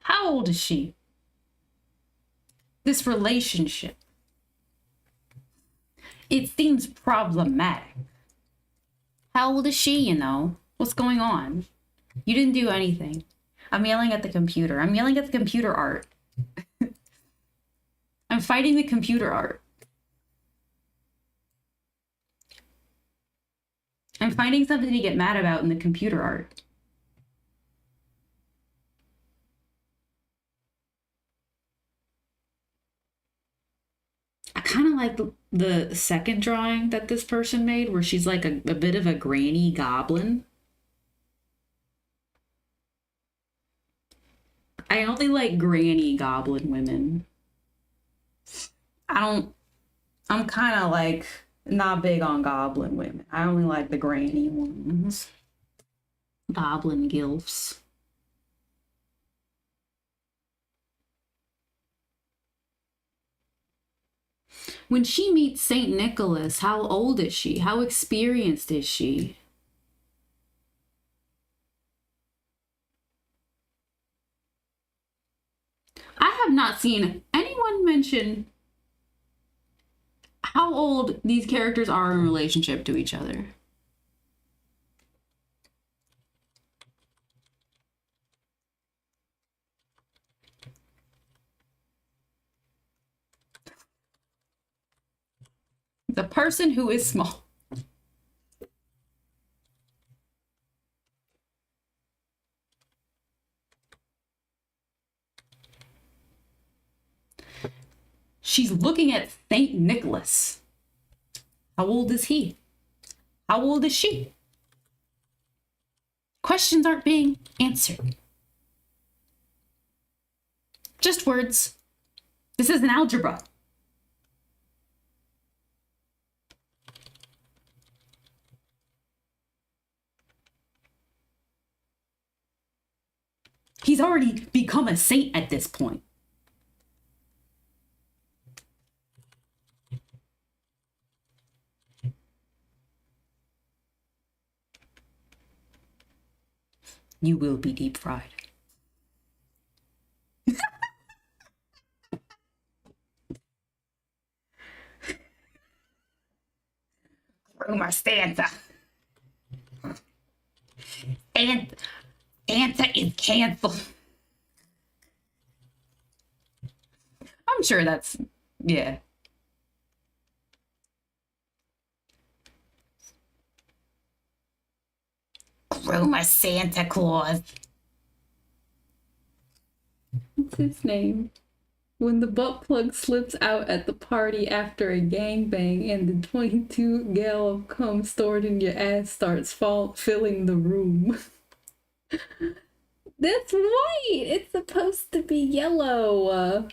How old is she? This relationship. It seems problematic. How old is she, you know? What's going on? You didn't do anything. I'm yelling at the computer. I'm yelling at the computer art. I'm fighting the computer art. I'm finding something to get mad about in the computer art. I kind of like the second drawing that this person made where she's like a bit of a granny goblin. I only like granny goblin women. I'm kind of like not big on goblin women. I only like the granny ones. Goblin gilfs. When she meets Saint Nicholas, how old is she? How experienced is she? I have not seen anyone mention how old these characters are in relationship to each other. The person who is small. She's looking at Saint Nicholas. How old is he? How old is she? Questions aren't being answered. Just words. This isn't algebra. He's already become a saint at this point. You will be deep fried. Rumor Santa. And Santa is canceled. I'm sure that's, yeah. Rumor Santa Claus. What's his name? When the butt plug slips out at the party after a gangbang and the 22 gal of cum stored in your ass starts filling the room. That's white! It's supposed to be yellow.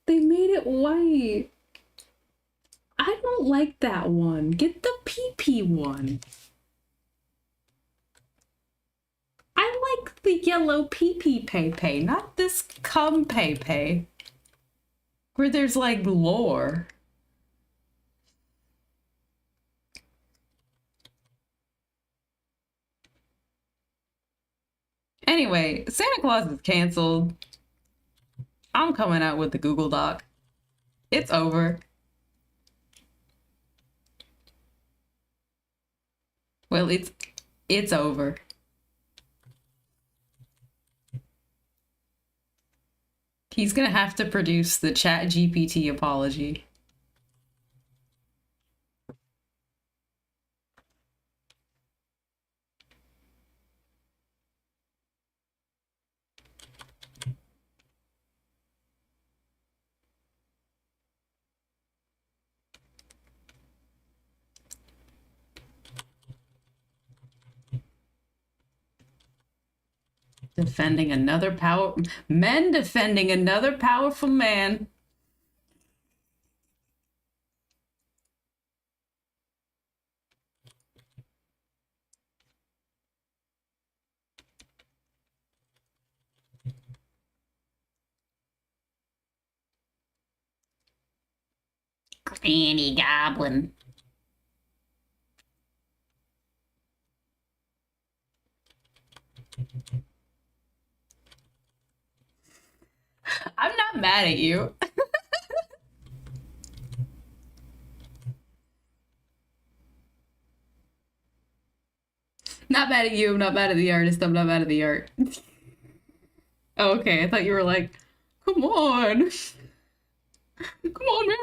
They made it white. I don't like that one. Get the pee-pee one. I like the yellow pee-pee pay-pay, not this cum pay-pay. Where there's like lore. Anyway, Santa Claus is canceled. I'm coming out with the Google Doc. It's over. Well, it's over. He's gonna have to produce the ChatGPT apology. Defending another men defending another powerful man. Granny Goblin. I'm not mad at you. Not mad at you, I'm not mad at the artist, I'm not mad at the art. Oh, okay, I thought you were like, come on. Come on, man.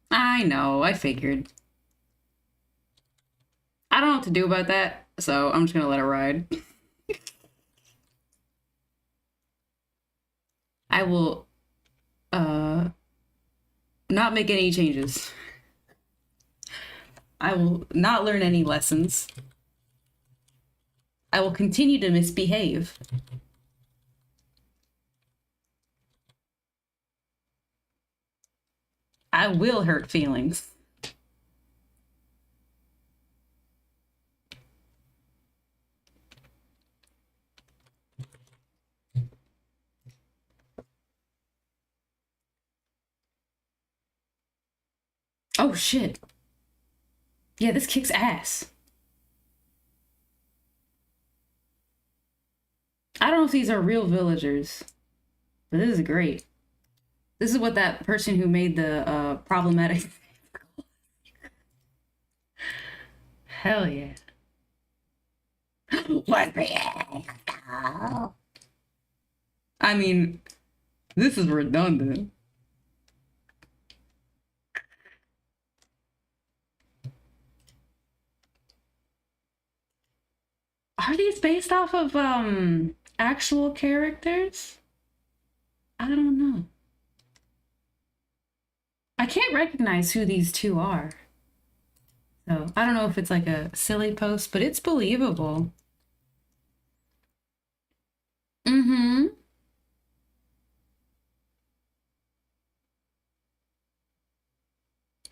I know, I figured. I don't know what to do about that, so I'm just gonna let it ride. I will not make any changes. I will not learn any lessons. I will continue to misbehave. I will hurt feelings. Oh shit. Yeah, this kicks ass. I don't know if these are real villagers, but this is great. This is what that person who made the problematic. Hell yeah. I mean, this is redundant. Are these based off of actual characters? I don't know. I can't recognize who these two are. So I don't know if it's like a silly post, but it's believable. Mm-hmm.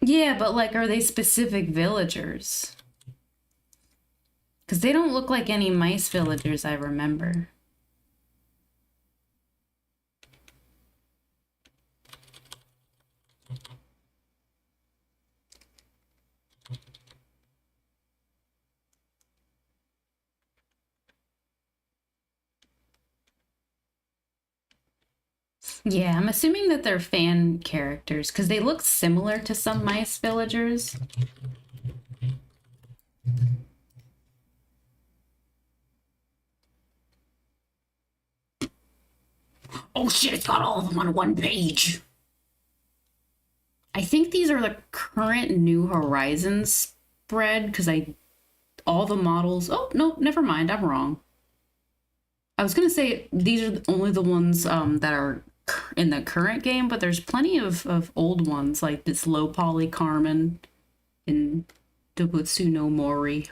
Yeah, but like, are they specific villagers? Because they don't look like any mice villagers I remember. Yeah, I'm assuming that they're fan characters because they look similar to some mice villagers. Oh shit, it's got all of them on one page. I think these are the current New Horizons spread because all the models. Oh, no, never mind. I'm wrong. I was gonna say these are only the ones that are in the current game, but there's plenty of old ones like this low poly Carmen in Dobutsu no Mori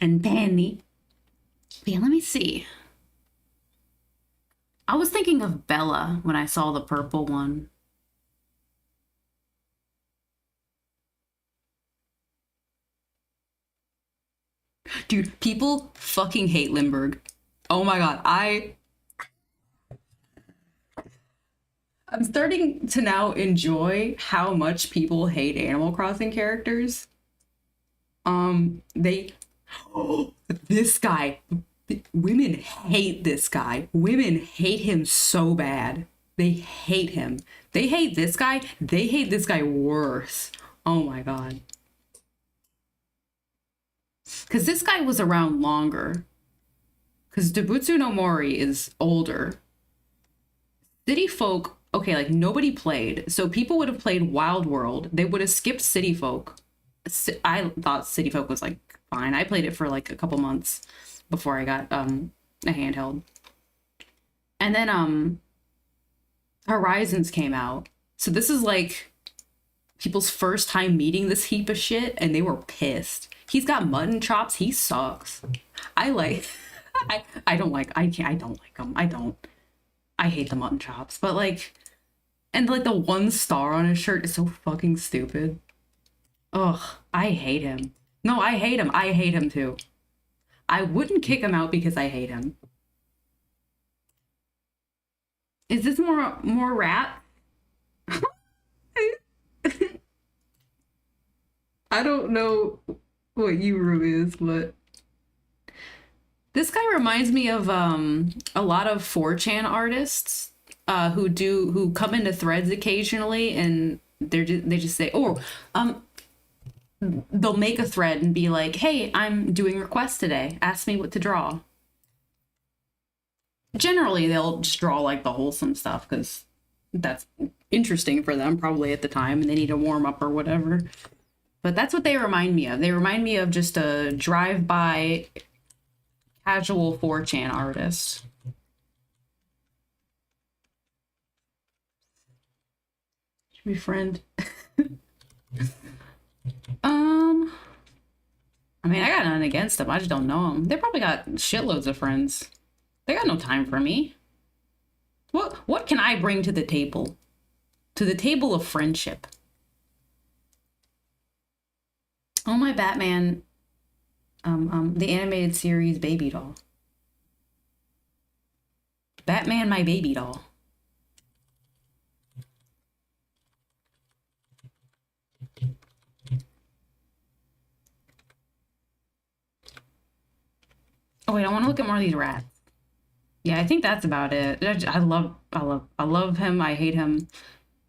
and Penny. But yeah, let me see. I was thinking of Bella when I saw the purple one. Dude, people fucking hate Limburg. Oh my god, I'm starting to now enjoy how much people hate Animal Crossing characters. They this guy, women hate this guy. Women hate him so bad. They hate him. They hate this guy. They hate this guy worse. Oh my god. Because this guy was around longer. Because Dobutsu no Mori is older. City Folk, okay, like nobody played. So people would have played Wild World. They would have skipped City Folk. I thought City Folk was like fine. I played it for like a couple months before I got a handheld. And then Horizons came out. So this is like people's first time meeting this heap of shit and they were pissed. He's got mutton chops. He sucks. I like I don't like I don't like him. I hate the mutton chops. But like and like the 1 star on his shirt is so fucking stupid. Ugh, I hate him. No, I hate him. I hate him too. I wouldn't kick him out because I hate him. Is this more rat? I don't know what Yuru is, but this guy reminds me of a lot of 4chan artists who come into threads occasionally and they just say, oh, they'll make a thread and be like, hey, I'm doing requests today. Ask me what to draw. Generally, they'll just draw like the wholesome stuff because that's interesting for them probably at the time and they need a warm up or whatever. But that's what they remind me of. They remind me of just a drive-by casual 4chan artist. Should we friend? I mean, I got nothing against them. I just don't know them. They probably got shitloads of friends. They got no time for me. What can I bring to the table? To the table of friendship. Oh, my Batman, the animated series baby doll. Batman, my baby doll. Oh wait, I want to look at more of these rats. Yeah, I think that's about it. I love him. I hate him.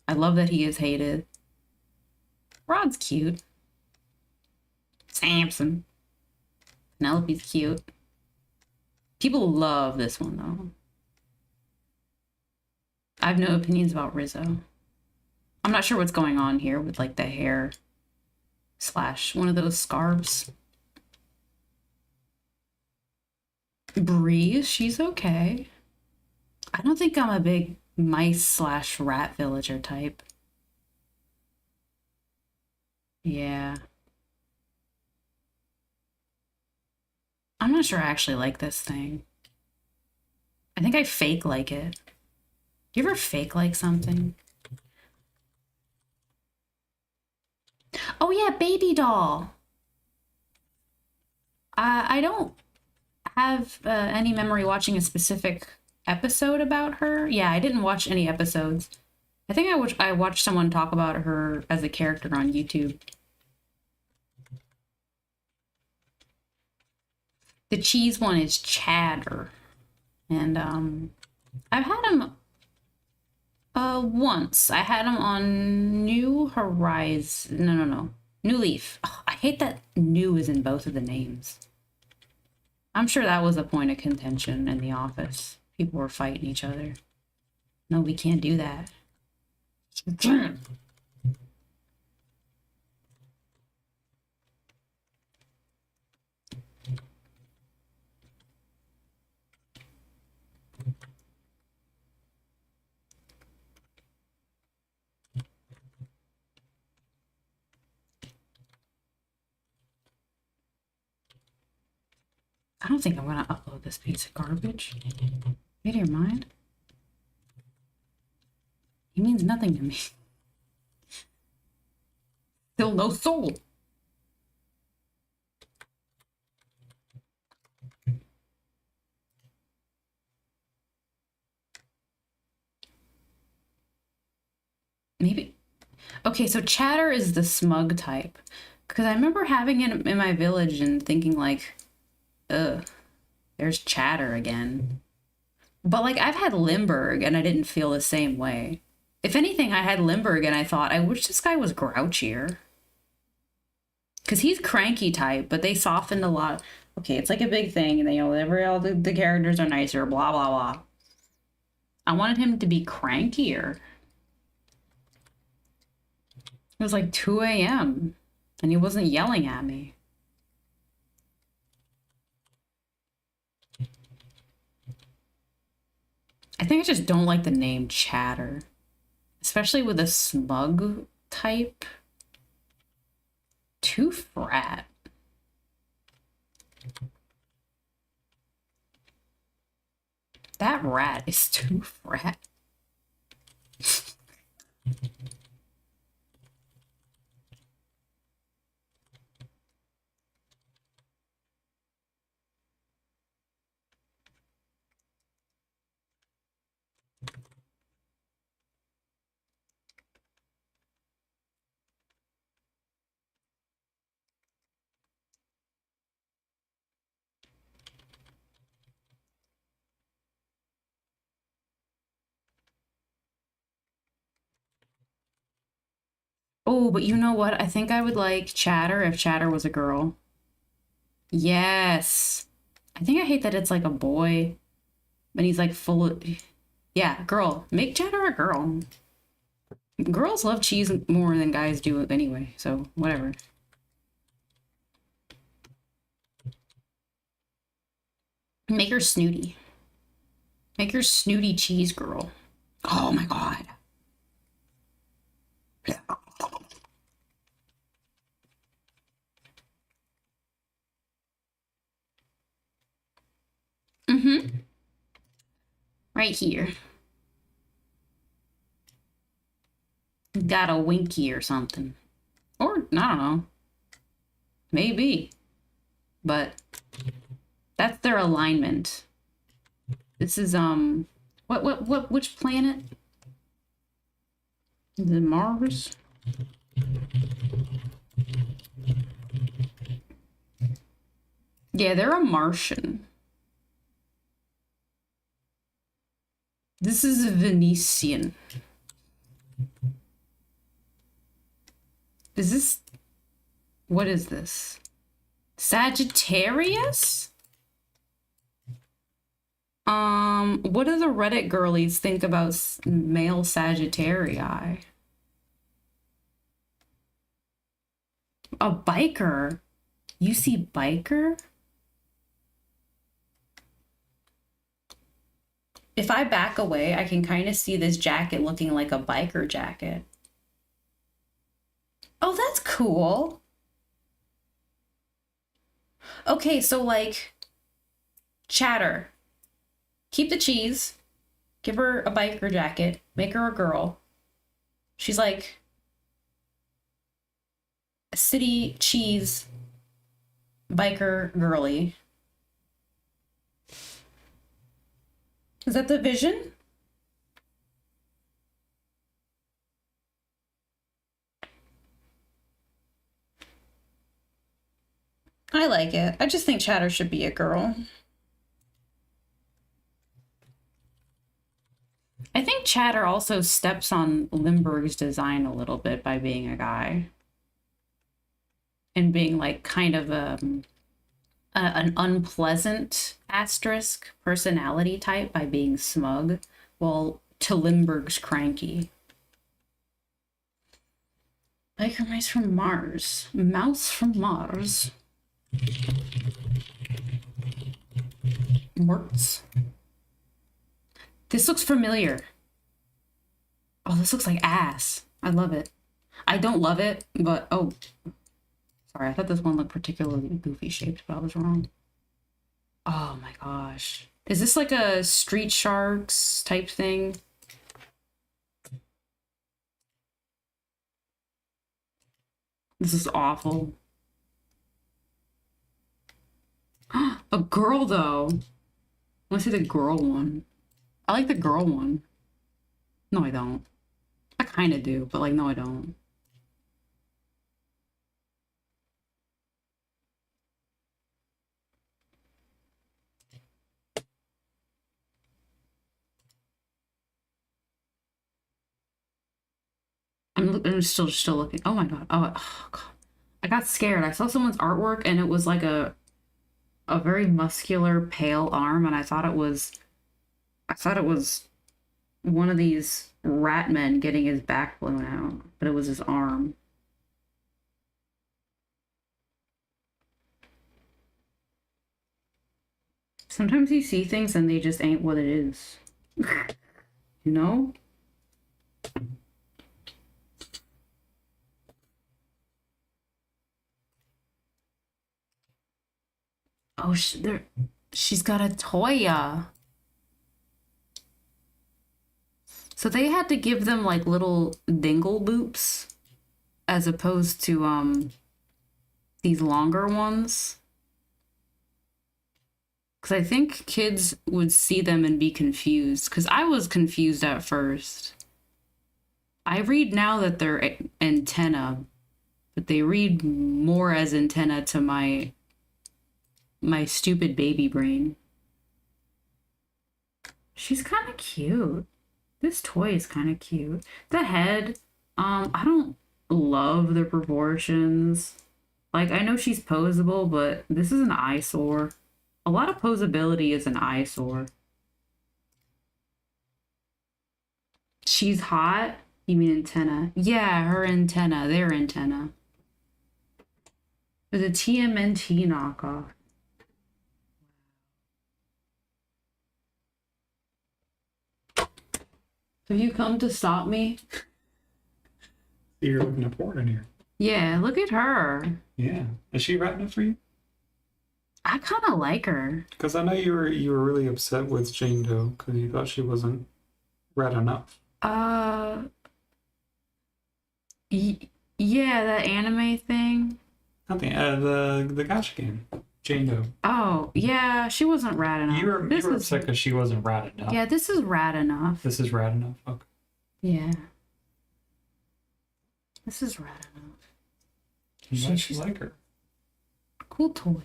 I love that he is hated. Rod's cute. Samson. Penelope's cute. People love this one though. I have no opinions about Rizzo. I'm not sure what's going on here with like the hair / one of those scarves. Breeze, she's okay. I don't think I'm a big mice slash rat villager type. Yeah. I'm not sure I actually like this thing. I think I fake like it. You ever fake like something? Oh yeah, baby doll. I don't have any memory watching a specific episode about her. Yeah, I didn't watch any episodes. I think I watched someone talk about her as a character on YouTube. The cheese one is Chatter, and I've had him once. I had him on New Horizon. No. New Leaf. Oh, I hate that new is in both of the names. I'm sure that was a point of contention in the office. People were fighting each other. No, we can't do that. I don't think I'm gonna upload this piece of garbage. Out of your mind? He means nothing to me. Still no soul. Maybe. Okay, so Chatter is the smug type. Because I remember having it in my village and thinking, like, ugh, there's Chatter again. But, like, I've had Limburg and I didn't feel the same way. If anything, I had Limburg and I thought, I wish this guy was grouchier. Because he's cranky type, but they softened a lot. Okay, it's like a big thing, and they, all the characters are nicer, blah, blah, blah. I wanted him to be crankier. It was like 2 a.m. and he wasn't yelling at me. I think I just don't like the name Chatter, especially with a smug type. Too frat. That rat is too frat. Oh, but you know what? I think I would like Chatter if Chatter was a girl. Yes. I think I hate that it's like a boy, but he's like full of. Yeah, girl. Make Chatter a girl. Girls love cheese more than guys do anyway, so whatever. Make her snooty. Make her snooty cheese girl. Oh my god. Mm-hmm. Right here. Got a winky or something. Or, I don't know. Maybe. But that's their alignment. This is, which planet? Is it Mars? Yeah, they're a Martian. This is a Venetian. Is this... What is this? Sagittarius? What do the Reddit girlies think about male Sagittarii? A biker? You see biker? if I back away, I can kind of see this jacket looking like a biker jacket. Oh, that's cool. Okay, so like, Chatter. Keep the cheese. Give her a biker jacket. Make her a girl. She's like a city cheese biker girly. Is that the vision? I like it. I just think Chatter should be a girl. I think Chatter also steps on Limburg's design a little bit by being a guy. And being like kind of an unpleasant asterisk personality type by being smug, while to Limburg's cranky. Biker mice from Mars. Mouse from Mars. Morts. This looks familiar. Oh, this looks like ass. I love it. I don't love it, but oh. Sorry, I thought this one looked particularly goofy shaped, but I was wrong. Oh my gosh. Is this like a Street Sharks type thing? This is awful. A girl, though. I want to see the girl one. I like the girl one. No, I don't. I kind of do, but like, no, I don't. I'm still looking. Oh my god. Oh god. I got scared. I saw someone's artwork and it was like a very muscular, pale arm, and I thought it was one of these rat men getting his back blown out, but it was his arm. Sometimes you see things and they just ain't what it is. You know? Oh, she's got a Toya. So they had to give them like little dingle loops as opposed to these longer ones. Because I think kids would see them and be confused. Because I was confused at first. I read now that they're antenna, but they read more as antenna to my stupid baby brain. She's kind of cute. This toy is kind of cute. The head, I don't love the proportions. Like, I know she's posable, but this is an eyesore. A lot of posability is an eyesore. She's hot? You mean antenna? Yeah, her antenna. Their antenna. There's a TMNT knockoff. Have you come to stop me? You're looking at porn in here. Yeah, look at her. Yeah. Is she rat enough for you? I kind of like her. Because I know you were really upset with Jane Doe because you thought she wasn't rat enough. Yeah, that anime thing. Nothing. The gacha game. Jane Doe. Oh, yeah, she wasn't rad enough. You were upset because she wasn't rat enough. Yeah, this is rad enough. This is rat enough. Okay. Yeah. This is rad enough. You actually like her. Cool toy.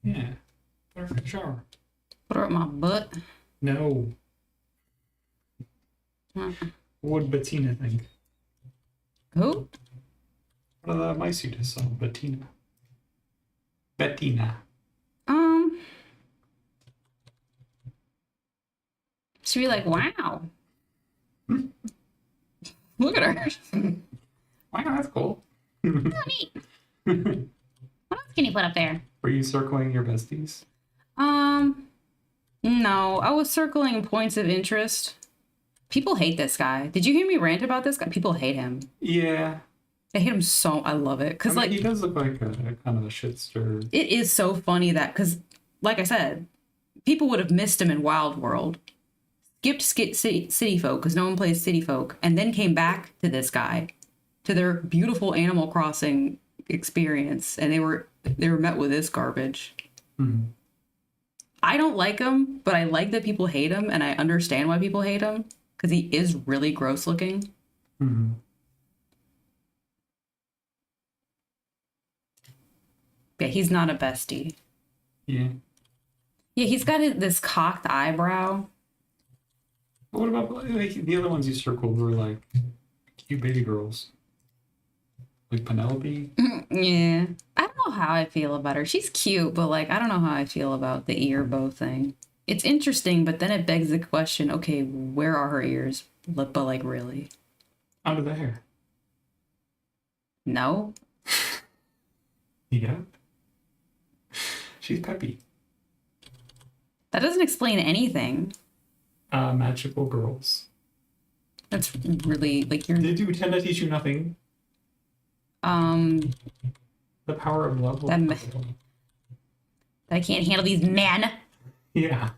Yeah. Put her in the shower. Put her up my butt. No. Uh-uh. What would Bettina think? Who? What are the mice you just saw? Bettina. Bettina. She'd be like, wow. Look at her. Wow, that's cool. Oh, neat. What else can you put up there? Were you circling your besties? No, I was circling points of interest. People hate this guy. Did you hear me rant about this guy? People hate him. Yeah. They hate him so. I love it I because mean, like he does look like a kind of a shitster. it is so funny that because like I said, people would have missed him in Wild World, skipped City Folk because no one plays City Folk, and then came back to this guy, to their beautiful Animal Crossing experience, and they were met with this garbage. Mm-hmm. I don't like him, but I like that people hate him, and I understand why people hate him because he is really gross looking. Mm-hmm. Yeah, he's not a bestie. Yeah. Yeah, he's got this cocked eyebrow. But what about like the other ones you circled were like cute baby girls, like Penelope? Yeah, I don't know how I feel about her. She's cute, but like I don't know how I feel about the ear bow thing. It's interesting, but then it begs the question: okay, where are her ears? But like, really? Under the hair. No. Yeah. She's peppy. That doesn't explain anything. Magical girls. That's really like you're. They do tend to teach you nothing. The The power of love. I can't handle these men. Yeah.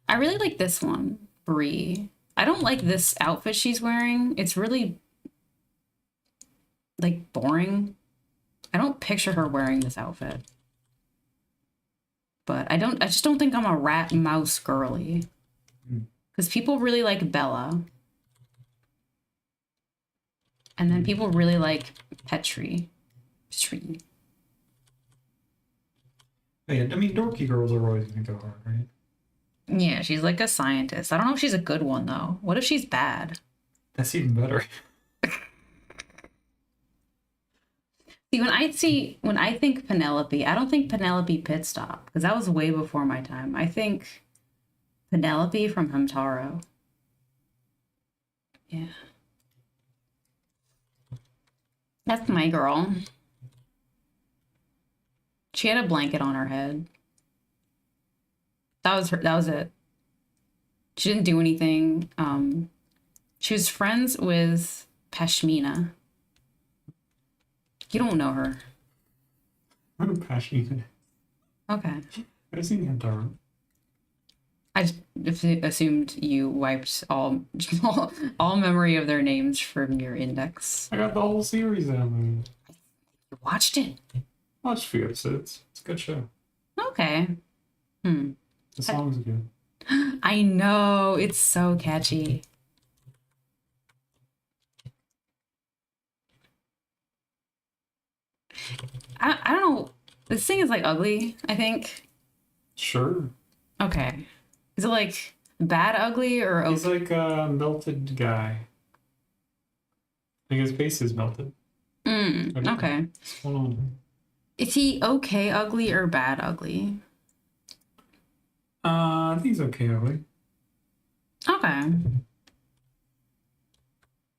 I really like this one, Bree. I don't like this outfit she's wearing. It's really like boring. I don't picture her wearing this outfit. But I just don't think I'm a rat mouse girly. Because people really like Bella. And then people really like Petrie. Petrie. Yeah, I mean, dorky girls are always going to go hard, right? Yeah, she's like a scientist. I don't know if she's a good one, though. What if she's bad? That's even better. When I think Penelope, I don't think Penelope Pitstop, because that was way before my time. I think Penelope from Hamtaro. Yeah. That's my girl. She had a blanket on her head. That was it. She didn't do anything. She was friends with Pashmina. You don't know her. I'm passionate. Okay. I've seen Hamtaro. I just assumed you wiped all memory of their names from your index. I got the whole series downloaded. You watched it? Watched a few episodes. It's a good show. Okay. The songs are good. I know. It's so catchy. I don't know. This thing is like ugly, I think. Sure. Okay. Is it like bad ugly or He's okay? like a melted guy. Like his face is melted. Okay. What's going on? Is he okay ugly or bad ugly? I think he's okay, ugly. Okay.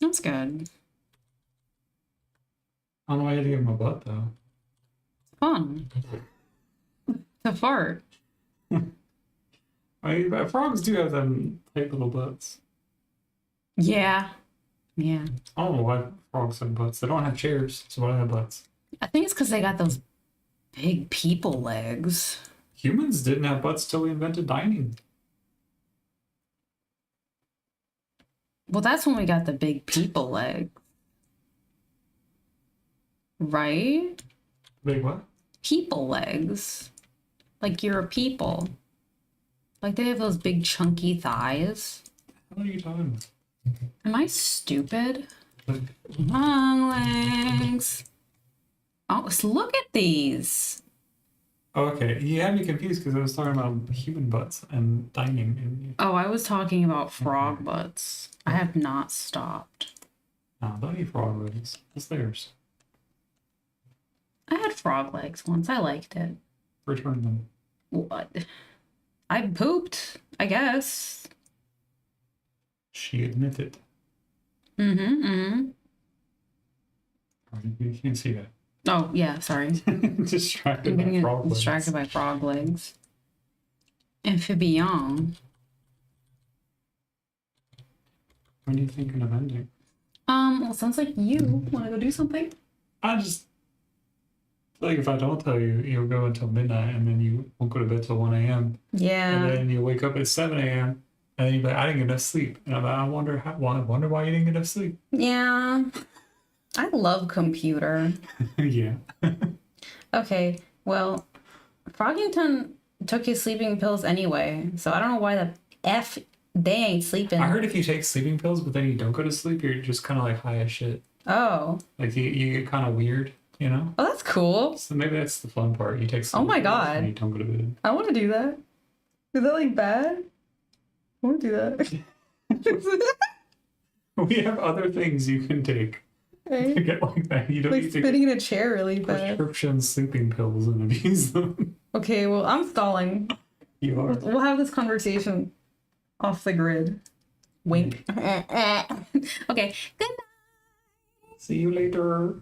That's good. I don't know why I had to give him a butt, though. Fun. To fart. But frogs do have them tight little butts. Yeah. Yeah. I don't know why frogs have butts. They don't have chairs, so why do they have butts? I think it's because they got those big people legs. Humans didn't have butts till we invented dining. Well, that's when we got the big people leg. Right? Big what? People legs. Like you're a people. Like they have those big chunky thighs. What are you talking about? Am I stupid? Like, Long legs. Oh, look at these. oh, okay. You had me confused because I was talking about human butts and dining. And Oh, I was talking about frog butts. I have not stopped. no, don't eat frog legs. That's theirs. I had frog legs once. I liked it. Return them. What? I pooped, I guess. She admitted. Mm-hmm. Oh, you can't see that. Oh, yeah, sorry. Distracted I'm by getting frog legs. distracted by frog legs. Amphibian. When are you thinking of ending? Well, sounds like you want to go do something. I just feel like if I don't tell you, you'll go until midnight, and then you won't go to bed till 1 a.m. Yeah. And then you wake up at 7 a.m. And then you're like, I didn't get enough sleep. And I'm like, I wonder why you didn't get enough sleep. Yeah. I love computer. Yeah. Okay, well, Froggington took his sleeping pills anyway, so I don't know why the F they ain't sleeping. I heard if you take sleeping pills, but then you don't go to sleep, you're just kind of like high as shit. Oh. Like you get kind of weird, you know? Oh, that's cool. So maybe that's the fun part. You take sleeping Oh my pills God. and you don't go to bed. I want to do that. Is that like bad? I want to do that. We have other things you can take to Right? get like that. You don't Like need to spitting get in a chair really bad. prescription sleeping pills and abuse them. Okay, well, I'm stalling. You are. We'll have this conversation off the grid. Wink. Okay, good night. See you later.